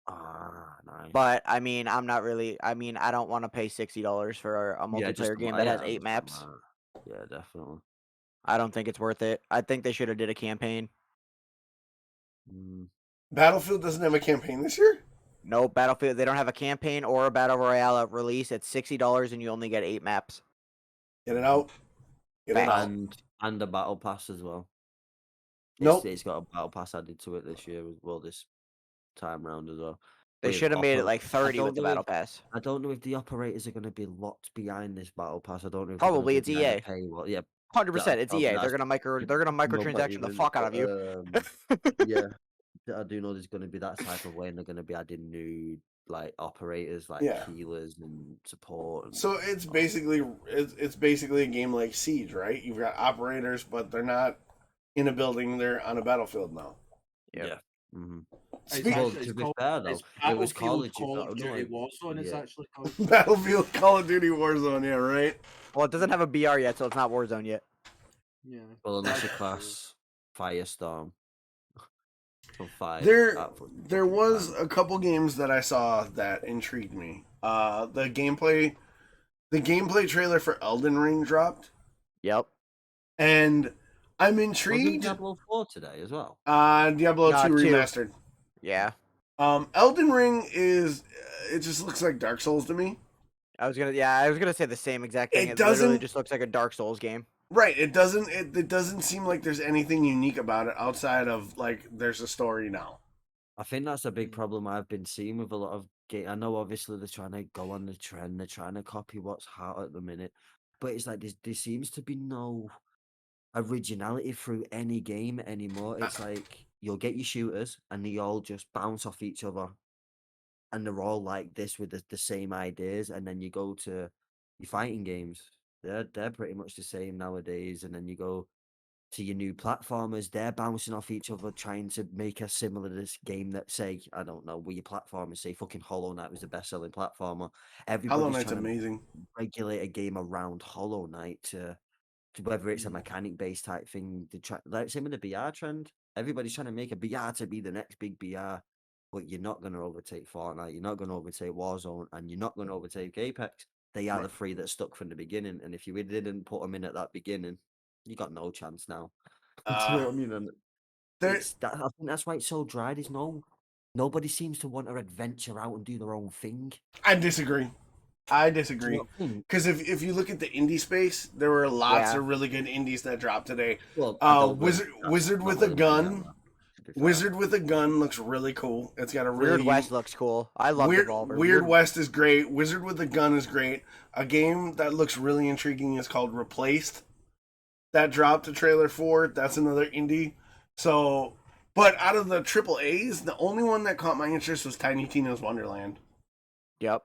Nice. But I mean, I don't want to pay $60 for a multiplayer game that has 8 maps. Yeah, definitely. I don't think it's worth it. I think they should have did a campaign. Battlefield doesn't have a campaign this year? No, Battlefield. They don't have a campaign or a battle royale at release. It's $60 and you only get 8 maps. Get it out. And a battle pass as well. Nope. It's got a battle pass added to it this year as well. This time round as well. They should have made it like 30 with the battle pass. I don't know if the operators are going to be locked behind this battle pass. I don't know. If probably it's EA. Paywall. Yeah, 100%. It's Oh, EA. that's They're gonna microtransaction the even, fuck out of you. Yeah, I do know there's going to be that type of way, and they're going to be adding new like operators, like Yeah. healers and support. And So it's basically a game like Siege, right? You've got operators, but they're not in a building; they're on a battlefield now. Yep. yeah. Mm-hmm. It's Speak- Well, actually- to it's be called- fair though, it's it was Call of Battlefield Duty. Call of Duty Warzone. It's Yeah. actually called. Battlefield, Call of Duty, Warzone, yeah, right. Well, it doesn't have a BR yet, so it's not Warzone yet. Yeah. Well, unless you class Firestorm from 5. There was a couple games that I saw that intrigued me. The gameplay trailer for Elden Ring dropped, Yep. and I'm Wasn't intrigued. Diablo 4 today as well. Diablo 2 2. remastered. Yeah. Elden Ring is it just looks like Dark Souls to me. I was gonna say the same exact thing. It It literally doesn't- just looks like a Dark Souls game. Right. It doesn't seem like there's anything unique about it outside of like there's a story now. I think that's a big problem I've been seeing with a lot of I know obviously they're trying to go on the trend, they're trying to copy what's hot at the minute, but it's like there seems to be no originality through any game anymore. It's like you'll get your shooters and they all just bounce off each other, and they're all like this with the same ideas, and then you go to your fighting games, they're pretty much the same nowadays, and then you go to your new platformers, they're bouncing off each other, trying to make a similar to this game that say, I don't know, where your platformers say fucking Hollow Knight was the best selling platformer. Hollow Everybody's Knight's trying to amazing. regulate a game around Hollow Knight to whether it's a mechanic based type thing. To try, like same with the BR trend. Everybody's trying to make a BR to be the next big BR, but you're not going to overtake Fortnite, you're not going to overtake Warzone, and you're not going to overtake Apex. They are the three that stuck from the beginning, and if you really didn't put them in at that beginning, you got no chance now. Do you know what I mean? And There, I think that's why it's so dry. There's nobody seems to want to adventure out and do their own thing. I disagree. I Do you disagree. not think? Because if you look at the indie space, there were lots Yeah. of really good indies that dropped today. Well, I don't Wizard really- Wizard not with a really playing gun. that, to be fair. Wizard with a gun looks really cool. It's got a really Weird West looks cool. I love Weird, Devolver. Weird West is great. Wizard with a gun is great. A game that looks really intriguing is called Replaced. That dropped a trailer for. That's another indie. So, but out of the triple A's, the only one that caught my interest was Tiny Tina's Wonderland. Yep.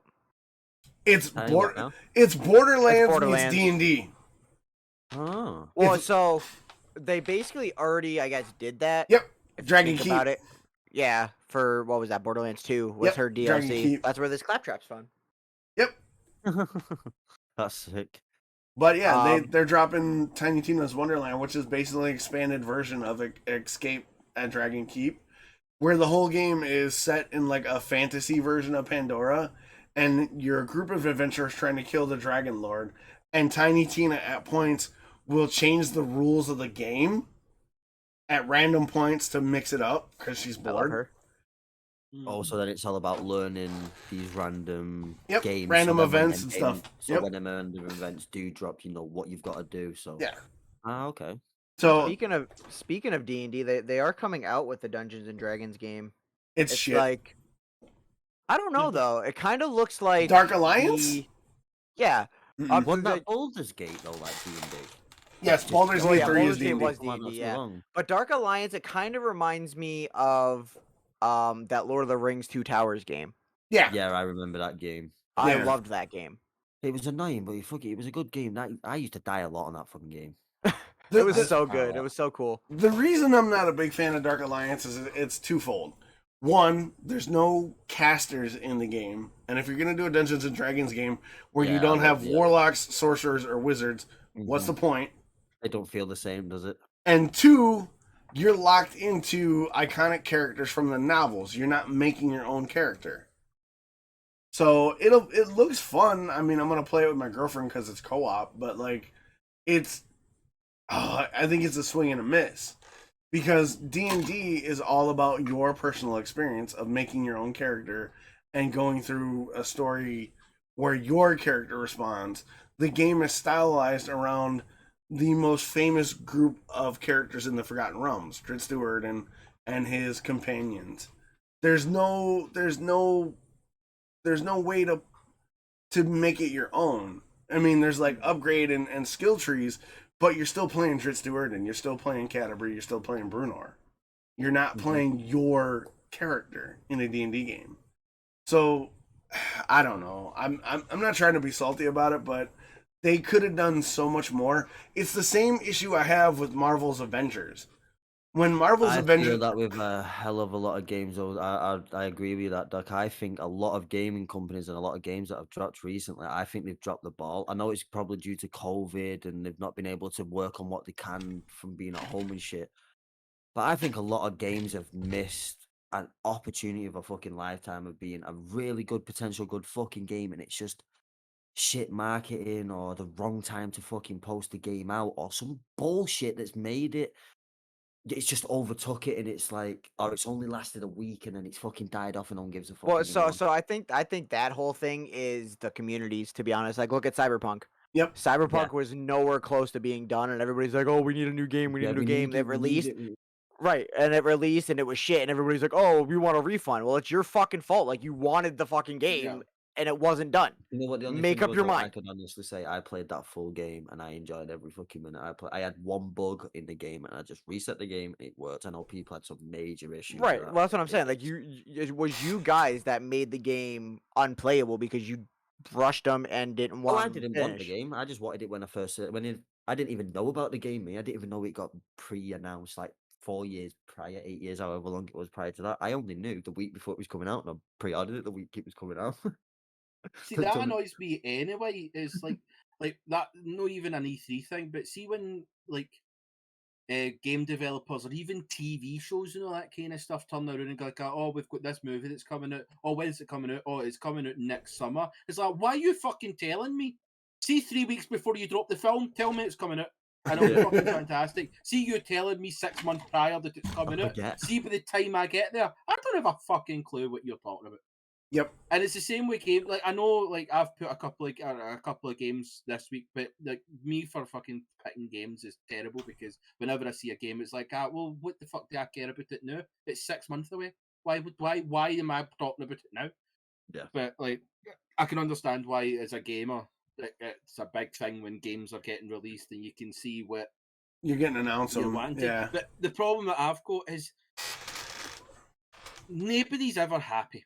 It's Tiny what now? it's Borderlands, Borderlands. meets D&D. Oh. Well, It's- so they basically already, I guess, did that. Yep. If you Dragon think Keep. about it. Yeah, for what was that? Borderlands 2 was Yep, her Dragon DLC. Keep. That's where this claptrap's from. Yep. That's sick. But yeah, Um, they're dropping Tiny Tina's Wonderland, which is basically an expanded version of Escape at Dragon Keep, where the whole game is set in like a fantasy version of Pandora, and you're a group of adventurers trying to kill the Dragon Lord, and Tiny Tina at points will change the rules of the game at random points to mix it up because she's I love bored. her. Also, then it's all about learning these random Yep, games, random then when events them and stuff. So Yep. when them random events do drop, you know what you've got to do. So Yeah. Okay. So Speaking of D&D, they are coming out with the Dungeons and Dragons game. it's It's shit. like, I don't know though. It kind of looks like Dark Alliance? Yeah. Mm-mm. Wasn't the- that Baldur's Gate though, like D&D? Yes, Baldur's Oh, Gate yeah, 3 is Baldur's Gate D&D. was Come on, D&D, that's yeah. wrong. But Dark Alliance, it kind of reminds me of that Lord of the Rings Two Towers game. Yeah. Yeah, I remember that game. I Yeah. loved that game. It was annoying, but it was a good game. I used to die a lot on that fucking game. It was The- so good. It was so cool. The reason I'm not a big fan of Dark Alliance is it's twofold. One, there's no casters in the game, and if you're gonna do a Dungeons and Dragons game where you Yeah, don't I have love the- warlocks, sorcerers, or wizards, what's the Mhm. point? It don't feel the same, does it? And two, you're locked into iconic characters from the novels. You're not making your own character. So it looks fun. I mean, I'm gonna play it with my girlfriend because it's co-op, but like, I think it's a swing and a miss because D&D is all about your personal experience of making your own character and going through a story where your character responds. The game is stylized around the most famous group of characters in the Forgotten Realms, Dritz Stewart and his companions. There's no way to make it your own. I mean, there's like upgrade and skill trees, but you're still playing Dritz Duerden, you're still playing Canterbury, you're still playing Brunor. You're not playing your character in a D&D game. So, I don't know. I'm not trying to be salty about it, but they could have done so much more. It's the same issue I have with Marvel's Avengers. When Marvel's I Avengers... feel that with a hell of a lot of games, though. I agree with you that, Doc. I think a lot of gaming companies and a lot of games that have dropped recently, I think they've dropped the ball. I know it's probably due to COVID and they've not been able to work on what they can from being at home and shit. But I think a lot of games have missed an opportunity of a fucking lifetime of being a really good, potential good fucking game, and it's just shit marketing or the wrong time to fucking post the game out or some bullshit that's made it. It's just overtook it, and it's like, oh, it's only lasted a week, and then it's fucking died off, and no one gives a fuck Well, anymore. so I think that whole thing is the communities. To be honest, like look at Cyberpunk. Yep. Cyberpunk was nowhere close to being done, and everybody's like, "Oh, we need a new game. We need a new game." They've released, right, and it released, and it was shit, and everybody's like, "Oh, we want a refund." Well, it's your fucking fault. Like you wanted the fucking game, and it wasn't done. You know what? The only Make thing up was, your though, I mind. could honestly say I played that full game and I enjoyed every fucking minute I played. I had one bug in the game and I just reset the game. It worked. I know people had some major issues. with Right. that. Well, that's what I'm saying. Like It's- it was you guys that made the game unplayable because you brushed them and didn't Oh, want. I them to didn't want the finish. game. I just wanted it when I first I didn't even know about the game. I didn't even know it got pre-announced like 4 years prior, 8 years, however long it was prior to that. I only knew the week before it was coming out, and I pre-ordered it the week it was coming out. See, Like, that some- annoys me anyway. It's like that. Not even an E3 thing, but see when like game developers or even TV shows and all that kind of stuff turn around and go like, "Oh, we've got this movie that's coming out. Oh, when's it coming out? Oh, it's coming out next summer." It's like, why are you fucking telling me? See, 3 weeks before you drop the film, tell me it's coming out. And it'll be Yeah. fucking fantastic. See, you telling me 6 months prior that it's coming out. forget. See, by the time I get there, I don't have a fucking clue what you're talking about. Yep. And it's the same with game. Like I know, like I've put a couple of games this week, but like me for fucking picking games is terrible because whenever I see a game, it's like, well, what the fuck do I care about it now? It's 6 months away. Why am I talking about it now? Yeah. But like, I can understand why as a gamer, it's a big thing when games are getting released and you can see what You're getting announced. you're wanting. Yeah. But the problem that I've got is nobody's ever happy.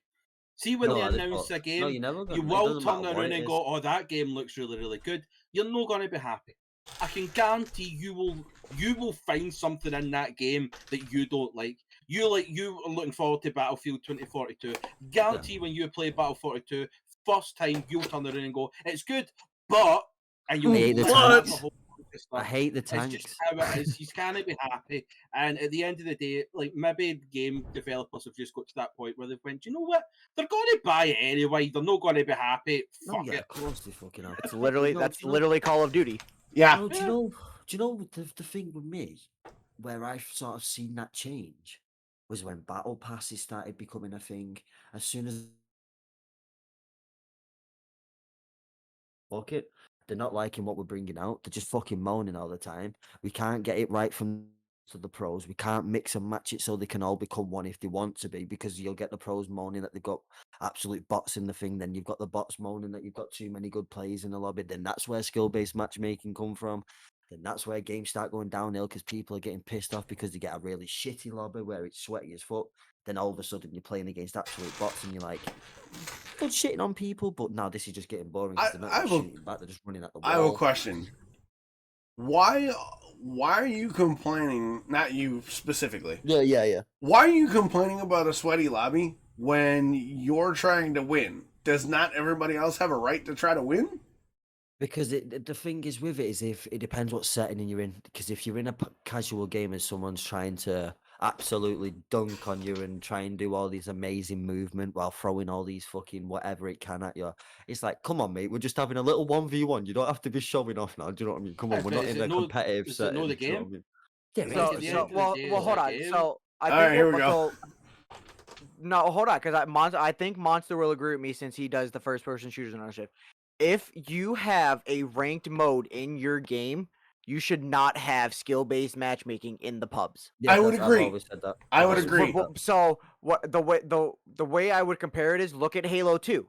See, when they announce a game, you never. you will turn around and go, "Oh, that game looks really, really good." You're not going to be happy. I can guarantee you will find something in that game that you don't like. You are looking forward to Battlefield 2042. Guarantee when you play Battle 42, first time you'll turn around and go, "It's good," but and you'll hate the love the tanks. whole I hate the It's tanks. just how it is. You can't be happy. And at the end of the day, like maybe game developers have just got to that point where they've went, you know what? They're going to buy it anyway. They're not going to be happy. Oh, Fuck yeah, it. of course they fucking are. It's literally No, that's do you know- literally Call of Duty. Yeah. No, do you know the thing with me, where I've sort of seen that change, was when battle passes started becoming a thing. As soon as fuck it, they're not liking what we're bringing out. They're just fucking moaning all the time. We can't get it right from to the pros. We can't mix and match it so they can all become one if they want to be, because you'll get the pros moaning that they've got absolute bots in the thing. Then you've got the bots moaning that you've got too many good players in the lobby. Then that's where skill-based matchmaking come from. Then that's where games start going downhill because people are getting pissed off because they get a really shitty lobby where it's sweaty as fuck. Then all of a sudden you're playing against absolute bots and you're like, good shitting on people, but now this is just getting boring because they're not I just have a- shooting back, they're just running at the wall. I have a question. Why are you complaining? Not you specifically. Yeah. Why are you complaining about a sweaty lobby when you're trying to win? Does not everybody else have a right to try to win? Because the thing is with it is if it depends what setting you're in. Because if you're in a casual game and someone's trying to absolutely dunk on you and try and do all these amazing movement while throwing all these fucking whatever it can at you, it's like, come on, mate, we're just having a little 1v1. You don't have to be showing off now. Do you know what I mean? Come on, Yeah, we're but not is in it a no- competitive is it no setting. the do you know what game? I mean? Yeah, it So- is, So, at it's the not. end of the well, day, well, it's hold a on. game. So I All think right, here we go. No, hold on, because I think Monster will agree with me since he does the first-person shooters and shit. If you have a ranked mode in your game, you should not have skill-based matchmaking in the pubs. Yeah, I would I've agree. always said that. I would I've always agree. said that. So what the way I would compare it is look at Halo 2.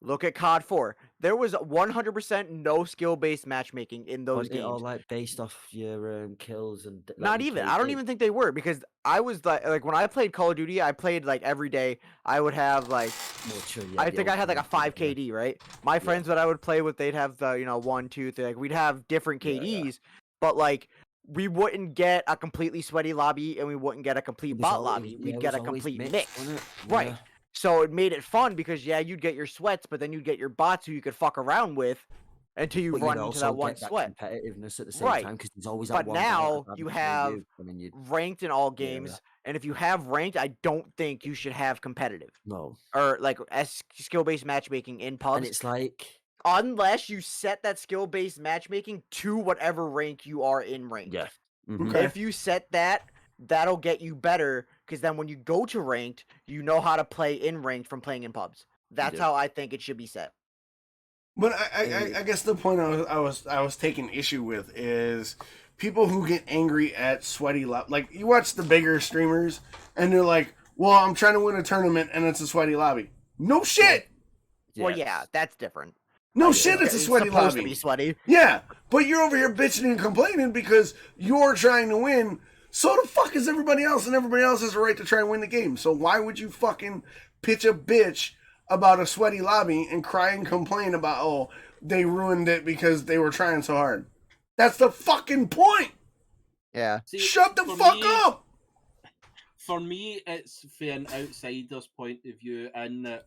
Look at COD 4. There was 100% no skill-based matchmaking in those Was it all games. like based off your kills and like, Not your even. I don't KD? even think they were, because I was like when I played Call of Duty, I played like every day. I would have like Well, true, yeah, I the think I had like a ultimate, 5 KD, right? My friends that I would play with, they'd have the 1, 2, 3. Like we'd have different Yeah, yeah. KDs, but like we wouldn't get a completely sweaty lobby and we wouldn't get a complete It was bot al- lobby. yeah, We'd it get was a always complete mixed, mix. wasn't it? Right. Yeah. So it made it fun because you'd get your sweats, but then you'd get your bots who you could fuck around with until you But run you'd into also that one get that sweat. competitiveness at the same Right. time because there's always that But one guy now that'd you have to play have you, and then you'd ranked in all Yeah. games, and if you have ranked, I don't think you should have competitive no. or like skill-based matchmaking in And pubs it's like unless you set that skill-based matchmaking to whatever rank you are in ranked. yeah. Mhm. Okay. If you set that, that'll get you better because then when you go to ranked, you know how to play in ranked from playing in pubs. That's Yeah. how I think it should be set. But I guess the point I was taking issue with is people who get angry at sweaty like you watch the bigger streamers and they're like, "Well, I'm trying to win a tournament and it's a sweaty lobby." No shit. Well, yeah, that's different. No shit, it's a sweaty supposed lobby. to be sweaty. Yeah, but you're over here bitching and complaining because you're trying to win. So the fuck is everybody else, and everybody else has a right to try and win the game. So why would you fucking pitch a bitch about a sweaty lobby and cry and complain about, oh, they ruined it because they were trying so hard? That's the fucking point. Yeah. See, Shut the for fuck me- up. For me, it's for an outsider's point of view, and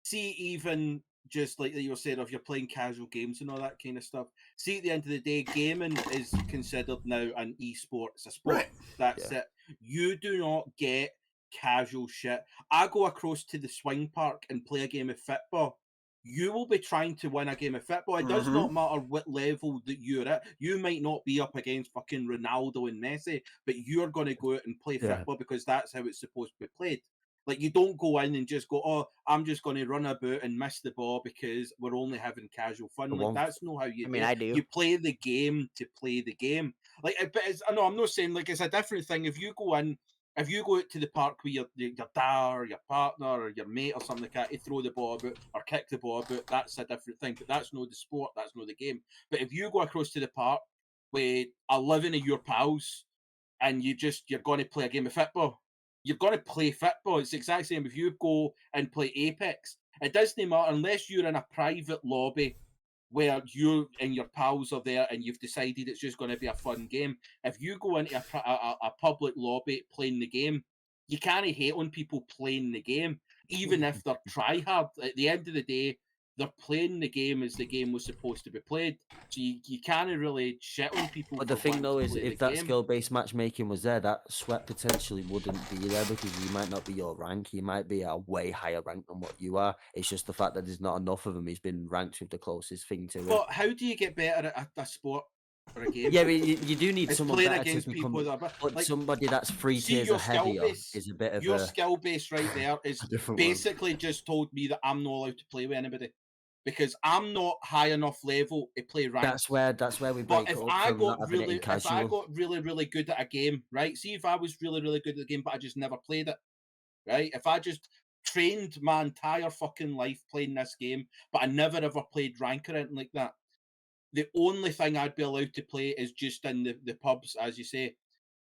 see, even just like you were saying, if you're playing casual games and all that kind of stuff. See, at the end of the day, gaming is considered now an esport. It's a sport. Right. That's it. You do not get casual shit. I go across to the swing park and play a game of football. You will be trying to win a game of football. It does not matter what level that you're at. You might not be up against fucking Ronaldo and Messi, but you're going to go out and play Yeah. football because that's how it's supposed to be played. Like, you don't go in and just go, oh, I'm just going to run about and miss the ball because we're only having casual fun. I Like, won't. that's not how you I mean, do it. I do. You play the game to play the game. Like, but I know I'm not saying, like, it's a different thing. If you go in, if you go out to the park with your dad or your partner or your mate or something like that, you throw the ball about or kick the ball about, that's a different thing. But that's not the sport, that's not the game. But if you go across to the park with 11 of your pals and you're going to play a game of football, you're going to play football. It's the exact same if you go and play Apex. It doesn't matter unless you're in a private lobby where you and your pals are there and you've decided it's just going to be a fun game. If you go into a public lobby playing the game, you can't hate on people playing the game, even if they're try hard. At the end of the day, they're playing the game as the game was supposed to be played. So you can't really shit on people. But the for thing wanting though to is, play if the that game. skill-based matchmaking was there, that sweat potentially wouldn't be there because you might not be your rank. You might be a way higher rank than what you are. It's just the fact that there's not enough of him. He's been ranked with the closest thing to him. But how do you get better at a sport or a game? Yeah, but you do need It's someone playing better against to people become. that are But like, somebody that's 3 see, tiers your ahead of skill you base, is a bit of your a skill base right there is different one. basically just told me that I'm not allowed to play with anybody because I'm not high enough level to play ranked. That's where we But break if up I from not got having it really, in if I casual. got really good at a game, right? See, if I was really good at the game, but I just never played it, right? If I just trained my entire fucking life playing this game, but I never ever played rank or anything like that, the only thing I'd be allowed to play is just in the pubs, as you say.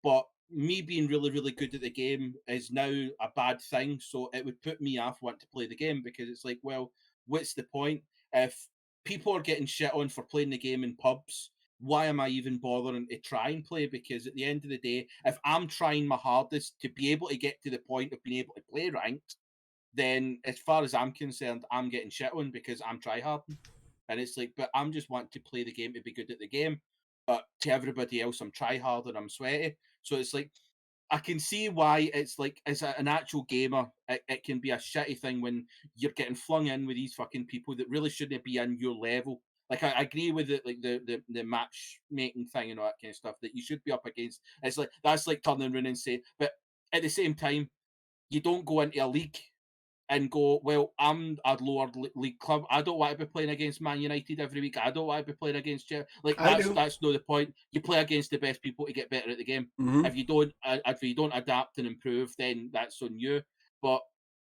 But me being really good at the game is now a bad thing. So it would put me off wanting to play the game because it's like, well, what's the point? If people are getting shit on for playing the game in pubs, why am I even bothering to try and play? Because at the end of the day, if I'm trying my hardest to be able to get to the point of being able to play ranked, then as far as I'm concerned, I'm getting shit on because I'm tryharding. And it's like, but I'm just wanting to play the game to be good at the game. But to everybody else, I'm tryhard and I'm sweaty. So it's like, I can see why it's like, as an actual gamer, it can be a shitty thing when you're getting flung in with these fucking people that really shouldn't be in your level. Like, I agree with it, like the matchmaking thing and all that kind of stuff that you should be up against. It's like, that's like turning around and saying, but at the same time, you don't go into a league and go, well, I'm a lower league club. I don't want to be playing against Man United every week. I don't want to be playing against Chelsea. Like, that's not the point. You play against the best people to get better at the game. If you don't adapt and improve, then that's on you. But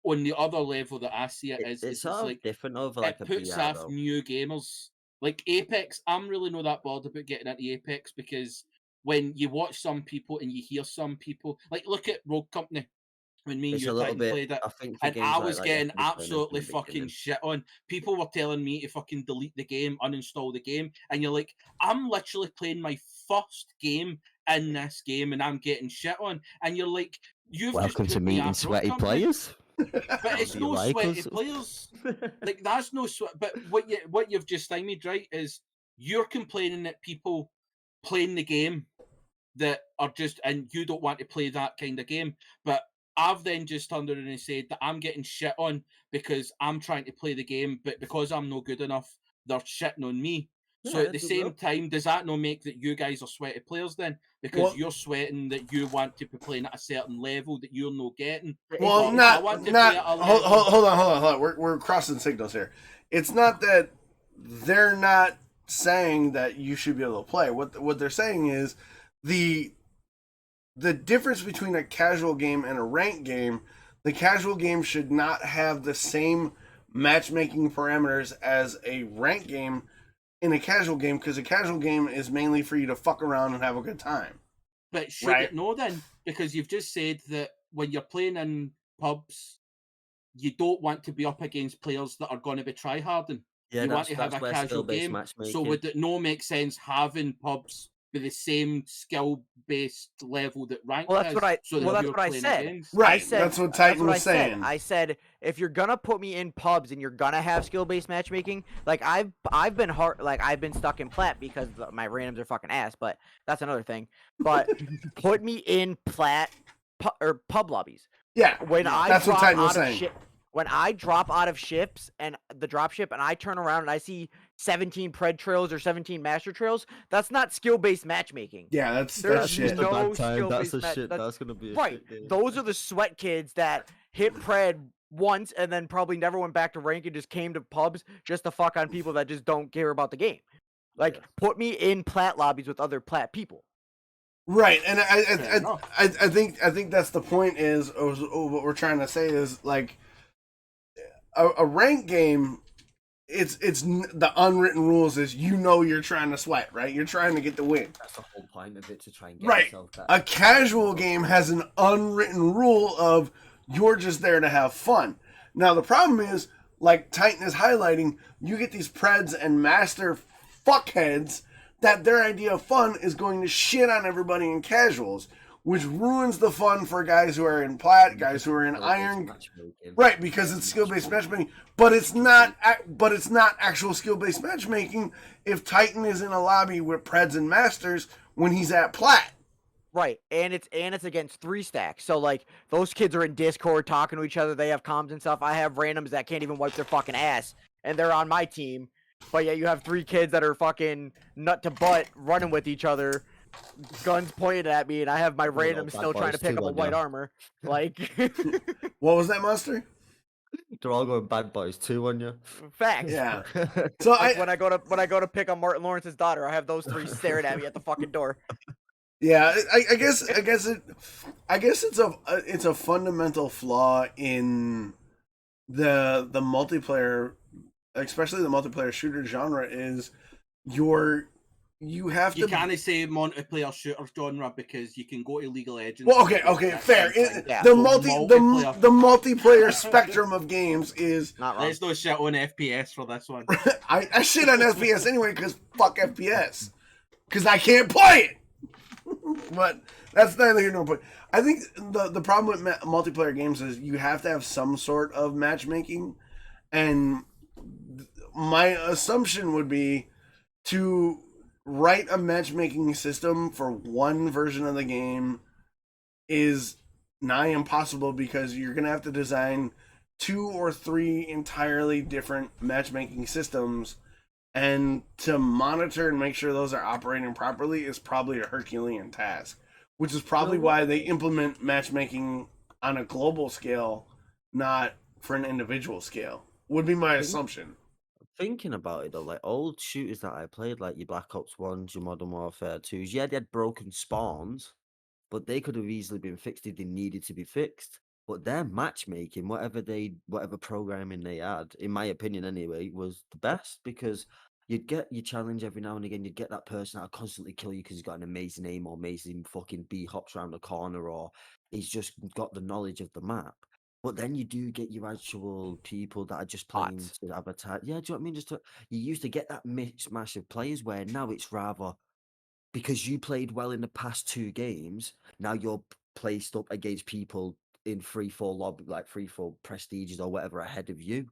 on the other level that I see it It's it's sort of like different over like it a puts VR off though. new gamers. Like Apex, I'm really not that bothered about getting into Apex because when you watch some people and you hear some people, like look at Rogue Company when me and It's you a little Titan bit. played it, I think for and games I was like you have getting to be playing them from absolutely the fucking beginning. shit on. People were telling me to fucking delete the game, uninstall the game, and you're like, I'm literally playing my first game in this game, and I'm getting shit on, and you're like, you've just Welcome to put me meeting off Rogue sweaty Company. players. But Oh, it's do you no like sweaty us? players. Like that's no sweat. But what you've just stymied, right, is you're complaining that people playing the game that are just and you don't want to play that kind of game. But I've then just turned around and said that I'm getting shit on because I'm trying to play the game, but because I'm no good enough, they're shitting on me. So Yeah, at the do same well. time, does that not make that you guys are sweaty players then? Because Well- you're sweating that you want to be playing at a certain level that you're not getting. Well, But if I want to play at a level, hold on. We're crossing signals here. It's not that they're not saying that you should be able to play. What they're saying is the difference between a casual game and a ranked game. The casual game should not have the same matchmaking parameters as a ranked game in a casual game, because a casual game is mainly for you to fuck around and have a good time. but should Right. it know then? Because you've just said that when you're playing in pubs, you don't want to be up against players that are going to be tryharding. Yeah, You want to have that's a where casual skill-based game. matchmaking. So would it no make sense having pubs with the same skill-based level that ranked Well, that's has? what I. So Well, that that's you're what I playing said. against? Right. I said, That's what Titan what was I said. saying. I said if you're gonna put me in pubs and you're gonna have skill-based matchmaking, like I've been I've been stuck in plat because my randoms are fucking ass, but that's another thing. But put me in plat or pub lobbies. Yeah. When I That's what drop Titan was out of saying. ship, when I drop out of ships and the drop ship, and I turn around and I see 17 pred trails or 17 master trails, that's not skill-based matchmaking. Yeah, that's There's shit. no That's skill-based a match- shit. that's- That's gonna be a Right. shit game. Those are the sweat kids that hit pred once and then probably never went back to rank and just came to pubs just to fuck on people that just don't care about the game. Like, Yeah. put me in plat lobbies with other plat people. Right, and Fair enough. I think that's the point. Is what we're trying to say is like a ranked game. It's the unwritten rules is you're trying to sweat, right? You're trying to get the win. That's the whole point of it, to try and get Right. yourself that. A casual game has an unwritten rule of you're just there to have fun. Now the problem is, like Titan is highlighting, you get these preds and master fuckheads that their idea of fun is going to shit on everybody in casuals, which ruins the fun for guys who are in plat, guys who are in Skill-based iron. matchmaking. Right, because it's skill-based matchmaking, but it's not actual skill-based matchmaking if Titan is in a lobby with Preds and Masters when he's at Plat. Right, and it's against 3 stacks. So like those kids are in Discord talking to each other. They have comms and stuff. I have randoms that can't even wipe their fucking ass, and they're on my team. But yeah, you have 3 kids that are fucking nut to butt running with each other, guns pointed at me, and I have my Little randoms bad still trying to boys pick too up a on white ya. armor. Like What was that, Monster? They're all going bad boys too on you. facts. Yeah. So Like when I go to pick up Martin Lawrence's daughter, I have those 3 staring at me at the fucking door. Yeah, I guess it's a fundamental flaw in the multiplayer, especially the multiplayer shooter genre, is you have You to. can't say multiplayer shooter genre because you can go to League of Legends. Well, and okay, that's fair. something. Yeah. The multiplayer. the multiplayer spectrum of games is Not wrong. There's no shit on FPS for this one. I shit on FPS anyway because fuck FPS because I can't play it. But that's neither here nor there. I think the problem with multiplayer games is you have to have some sort of matchmaking, and my assumption would be to write a matchmaking system for one version of the game is nigh impossible because you're gonna have to design 2 or 3 entirely different matchmaking systems, and to monitor and make sure those are operating properly is probably a Herculean task, which is probably why they implement matchmaking on a global scale, not for an individual scale, would be my assumption. Thinking about it though, like old shooters that I played, like your Black Ops 1s, your Modern Warfare 2s, yeah, they had broken spawns, but they could have easily been fixed if they needed to be fixed. But their matchmaking, whatever programming they had, in my opinion anyway, was the best because you'd get your challenge every now and again. You'd get that person that'll constantly kill you because he's got an amazing aim or amazing fucking bee hops around the corner or he's just got the knowledge of the map. But then you do get your actual people that are just playing Bots. to avatar. Yeah, do you know what I mean? You used to get that mishmash of players where now it's rather because you played well in the past 2 games. Now you're placed up against people in 3-4 lobby, like 3-4 prestiges or whatever ahead of you.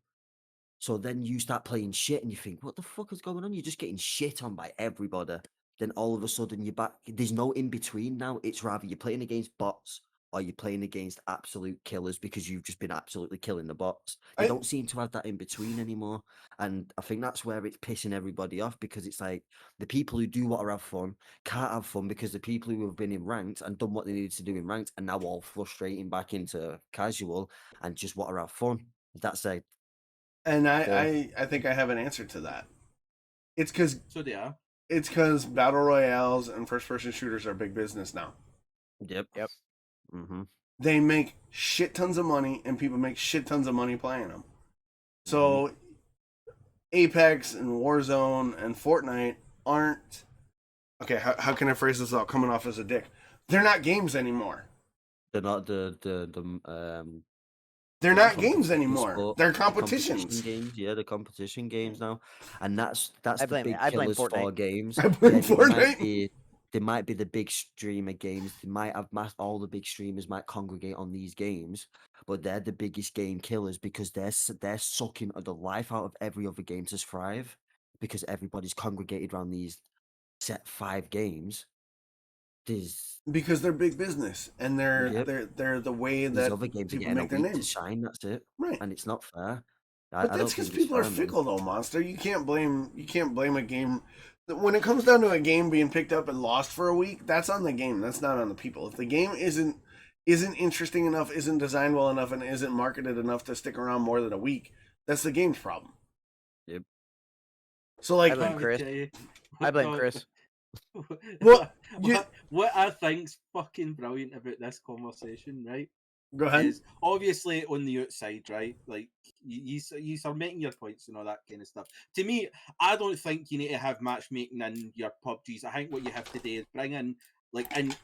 So then you start playing shit and you think, what the fuck is going on? You're just getting shit on by everybody. Then all of a sudden you're back. There's no in between now. It's rather you're playing against bots or you're playing against absolute killers because you've just been absolutely killing the bots. They I- don't seem to have that in between anymore. And I think that's where it's pissing everybody off because it's like the people who do want to have fun can't have fun because the people who have been in ranked and done what they needed to do in ranked are now all frustrating back into casual and just want to have fun. That's a And Yeah. I think I have an answer to that. It's because So they are. battle royales and first person shooters are big business now. Yep. Yep. Mm-hmm. They make shit tons of money, and people make shit tons of money playing them. So Apex and Warzone and Fortnite aren't okay. How can I phrase this without coming off as a dick? They're not games anymore. They're not They're not games competition anymore. sport- They're the competitions. competition games. Yeah, the competition games now, and that's the blame big it. I blame killers for Fortnite. games. I blame Yeah, Fortnite. they might be the big streamer games. They might have all the big streamers might congregate on these games, but they're the biggest game killers because they're sucking the life out of every other game to thrive because everybody's congregated around these set 5 games. There's Because they're big business, and they're Yep. they're the way These that other games are people getting a make their week to names. shine. That's it, Right. and it's not fair. But I that's don't because think it's people are fair, man. fickle, though, Monster. You can't blame a game. When it comes down to a game being picked up and lost for a week, that's on the game. That's not on the people. If the game isn't interesting enough, isn't designed well enough, and isn't marketed enough to stick around more than a week, that's the game's problem. Yep. So, like, I blame Let me Chris. tell you, I blame what- Chris. Well, you- what I think's fucking brilliant about this conversation, right? go ahead. Is obviously on the outside, right? Like you are making your points and all that kind of stuff. To me, I don't think you need to have matchmaking in your PUBGs. I think what you have to do is bring in like and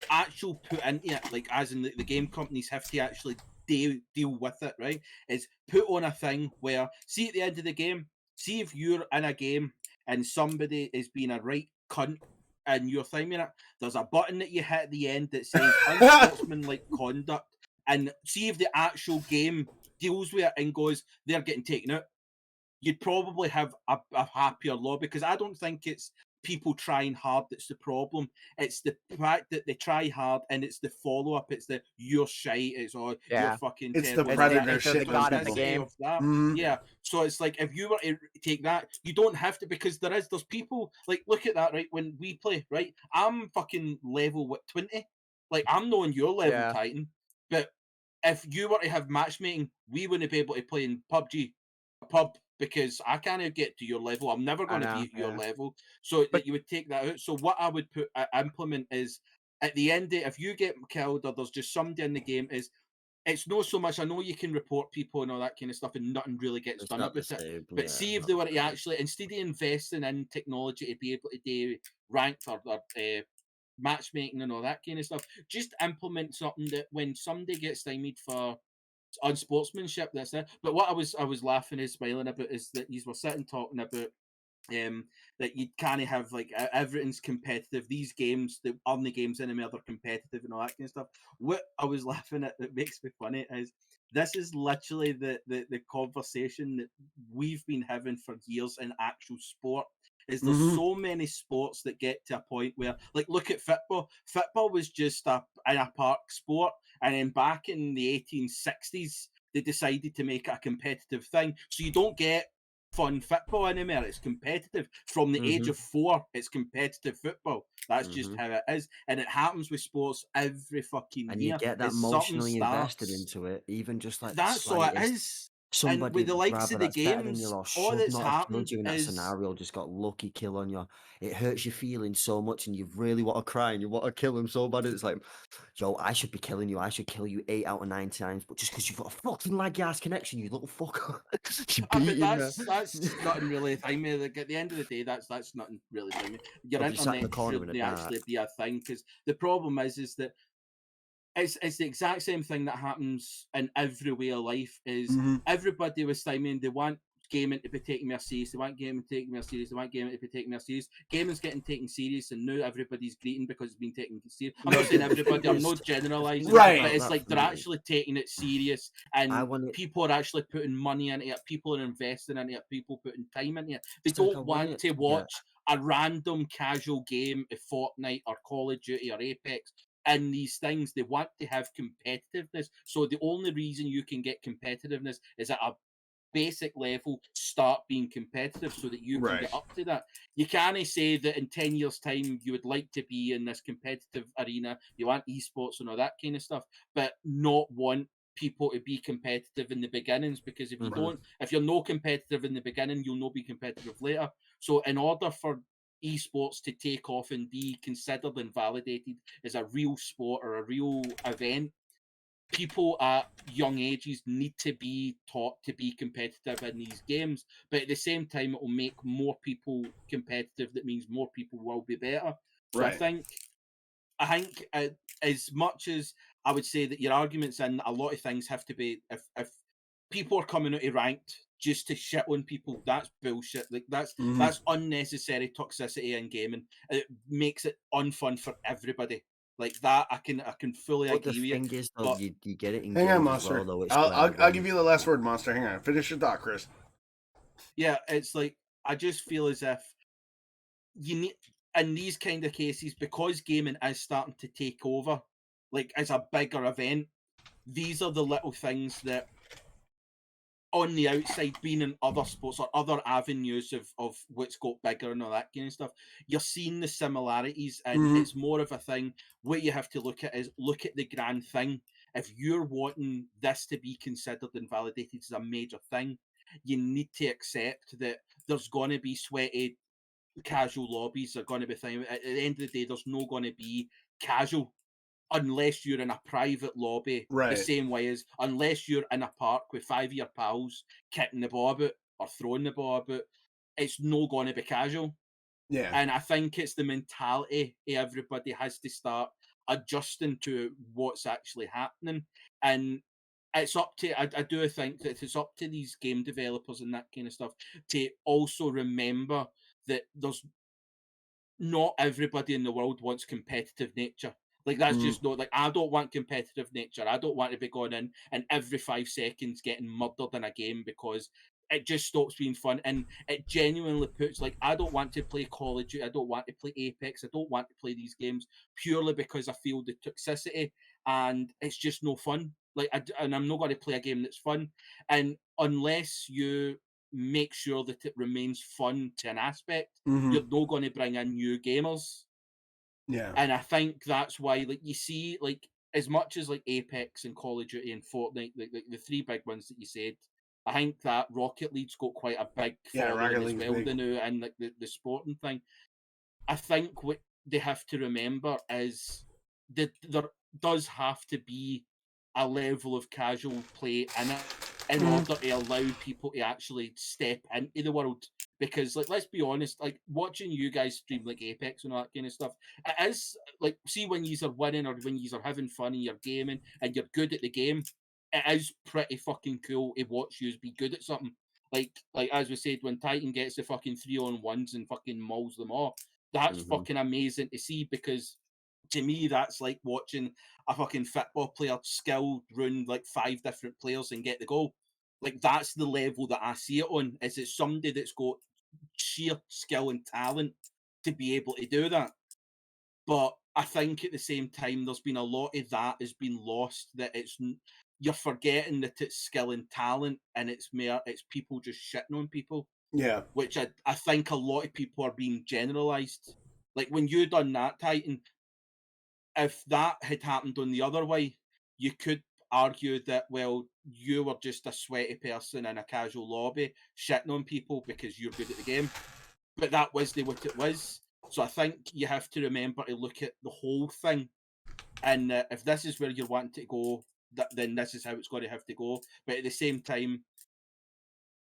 actual put into it, like as in the game companies have to actually deal with it, right? Is put on a thing where see at the end of the game, see if you're in a game and somebody is being a right cunt and you're timing it, there's a button that you hit at the end that says unsportsmanlike conduct. And see if the actual game deals with it and goes, they're getting taken out. You'd probably have a happier lobby because I don't think it's people trying hard that's the problem. It's the fact that they try hard and it's the follow up. It's the you're shite. It's all you're Yeah. fucking. It's the terrible. predator it's the shit. god on of the people. game. Of that. Mhm. Yeah. So it's like if you were to take that, you don't have to because there's people like look at that right when we play right. I'm fucking level 20. Like I'm knowing your level, Yeah. Titan, but if you were to have matchmaking, we wouldn't be able to play in PUBG, pub, because I can't get to your level. I'm never going to be at your level. So that you would take that out. So what I would implement is at the end, if you get killed or there's just somebody in the game, is it's not so much. I know you can report people and all that kind of stuff, and nothing really gets It's done not the about it. same. But Yeah, see if not they the were to same. actually, instead of investing in technology to be able to do ranked or matchmaking and all that kind of stuff, just implement something that when somebody gets stymied for unsportsmanship, that's it. But what I was laughing and smiling about is that you were sitting talking about that you can't have like everything's competitive. These games, the only games in them are competitive and all that kind of stuff. What I was laughing at that makes me funny is this is literally the conversation that we've been having for years in actual sport. Is there's Mhm. so many sports that get to a point where, like, look at football. Football was just a park sport, and then back in the 1860s, they decided to make it a competitive thing. So you don't get fun football anymore. It's competitive. From the age of 4, it's competitive football. That's just how it is. And it happens with sports every fucking And year. you get that It's something emotionally invested starts. into it, even just like the That's all it slightest is. And with Somebody the likes rather of the that's better than you games, or all should that's not have killed happened you in that is scenario just got lucky kill on you. It hurts your feelings so much and you really want to cry and you want to kill him so bad. It's like, yo, I should be killing you. I should kill you 8 out of 9 times. But just because you've got a fucking laggy ass connection, you little fucker. you but beat him there. that's nothing really thing me. Like at the end of the day, that's nothing really thing me. Your If you sat in the internet corner in the shouldn't dark. actually be a thing, because the problem is that it's the exact same thing that happens in every way of life. Is everybody was saying they want gaming to be taken more serious, they want gaming to be taken more serious, they want gaming to be taken more serious. Gaming's getting taken serious, and now everybody's greeting because it's been taken serious. I'm not saying everybody, I'm not generalising, Right. but it's That like for they're me. actually taking it serious, and I want it. people are actually putting money into it, people are investing into it, people putting time into it. They It's like I don't want want it to to get. watch a random casual game of Fortnite or Call of Duty or Apex in these things. They want to have competitiveness. So the only reason you can get competitiveness is at a basic level, start being competitive so that you can Right. get up to that. You can't say that in 10 years' time you would like to be in this competitive arena, you want esports and all that kind of stuff, but not want people to be competitive in the beginnings, because if you don't, if you're no competitive in the beginning, you'll not be competitive later. So in order for esports to take off and be considered and validated as a real sport or a real event, people at young ages need to be taught to be competitive in these games. But at the same time, it will make more people competitive. That means more people will be better. So Right. I think as much as I would say that your arguments in a lot of things have to be, if people are coming out of ranked just to shit on people, that's bullshit. Like that's unnecessary toxicity in gaming. It makes it unfun for everybody. Like that, I can fully But the agree with you. thing is, though, But you get it in Hang on, games as Monster. well, though. It's I'll give you the last word, Monster. Hang on. Finish your thought, Chris. yeah, it's like I just feel as if you need in these kind of cases, because gaming is starting to take over, like as a bigger event. These are the little things that on the outside, being in other sports or other avenues of what's got bigger and all that kind of stuff, you're seeing the similarities, and it's more of a thing. What you have to look at is look at the grand thing. If you're wanting this to be considered and validated as a major thing, you need to accept that there's going to be sweaty casual lobbies. Are going to be thing. At the end of the day, there's no going to be casual unless you're in a private lobby, Right. the same way as unless you're in a park with 5 of your pals kicking the ball about or throwing the ball about, it's no going to be casual. Yeah. And I think it's the mentality everybody has to start adjusting to what's actually happening. And it's up to, I do think that it's up to these game developers and that kind of stuff to also remember that there's not everybody in the world wants competitive nature. Like that's just not like, I don't want competitive nature. I don't want to be going in and every 5 seconds getting murdered in a game, because it just stops being fun, and it genuinely puts, like, I don't want to play Call of Duty, I don't want to play Apex, I don't want to play these games purely because I feel the toxicity and it's just no fun. Like, and I'm not going to play a game that's fun, and unless you make sure that it remains fun to an aspect, you're not going to bring in new gamers. Yeah. And I think that's why, like, you see, like, as much as like Apex and Call of Duty and Fortnite, like the 3 big ones that you said, I think that Rocket League's got quite a big following as well, the new, and like the sporting thing. I think what they have to remember is that there does have to be a level of casual play in it in order to allow people to actually step into the world. Because, like, let's be honest, like, watching you guys stream like Apex and all that kind of stuff, it is like, see, when you are winning or when you are having fun and you're gaming and you're good at the game, it is pretty fucking cool to watch you be good at something. Like as we said, when Titan gets the fucking 3-on-1s and fucking mauls them all, that's fucking amazing to see, because to me, that's like watching a fucking football player skill run like 5 different players and get the goal. Like, that's the level that I see it on. Is it somebody that's got sheer skill and talent to be able to do that? But I think at the same time, there's been a lot of that has been lost. That you're forgetting that it's skill and talent, and it's people just shitting on people. Yeah. Which I think a lot of people are being generalized. Like, when you done that, Titan, if that had happened on the other way, you could argue that, well, you were just a sweaty person in a casual lobby shitting on people because you're good at the game. But that wasn't what it was. So I think you have to remember to look at the whole thing. And if this is where you're wanting to go, then this is how it's going to have to go. But at the same time,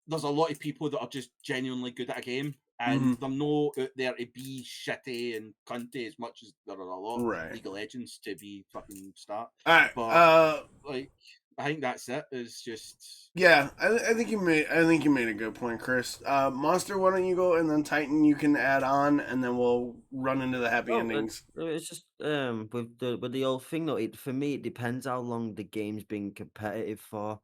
there's a lot of people that are just genuinely good at a game, and they're not out there to be shitty and cunty as much as there are a lot of League of Legends to be fucking start. All right. But like, I think that's it. It's just Yeah, I think you made a good point, Chris. Monster, why don't you go, and then Titan, you can add on, and then we'll run into the happy endings. It's just with the whole thing though. For me, it depends how long the game's been competitive for.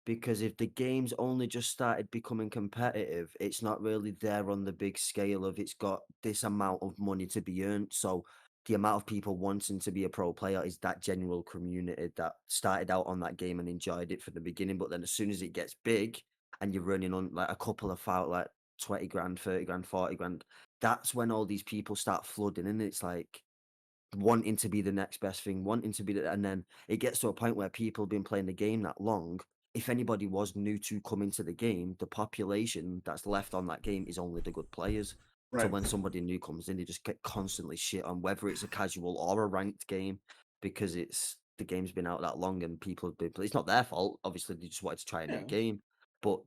Because if the game's only just started becoming competitive, it's not really there on the big scale of it's got this amount of money to be earned. So the amount of people wanting to be a pro player is that general community that started out on that game and enjoyed it from the beginning. But then as soon as it gets big and you're running on like a couple of like 20 grand, 30 grand, 40 grand, that's when all these people start flooding in. It's like wanting to be the next best thing, wanting to be and then it gets to a point where people have been playing the game that long. If anybody was new to come into the game, the population that's left on that game is only the good players. Right. So when somebody new comes in, they just get constantly shit on whether it's a casual or a ranked game because the game's been out that long and people have been. It's not their fault. Obviously, they just wanted to try a new game, but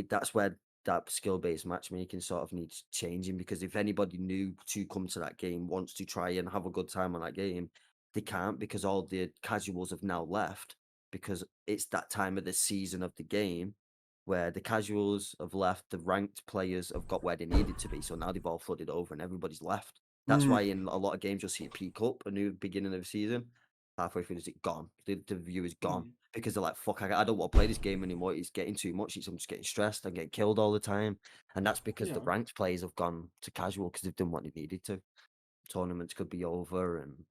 that's where that skill-based matchmaking sort of needs changing, because if anybody new to come to that game wants to try and have a good time on that game, they can't, because all the casuals have now left, because it's that time of the season of the game where the casuals have left, the ranked players have got where they needed to be, so now they've all flooded over and everybody's left. That's why in a lot of games you'll see it peak up a new beginning of the season. Halfway through, it's gone. The view is gone because they're like, "Fuck, I don't want to play this game anymore. It's getting too much. I'm just getting stressed. I'm getting killed all the time." And that's because the ranked players have gone to casual because they've done what they needed to. Tournaments could be over and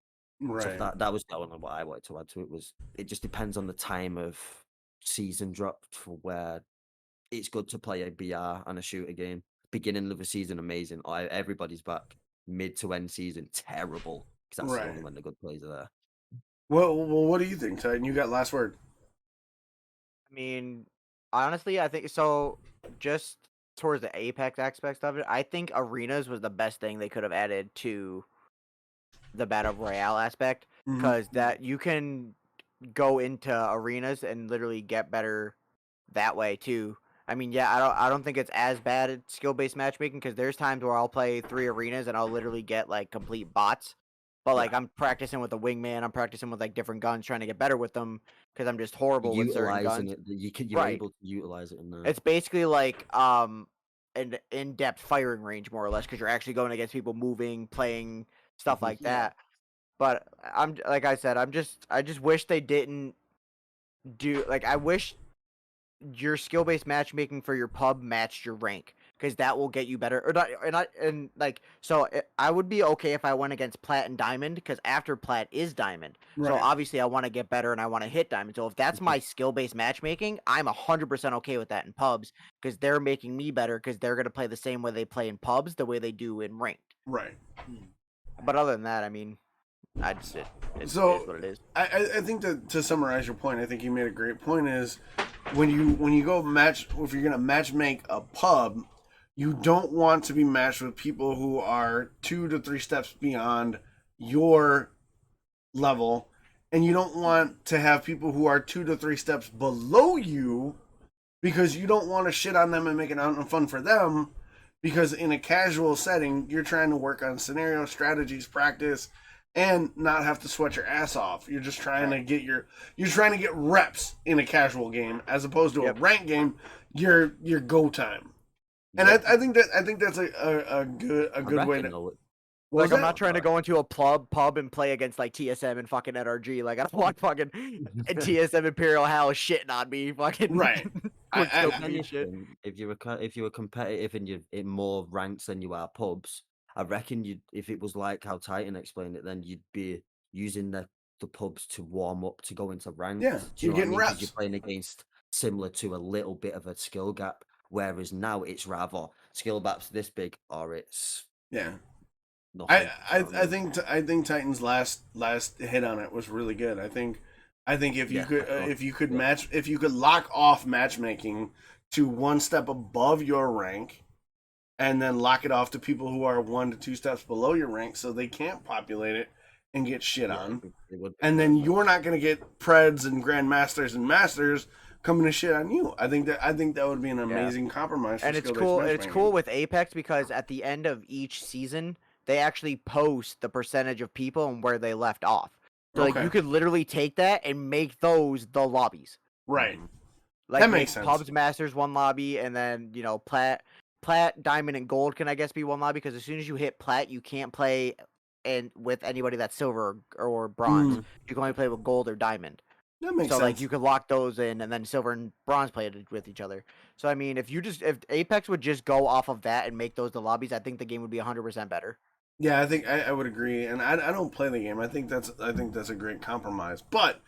stuff. That was what I wanted to add to it. Was it just depends on the time of season drop for where it's good to play a BR and a shooter game. Beginning of the season, amazing. Everybody's back. Mid to end season, terrible, because that's the only when the good players are there. Well, what do you think, Titan? You got last word. I mean, honestly, I think so. Just towards the Apex aspects of it, I think arenas was the best thing they could have added to the battle royale aspect, because that you can go into arenas and literally get better that way too. I mean, yeah, I don't think it's as bad at skill-based matchmaking, because there's times where I'll play 3 arenas and I'll literally get like complete bots. But like I'm practicing with the wingman, I'm practicing with like different guns, trying to get better with them because I'm just horrible with certain guns. You're able to utilize it in there. It's basically like an in-depth firing range, more or less, because you're actually going against people moving, playing stuff like that. But I'm like I said, I just wish they didn't do like I wish your skill-based matchmaking for your pub matched your rank, because that will get you better. And like so I would be okay if I went against plat and diamond, because after plat is diamond. So obviously I want to get better and I want to hit diamond. So if that's my skill-based matchmaking, I'm 100% okay with that in pubs, because they're making me better, because they're going to play the same way they play in pubs, the way they do in ranked. But other than that, I mean, it is what it is. I think that to summarize your point, I think you made a great point, is when you go if you're gonna match make a pub, you don't want to be matched with people who are 2 to 3 steps beyond your level, and you don't want to have people who are 2 to 3 steps below you, because you don't want to shit on them and make it fun for them, because in a casual setting you're trying to work on scenario, strategies, practice, and not have to sweat your ass off. You're just trying to get reps in a casual game, as opposed to a ranked game. Your go time, and I think that's a good way to. Like, I'm not trying to go into a pub and play against like TSM and fucking NRG. Like, I don't want fucking TSM Imperial Hell shitting on me. Fucking if you were competitive and you're in more ranks than you are pubs, I reckon if it was like how Titan explained it, then you'd be using the pubs to warm up to go into ranked. Yeah, you're getting reps. You're playing against similar to a little bit of a skill gap, whereas now it's rather skill gap's this big or it's nothing. I think Titan's last hit on it was really good. I think I think if you Yeah, could, I know. if you could lock off matchmaking to one step above your rank, and then lock it off to people who are 1 to 2 steps below your rank, so they can't populate it and get shit on. It would be And then perfect. you're not going to get Preds and Grandmasters and Masters coming to shit on you. I think that would be an amazing compromise. For And it's skill-based cool. It's matchmaking. cool with Apex because at the end of each season, they actually post the percentage of people and where they left off. So like Okay. you could literally take that and make those the lobbies. Right. Like That make makes sense. Pubs Masters one lobby, and then Plat, Diamond, and Gold can I guess be one lobby because as soon as you hit Plat, you can't play with anybody that's Silver or Bronze. You can only play with Gold or Diamond. That makes So sense. like you could lock those in, and then Silver and Bronze play it with each other. So I mean, if Apex would just go off of that and make those the lobbies, I think the game would be 100% better. Yeah, I think I would agree, and I don't play the game. I think that's a great compromise. But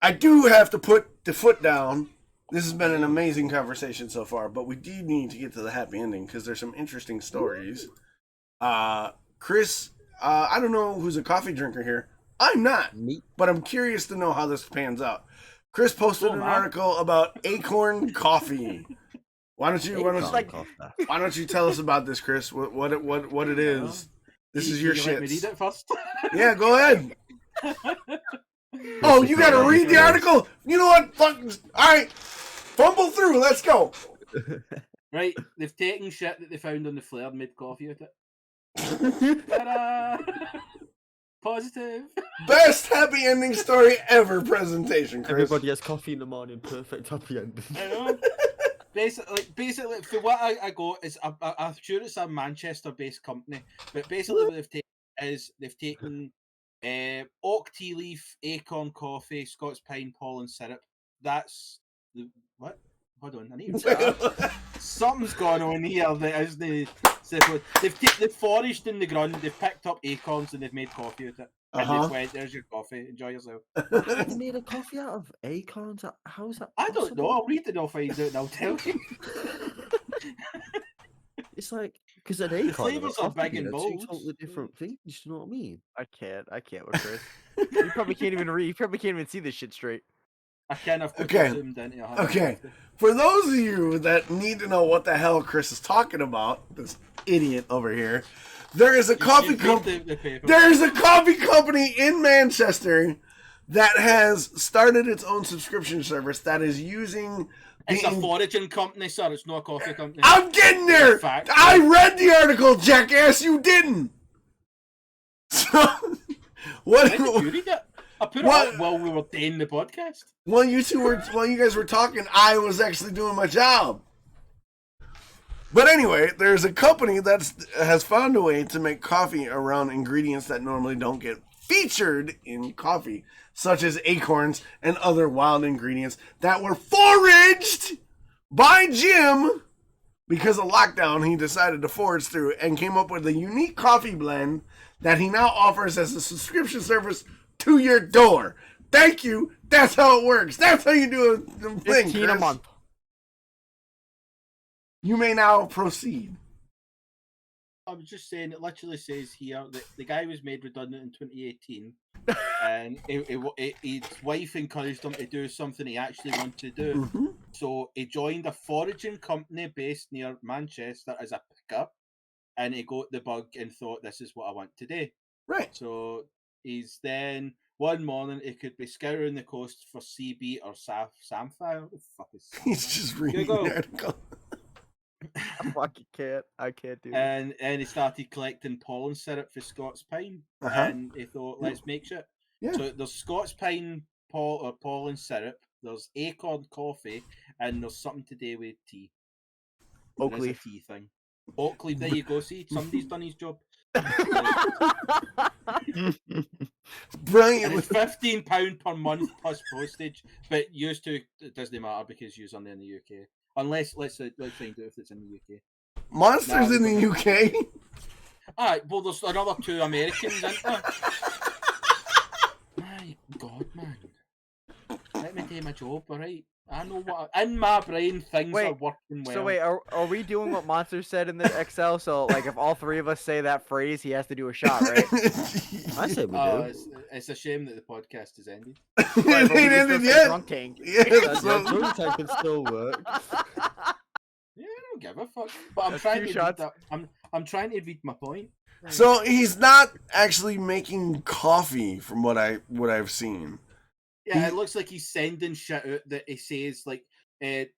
I do have to put the foot down. This has been an amazing conversation so far, but we do need to get to the happy ending because there's some interesting stories. Chris, I don't know who's a coffee drinker here. I'm not, Me. but I'm curious to know how this pans out. Chris posted an article about Acorn Coffee. Why don't you tell us about this, Chris? What it is? This is your shit. Let me read it first. Yeah, go ahead. Oh, you gotta read the article? You know what? Fuck. Alright. Fumble through. Let's go. Right, they've taken shit that they found on the flare and made coffee out of it. Ta-da! Positive. Best happy ending story ever presentation, Chris. Everybody has coffee in the morning. Perfect happy ending. I know. Basically, for what I got is, I'm sure it's a Manchester-based company, but basically what they've taken oak tea leaf, acorn coffee, Scots pine pollen syrup. That's the what? Hold on, I need to something's gone on here that isn't. They've foraged in the ground, they've picked up acorns and they've made coffee with it. And they've went, there's your coffee, enjoy yourself. They made a coffee out of acorns? How's that I don't know, possible? I'll read it, I'll find out and I'll tell you. It's like, because an acorn flavours are big and two bold. totally different things, you know what I mean? I can't with Chris. You probably can't even read. You probably can't even see this shit straight. I kind of Okay. zoomed in. Okay. For those of you that need to know what the hell Chris is talking about, this idiot over here, there is a coffee company. There's a coffee company in Manchester that has started its own subscription service that is using. It's a foraging company, sir. It's not a coffee company. I'm getting there. Fact. I read the article, jackass. You didn't. So, what? When did you read it? I put it up while we were doing the podcast. While you guys were talking, I was actually doing my job. But anyway, there's a company that has found a way to make coffee around ingredients that normally don't get featured in coffee, such as acorns and other wild ingredients that were foraged by Jim. Because of lockdown, he decided to forage through and came up with a unique coffee blend that he now offers as a subscription service to your door. Thank you. That's how it works. That's how you do a thing, 15 a Chris. month. You may now proceed. I was just saying, it literally says here that the guy was made redundant in 2018, and his wife encouraged him to do something he actually wanted to do. Mm-hmm. So he joined a foraging company based near Manchester as a pickup, and he got the bug and thought, this is what I want to do. Right. So he's then, one morning, he could be scouring the coast for sea beet or samphire. What the fuck is samphire? He's just reading the article. I can't do it. And he started collecting pollen syrup for Scots pine, and he thought, let's make shit. Yeah. So there's Scots pine pollen syrup, there's acorn coffee, and there's something to do with tea. Oak There is a leaf. tea thing. Oak leaf. There you go. See, somebody's done his job. Brilliant. And it's £15 per month plus postage, but used to it doesn't matter because you're only in the UK. Unless let's find out if it's in the UK. Monsters in the UK. Alright, well there's another 2 Americans, isn't there? My God, man. Let me do my job, alright? I know what in my brain things are Wait, working well. So wait, are we doing what Monster said in the Excel? So like, if all three of us say that phrase, he has to do a shot, right? I say we Oh, do. it's a shame that the podcast has ended. Right, It but we ain't can still ended say yet. drunk tank. Yeah, Yeah, so- drunk tank can still work. Yeah, I don't give a fuck. But I'm That's trying 2 to shots. read that. I'm trying to read my point. So he's not actually making coffee, from what I've seen. Yeah, it looks like he's sending shit out that he says like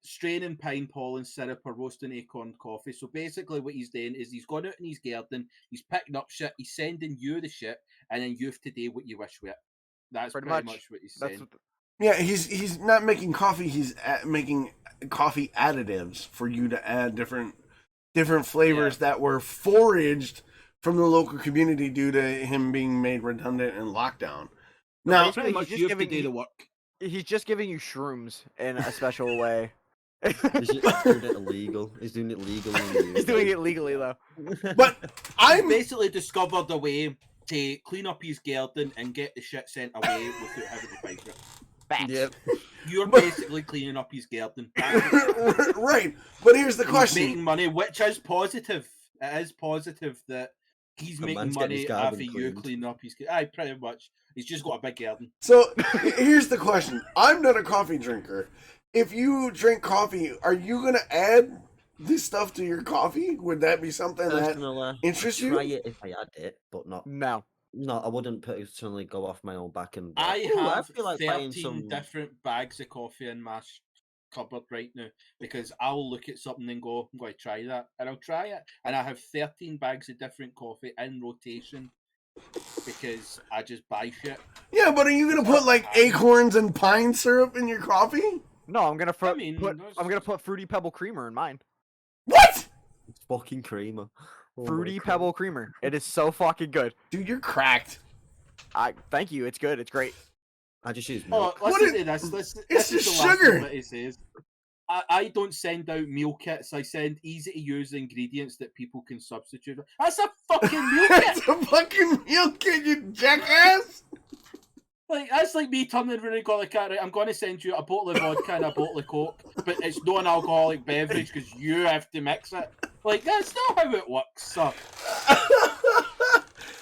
straining pine pollen syrup or roasting acorn coffee. So basically, what he's doing is he's gone out in his garden, he's picking up shit, he's sending you the shit, and then you have to do what you wish with it. That's Pretty pretty much. much what he's That's saying. what Yeah, he's not making coffee. He's making coffee additives for you to add different flavors that were foraged from the local community due to him being made redundant in lockdown. Now, Pretty much, he's you just have to giving do the work. he's just giving you shrooms in a special way. He's just doing it illegal. He's doing it legally. He's doing it legally though. but He's I'm basically discovered a way to clean up his garden and get the shit sent away without having to fight for it. Facts. Yep. You're basically cleaning up his garden. right. But here's the He's question. making money, which is positive. It is positive that he's A making man's getting his money after garden you cleaned. cleaning up his garden. Aye, pretty much. He's just got a big garden. So here's the question. I'm not a coffee drinker. If you drink coffee, are you gonna add this stuff to your coffee? Would that be something that Personally, interests I'd try you? it if I had it, but not. No. No, I wouldn't personally go off my own back and. I "Ooh, have feel like buying 13 some." different bags of coffee in my cupboard right now because I'll look at something and go, I'm going to try that. And I'll try it. And I have 13 bags of different coffee in rotation because I just buy shit. Yeah, but are you gonna put like acorns and pine syrup in your coffee? No, I'm gonna I mean, I'm gonna put Fruity Pebble Creamer in mine. What? It's fucking creamer. Oh my Fruity God. Pebble Creamer. It is so fucking good. Dude, you're cracked. Thank you. It's good. It's great. I just use Oh, milk. What listen is- to this. This it's is just the last sugar. thing that he says. I don't send out meal kits. I send easy to use ingredients that people can substitute. That's a fucking meal kit. It's a fucking meal kit, you jackass. Like that's like me turning around and going like, right, I'm going to send you a bottle of vodka and a bottle of Coke, but it's not an alcoholic beverage because you have to mix it. Like that's not how it works. So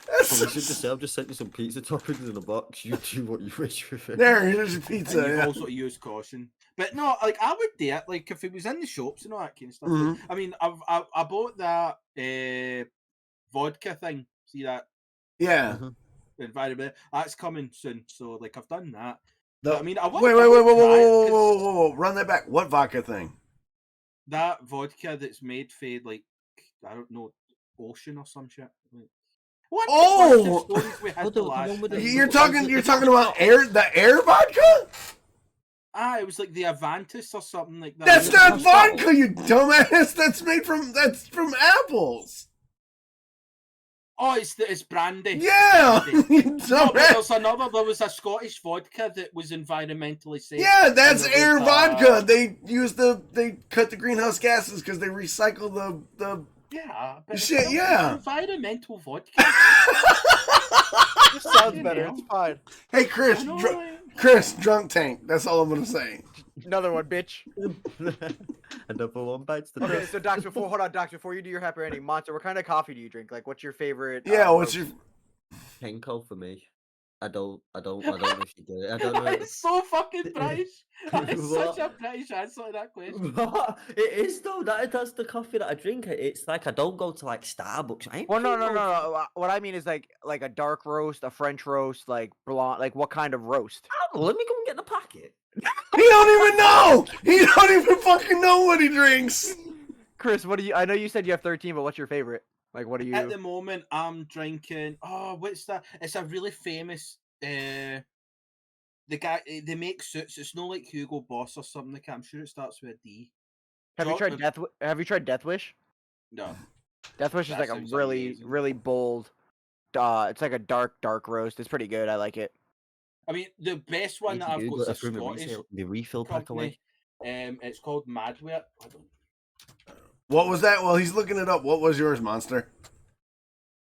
Well, you should just say, I've just sent you some pizza toppings in a box. You do what you wish with it. There, here's your and pizza. you've Yeah. also used caution. But no, like I would do it. Like if it was in the shops and all that kind of stuff. Mhm. I mean, I bought that vodka thing. See that Yeah. environment? That's coming soon. So like I've done that. The- I mean, I wait, would try it 'cause whoa, run that back. What vodka thing? that vodka that's made for like I don't know, ocean or some shit. Like, what? Oh! We had Oh, the the one last with the- thing? You're talking about the air vodka? Ah, it was like the Avantis or something like that. That's It not was- vodka, you dumbass. That's from apples. Oh, it's brandy. Yeah, Brandy. you No, but dumbass. there was a Scottish vodka that was environmentally safe. Yeah, that's And there air was, vodka. They cut the greenhouse gases because they recycle the. Yeah, but Shit, it's yeah. environmental vodka. This sounds You better. know. It's fine. Hey, Chris, I know, Chris, drunk tank. That's all I'm gonna say. Another one, bitch. Another one bites the Okay, dust. so Docs, hold on, Docs, before you do your happy ending, Monster, what kind of coffee do you drink? Like, what's your favorite? Yeah, what's roast? your? Kenko for me. I don't know if you get it. I don't know. It's so fucking British. It's such What? a British answer to that question. It is though. That's the coffee that I drink. It's like I don't go to like Starbucks. I ain't Well, no. paying What I mean is like a dark roast, a French roast, like blonde. Like what kind of roast? Oh, let me go and get the packet. He don't even know. He don't even fucking know what he drinks. Chris, what do you? I know you said you have 13, but what's your favorite? Like, what do you? At the moment, I'm drinking. Oh, what's that? It's a really famous. The guy they make suits. It's not like Hugo Boss or something like that. I'm sure it starts with a D. Have you tried Chocolate- Have you tried Death Wish? No. Death Wish is That like a sounds really amazing. really bold. It's like a dark roast. It's pretty good. I like it. I mean, the best one that I've got is a Scottish the refill pack away. company. It's called Madware. I don't. What was that? Well, he's looking it up. What was yours, Monster?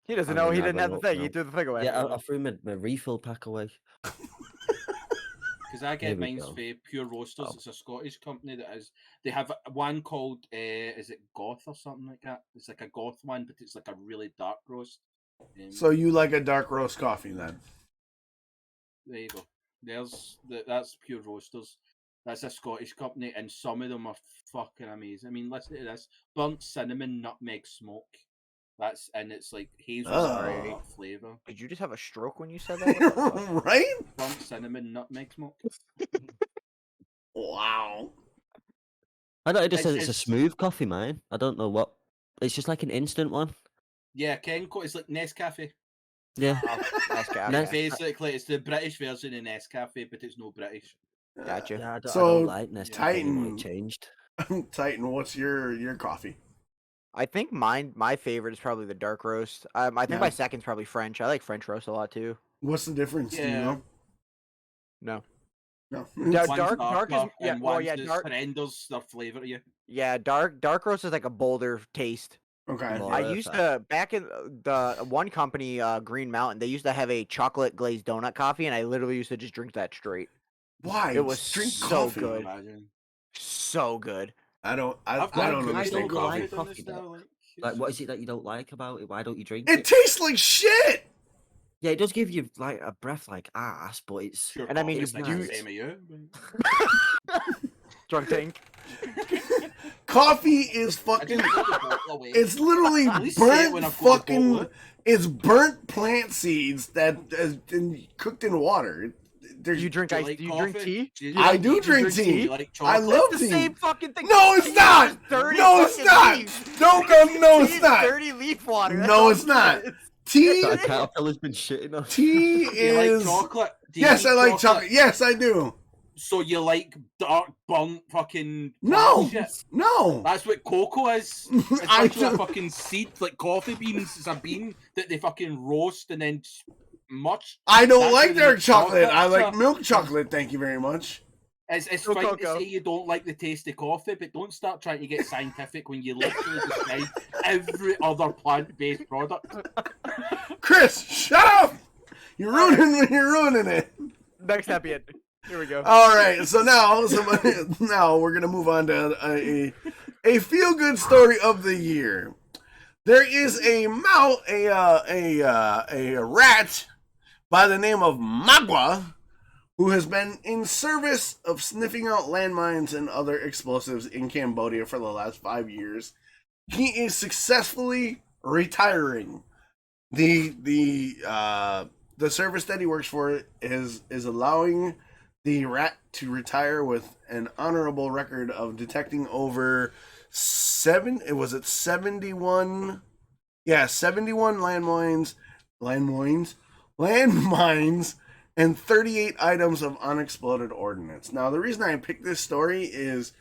He doesn't I'm know. gonna He have didn't a have the look thing. He now. threw the thing away. Yeah, I threw my refill pack away. because I Here get we mine's go. for Pure Roasters. Oh. It's a Scottish company that is. They have one called is it Goth or something like that? It's like a Goth one, but it's like a really dark roast. So you like a dark roast coffee then? There you go. That's Pure Roasters. That's a Scottish company, and some of them are fucking amazing. I mean, listen to this: burnt cinnamon, nutmeg, smoke. It's like hazelnut flavor. Did you just have a stroke when you said that? What the fuck? Right? Burnt cinnamon, nutmeg, smoke. Wow. I know it just says It's- it's a it's- smooth coffee, man. I don't know what. It's just like an instant one. Yeah, Kenco. It's like Nescafe. Yeah. Nescafe. Nes- Basically, it's the British version of Nescafe, but it's no British. Gotcha. Yeah, I So, don't like Nescafe Titan- anymore. It changed. Titan, what's your coffee? I think my favorite is probably the dark roast. I think Yeah. my second's probably French. I like French roast a lot too. What's the difference? Do you Yeah. know? No. No. Yeah, One's dark is darker, yeah, and well, one's yeah, just dark. surrenders their flavour to you. Yeah, dark roast is like a bolder taste. Okay. More I earthy. used to back in the one company, Green Mountain. They used to have a chocolate glazed donut coffee, and I literally used to just drink that straight. Why? It was Just drink so coffee. good. Imagine. So good. I don't I've got don't a why understand don't you coffee. like on this coffee, now, though? like, Like, it's what just- is it that you don't like about it? Why don't you drink It it? tastes like shit. Yeah, it does give you like a breath like ass, but it's pure And I mean, coffee, it's you- like you- the same as you. Drunk tank. Coffee is I fucking. just put the bottle away. It's literally At least say it burnt when I've got the fucking. bottle. It's burnt plant seeds that has been cooked in water. There's, Do you drink Do you ice? like Do you drink coffee? tea? Do you- I like do tea? drink Do tea. you like I chocolate? love It's the tea. same fucking thing. No, it's Tea is not. just dirty No, it's fucking not. leaves. Don't go. No, Tea it's is not. dirty leaf water. That's No, all it's not. is. Tea. that a caterpillar's been shitting on. Tea Do you like is. chocolate? Do you Yes, eat I like chocolate. Yes, I do. So you like dark, burnt, fucking No, plant shit? no. That's what cocoa is. It's I actually a do- fucking seed, like coffee beans. It's a bean that they fucking roast and then much. I don't That's like where they dark make chocolate. I chocolate, like so- milk chocolate. Thank you very much. It's No fine cocoa. to say you don't like the taste of coffee, but don't start trying to get scientific when you literally describe every other plant-based product. Chris, shut up. You're ruining it. Next happy end. Here we go. All right, so now we're gonna move on to a feel good story of the year. There is a rat by the name of Magua who has been in service of sniffing out landmines and other explosives in Cambodia for the last 5 years. He is successfully retiring. The service that he works for is allowing the rat to retire with an honorable record of detecting over 71 landmines and 38 items of unexploded ordnance. Now, the reason I picked this story is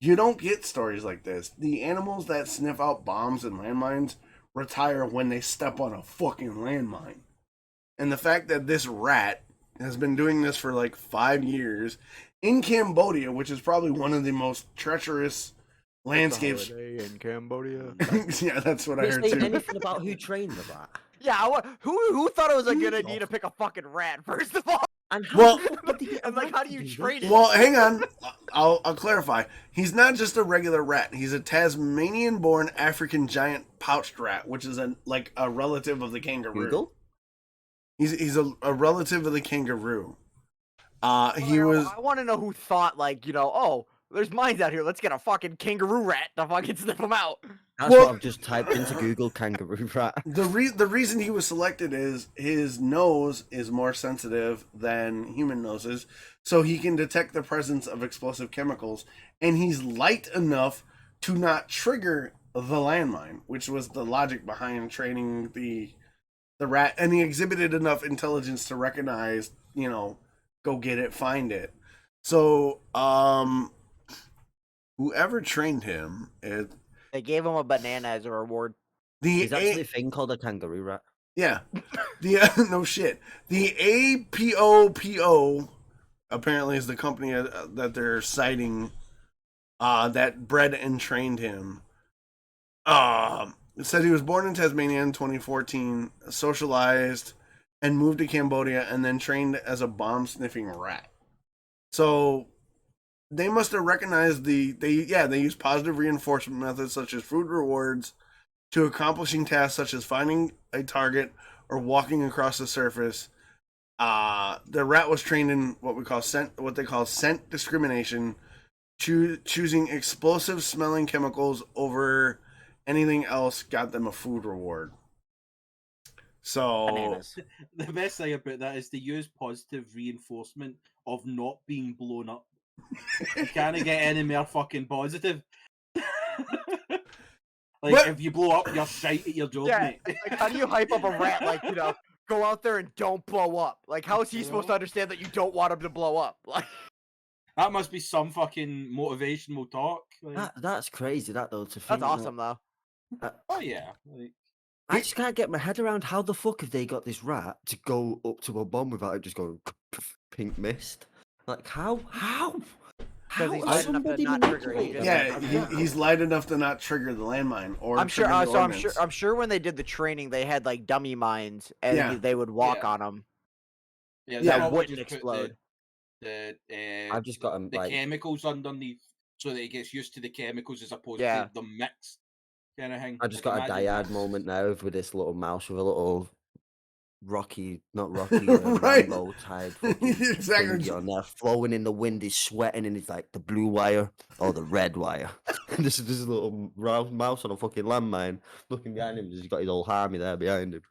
you don't get stories like this. The animals that sniff out bombs and landmines retire when they step on a fucking landmine. And the fact that this rat has been doing this for like 5 years in Cambodia, which is probably one of the most treacherous landscapes. in Cambodia. Yeah, that's what I Did heard it say too. anything about who trained the rat? Yeah, who thought it was a good idea to pick a fucking rat? First of all, And Well- what did he get a and like, rat how to do you do? train it? Well, hang on. I'll clarify. He's not just a regular rat. He's a Tasmanian-born African giant pouched rat, which is a relative of the kangaroo. Google? He's a relative of the kangaroo. He Well, was I want to know who thought, like, oh, there's mines out here. Let's get a fucking kangaroo rat to fucking sniff them out. That's Well- what I've just typed into Google kangaroo rat. the reason he was selected is his nose is more sensitive than human noses, so he can detect the presence of explosive chemicals, and he's light enough to not trigger the landmine, which was the logic behind training the rat, and he exhibited enough intelligence to recognize, go get it, find it. So, whoever trained him, They gave him a banana as a reward. There's actually a thing called a kangaroo rat. Yeah. No shit. The APOPO apparently is the company that they're citing that bred and trained him. It said he was born in Tasmania in 2014, socialized, and moved to Cambodia, and then trained as a bomb sniffing rat. So they must have recognized they use positive reinforcement methods such as food rewards to accomplishing tasks such as finding a target or walking across the surface. The rat was trained in what they call scent discrimination, choosing explosive smelling chemicals over anything else got them a food reward. So Bananas. The best thing about that is they use positive reinforcement of not being blown up. You can't get any more fucking positive. Like, But- if you blow up, you're shite at your job, Yeah, mate. like how do you hype up a rat? Like, you know, go out there and don't blow up. Like, how is he supposed to understand that you don't want him to blow up? Like, That must be some fucking motivational talk. Like, That's crazy. That though to think. that's awesome though. oh yeah. Like, I just can't get my head around how the fuck have they got this rat to go up to a bomb without it just going pink mist? Like how? How he's is light enough to somebody not trigger it, he manipulating just- yeah, he's light enough to not trigger the landmine or I'm sure. trigger the ordnance. I'm sure when they did the training, they had like dummy mines, and Yeah. they would walk Yeah. on them. yeah, Yeah, they it probably wouldn't just put explode. I've just got him the like chemicals underneath so that it gets used to the chemicals as opposed Yeah. to the mix kind of thing. I just Like, got a imagine dyad this. moment now with this little mouse with a little not Rocky, Right. Rambo tied fucking Exactly. thingy on there, flowing in the wind, he's sweating, and it's like the blue wire or the red wire. This is this little round mouse on a fucking landmine looking behind him. He's got his old army there behind him.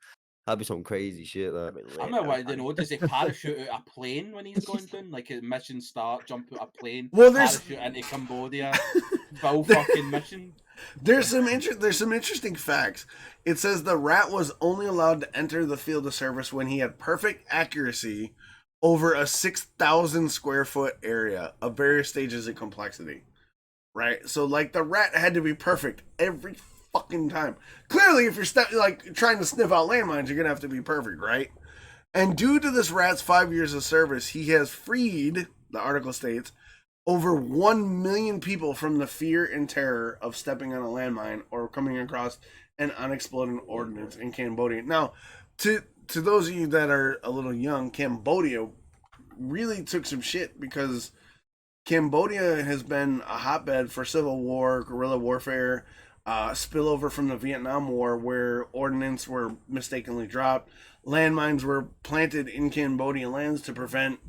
That'd be some crazy shit. That. That'd be I lit, remember that'd wanting be to know, does he parachute out a plane when he's going down? Like a mission start, jump out a plane, Well, there's- parachute into Cambodia, full fucking mission. There's some interesting facts. It says the rat was only allowed to enter the field of service when he had perfect accuracy over a 6,000 square foot area of various stages of complexity. Right? So like the rat had to be perfect every fucking time. Clearly, if you're trying to sniff out landmines, you're gonna have to be perfect, right? And due to this rat's 5 years of service, he has freed, the article states, over 1 million people from the fear and terror of stepping on a landmine or coming across an unexploded ordnance in Cambodia. Now, to those of you that are a little young, Cambodia really took some shit because Cambodia has been a hotbed for civil war, guerrilla warfare, spillover from the Vietnam War where ordnance were mistakenly dropped. Landmines were planted in Cambodian lands to prevent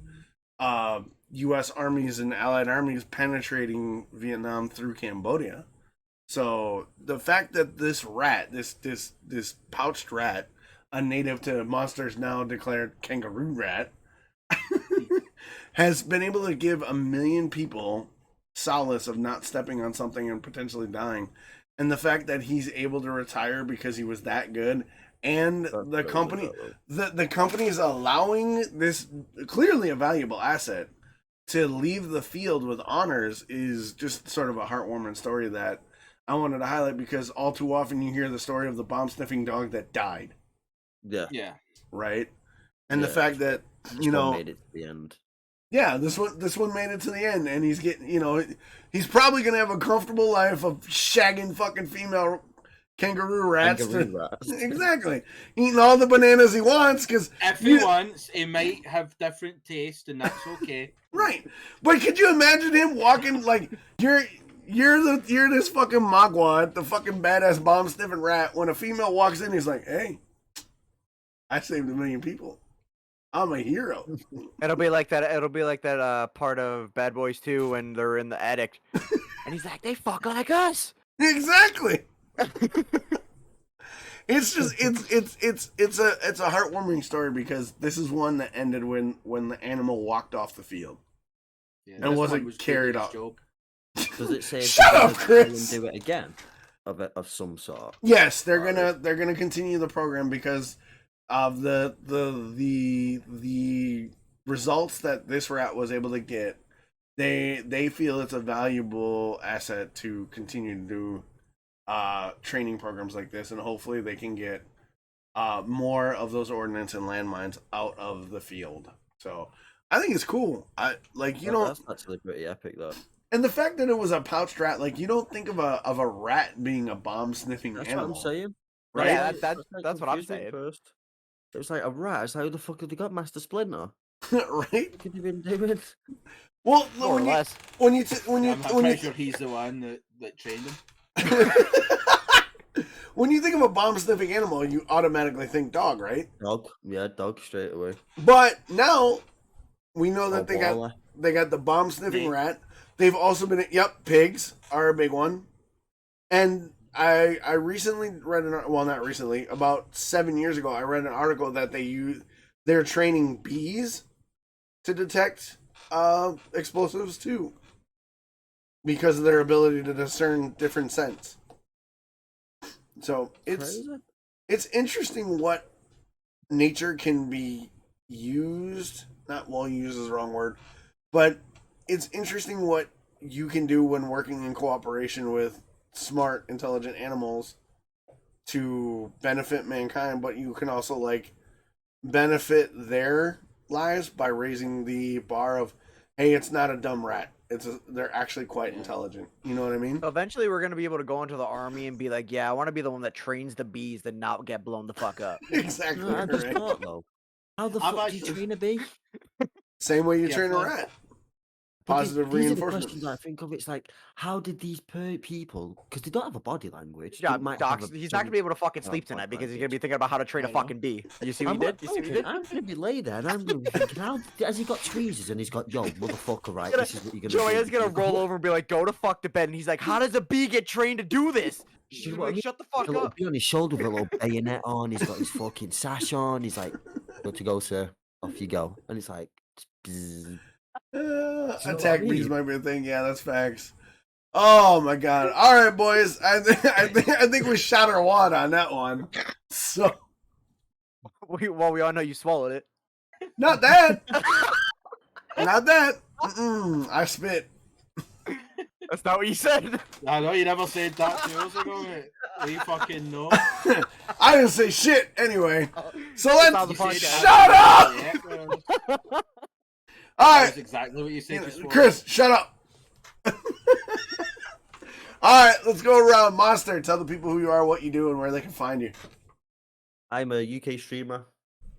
U.S. armies and allied armies penetrating Vietnam through Cambodia. So the fact that this rat, this pouched rat, a native to Monster's now declared kangaroo rat, has been able to give 1 million people solace of not stepping on something and potentially dying. And the fact that he's able to retire because he was that good, and the company is allowing this clearly a valuable asset to leave the field with honors is just sort of a heartwarming story that I wanted to highlight because all too often you hear the story of the bomb sniffing dog that died, Yeah. right? And the Yeah. fact that This one made it to the end. yeah, this one made it to the end, and he's getting, he's probably gonna have a comfortable life of shagging fucking female kangaroo rats. Exactly, eating all the bananas he wants because If he wants, he might have different taste, and that's okay. right. But could you imagine him walking like you're this fucking magua, the fucking badass bomb sniffing rat. When a female walks in, he's like, "Hey, I saved 1 million people. I'm a hero." It'll be like that. It'll be like that part of Bad Boys 2 when they're in the attic, and he's like, "They fuck like us." Exactly. It's just it's a heartwarming story because this is one that ended when the animal walked off the field. Yeah, And this wasn't one was carried doing his off. job. Does it say? Shut up, that they're gonna Chris! Do it again, of some sort. Yes, they're gonna continue the program because of the results that this rat was able to get. They feel it's a valuable asset to continue to do training programs like this, and hopefully they can get more of those ordnance and landmines out of the field. So I think it's cool. That's actually pretty epic though. And the fact that it was a pouched rat, like you don't think of a rat being a bomb sniffing That's animal. what I'm saying. Right? Yeah, Like, that's what I'm confused me saying. First. It was like a rat. It's like, who the fuck have they got, Master Splinter? right? Could you been doing? Well, More or less. when you when I'm pretty you sure he's the one that trained him. when you think of a bomb sniffing animal, you automatically think dog, right? Dog. Yeah, dog straight away. But now we know that Oh, they got the bomb sniffing Pig. rat. They've also been pigs are a big one. And I recently read not recently, about 7 years ago, I read an article that they're training bees to detect explosives too, because of their ability to discern different scents. So it's interesting what nature can be used. Not well, used is the wrong word, but it's interesting what you can do when working in cooperation with smart, intelligent animals to benefit mankind, but you can also like benefit their lives by raising the bar of, hey, it's not a dumb rat. They're actually quite intelligent. You know what I mean? Eventually, we're gonna be able to go into the army and be like, yeah, I want to be the one that trains the bees to not get blown the fuck up. Exactly. No, I just Right? thought though. How the I've fuck do you actually- train a bee? Same way you Yeah, train a plus- rat. But Positive these are the reinforcement. questions I think of. It's like, how did these people? Because they don't have a body language. Yeah, they might Docs, have he's not gonna be able to fucking sleep body tonight because he's language. gonna be thinking about how to train a I know. fucking bee. You see what I'm he not did? You see what he joking. did? I'm gonna be laid there, and I'm gonna be thinking, how has he got tweezers? And he's got, yo, motherfucker, right? Gonna- This is what you're gonna Joanne's do. gonna roll over and be like, go to fuck to bed. And he's like, how does a bee get trained to do this? She's You know gonna what I be like, mean? shut the With fuck a little up. bee on his shoulder with a little bayonet on. He's got his fucking sash on. He's like, good to go, sir. Off you go. And it's like, bzzz. what I Attack bees mean? might be a thing. Yeah, that's facts. Oh my god! All right, boys. I think we shot our wad on that one. So We all know you swallowed it. not that. Not that. I spit. That's not what you said. I know you never said that 2 years ago, mate. You fucking know. I didn't say shit anyway. So Sounds let's the podcast. shut up. Yeah, All that's right, exactly what you said. Just Chris, shut up. All right, let's go around. Monster, tell the people who you are, what you do, and where they can find you. I'm a UK streamer.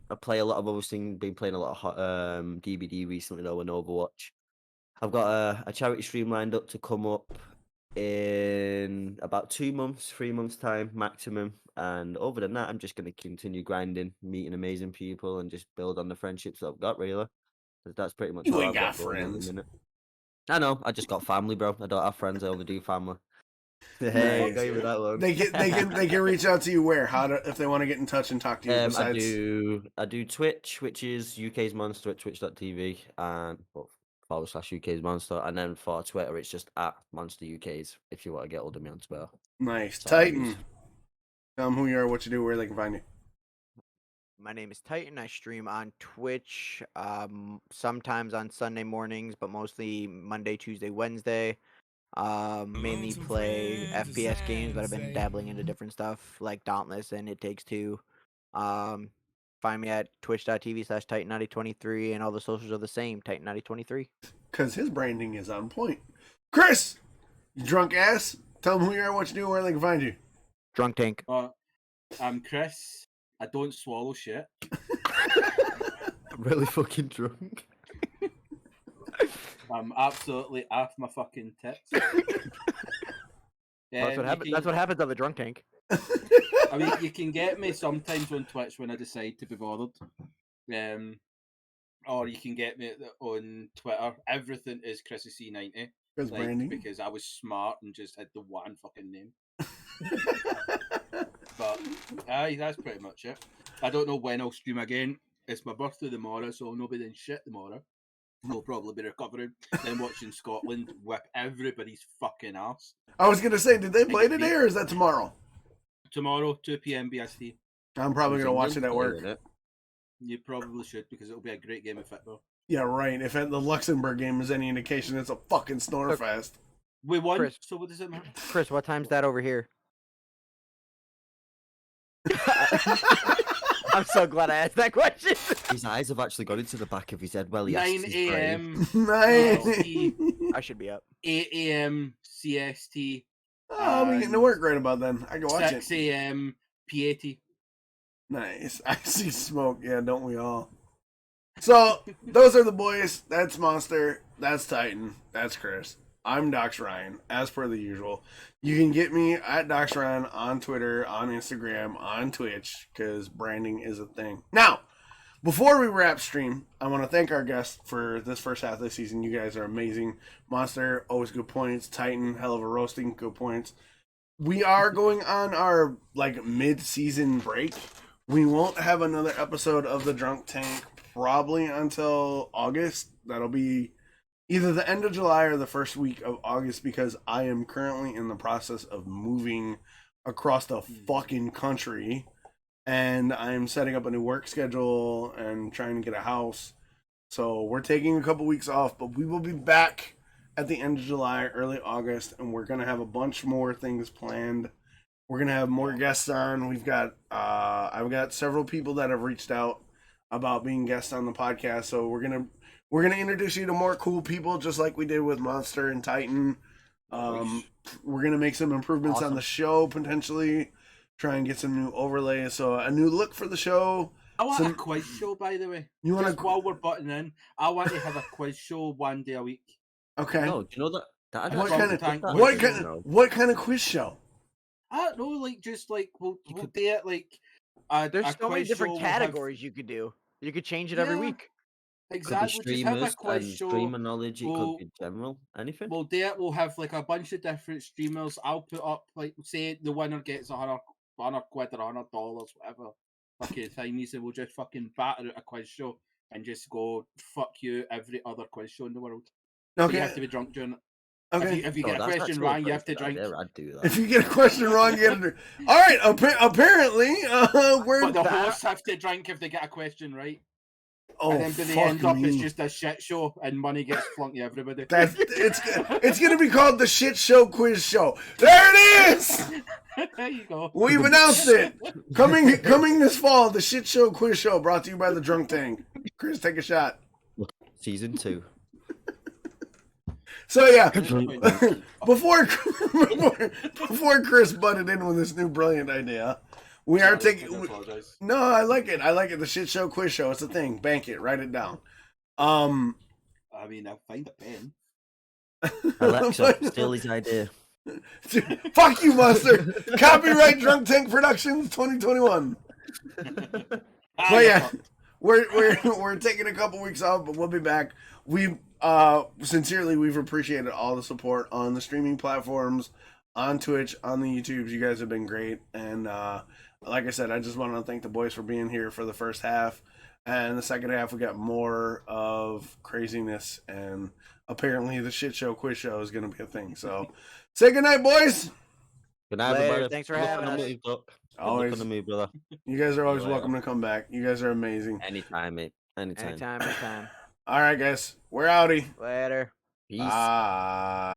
I play a lot of other things. Been playing a lot of DBD recently though, and Overwatch. I've got a charity stream lined up to come up in about 2 months, 3 months time maximum. And other than that, I'm just going to continue grinding, meeting amazing people, and just build on the friendships that I've got. Really, that's pretty much You all ain't I've got going at the friends. minute. I know. I just got family, bro. I don't have friends. I only do family. Hey, Nice. go with that one. They can reach out to you where? If they want to get in touch and talk to you. Besides, I do Twitch, which is UkzMonster at twitch.tv and /UkzMonster, and then for Twitter it's just at Monster UKs if you want to get hold of me on Twitter. nice. That's all I Titan. use. Tell them who you are, what you do, where they can find you. My name is Titan. I stream on Twitch, sometimes on Sunday mornings, but mostly Monday, Tuesday, Wednesday. Mainly play FPS games, but I've been dabbling into different stuff like Dauntless and It Takes Two. Find me at twitch.tv/Titannaughty23, and all the socials are the same, Titannaughty23. Because his branding is on point. Chris, you drunk ass. Tell them who you are, what you do, where they can find you. Drunk Tank. I'm Chris. I don't swallow shit. I'm really fucking drunk. I'm absolutely off my fucking tits. That's what happens. That's what happens on the Drunk Tank. I mean, you can get me sometimes on Twitch when I decide to be bothered. Or you can get me on Twitter. Everything is ChrisC90. Because branding. Because I was smart and just had the one fucking name. But aye, that's pretty much it. I don't know when I'll stream again. It's my birthday tomorrow, so I'll not be doing shit tomorrow. I'll probably be recovering, then watching Scotland whip everybody's fucking ass. I was going to say, did they play today or is that tomorrow? Tomorrow, 2 p.m. BST. I'm probably going to watch it at work. You probably should, because it'll be a great game of football. Yeah, right. If the Luxembourg game is any indication, it's a fucking snore fest. We won, Chris. so what does it matter? Chris, what time's that over here? I'm so glad I asked that question. His eyes have actually gone into the back of his head. Well, he 9 a.m. Nice. I should be up. 8 a.m. CST. Oh, I'll be getting to work right about then. I can watch 6 it. a.m. PAT. Nice. I see smoke. Yeah, don't we all? So those are the boys. That's Monster. That's Titan. That's Chris. I'm DoxRyan, as per the usual. You can get me at DoxRyan on Twitter, on Instagram, on Twitch, because branding is a thing. Now, before we wrap stream, I want to thank our guests for this first half of the season. You guys are amazing. Monster, always good points. Titan, hell of a roasting, good points. We are going on our mid-season break. We won't have another episode of the Drunk Tank probably until August. That'll be either the end of July or the first week of August, because I am currently in the process of moving across the fucking country, and I'm setting up a new work schedule and trying to get a house. So we're taking a couple weeks off, but we will be back at the end of July, early August, and we're gonna have a bunch more things planned. We're gonna have more guests on. We've got I've got several people that have reached out about being guests on the podcast, so we're gonna introduce you to more cool people, just like we did with Monster and Titan. We're gonna make some improvements on the show, potentially try and get some new overlays, so a new look for the show. I want a quiz show, by the way. You want while we're butting in, I want to have a quiz show one day a week. Okay. No, do you know that? What kind of quiz show? I don't know, just we'll do it like. There's so many different categories you could do. You could change it every week. Exactly. Could be Just have a streamers quiz and show. streamer knowledge. It could be general, anything. We'll do it. We'll have a bunch of different streamers. I'll put up say the winner gets $100 or $100, whatever. Fucking thingies, and we'll just fucking batter out a quiz show and just go fuck you every other quiz show in the world. Okay. So you have to be drunk during it. Okay. If you get a question wrong, you have to drink. I'd do that. If you get a question wrong, you have to. All right. Apparently, we're. But the hosts have to drink if they get a question right. Oh, and then by the end up, it's just a shit show, and money gets flunked to everybody. It's gonna be called the Shit Show Quiz Show. There it is. There you go. We've announced it. Coming this fall, the Shit Show Quiz Show, brought to you by the Drunk Tank. Chris, take a shot. Season 2. So yeah, before Chris butted in with this new brilliant idea, we are taking. No, I like it. I like it. The Shit Show Quiz Show. It's a thing. Bank it. Write it down. I mean, I'll find a pen. Alexa, steal his idea. Fuck you, Monster. Copyright Drunk Tank Productions 2021. But yeah, we're taking a couple weeks off, but we'll be back. We've appreciated all the support on the streaming platforms, on Twitch, on the YouTubes. You guys have been great, and like I said, I just want to thank the boys for being here for the first half, and the second half we got more of craziness, and apparently the Shit Show Quiz Show is going to be a thing. So, say goodnight, boys. Good night, everybody. Thanks for having us. Always on the move, brother. You guys are always welcome to come back. You guys are amazing. Anytime, mate. Anytime. Anytime. All right, guys. We're outie. Later. Peace. Bye.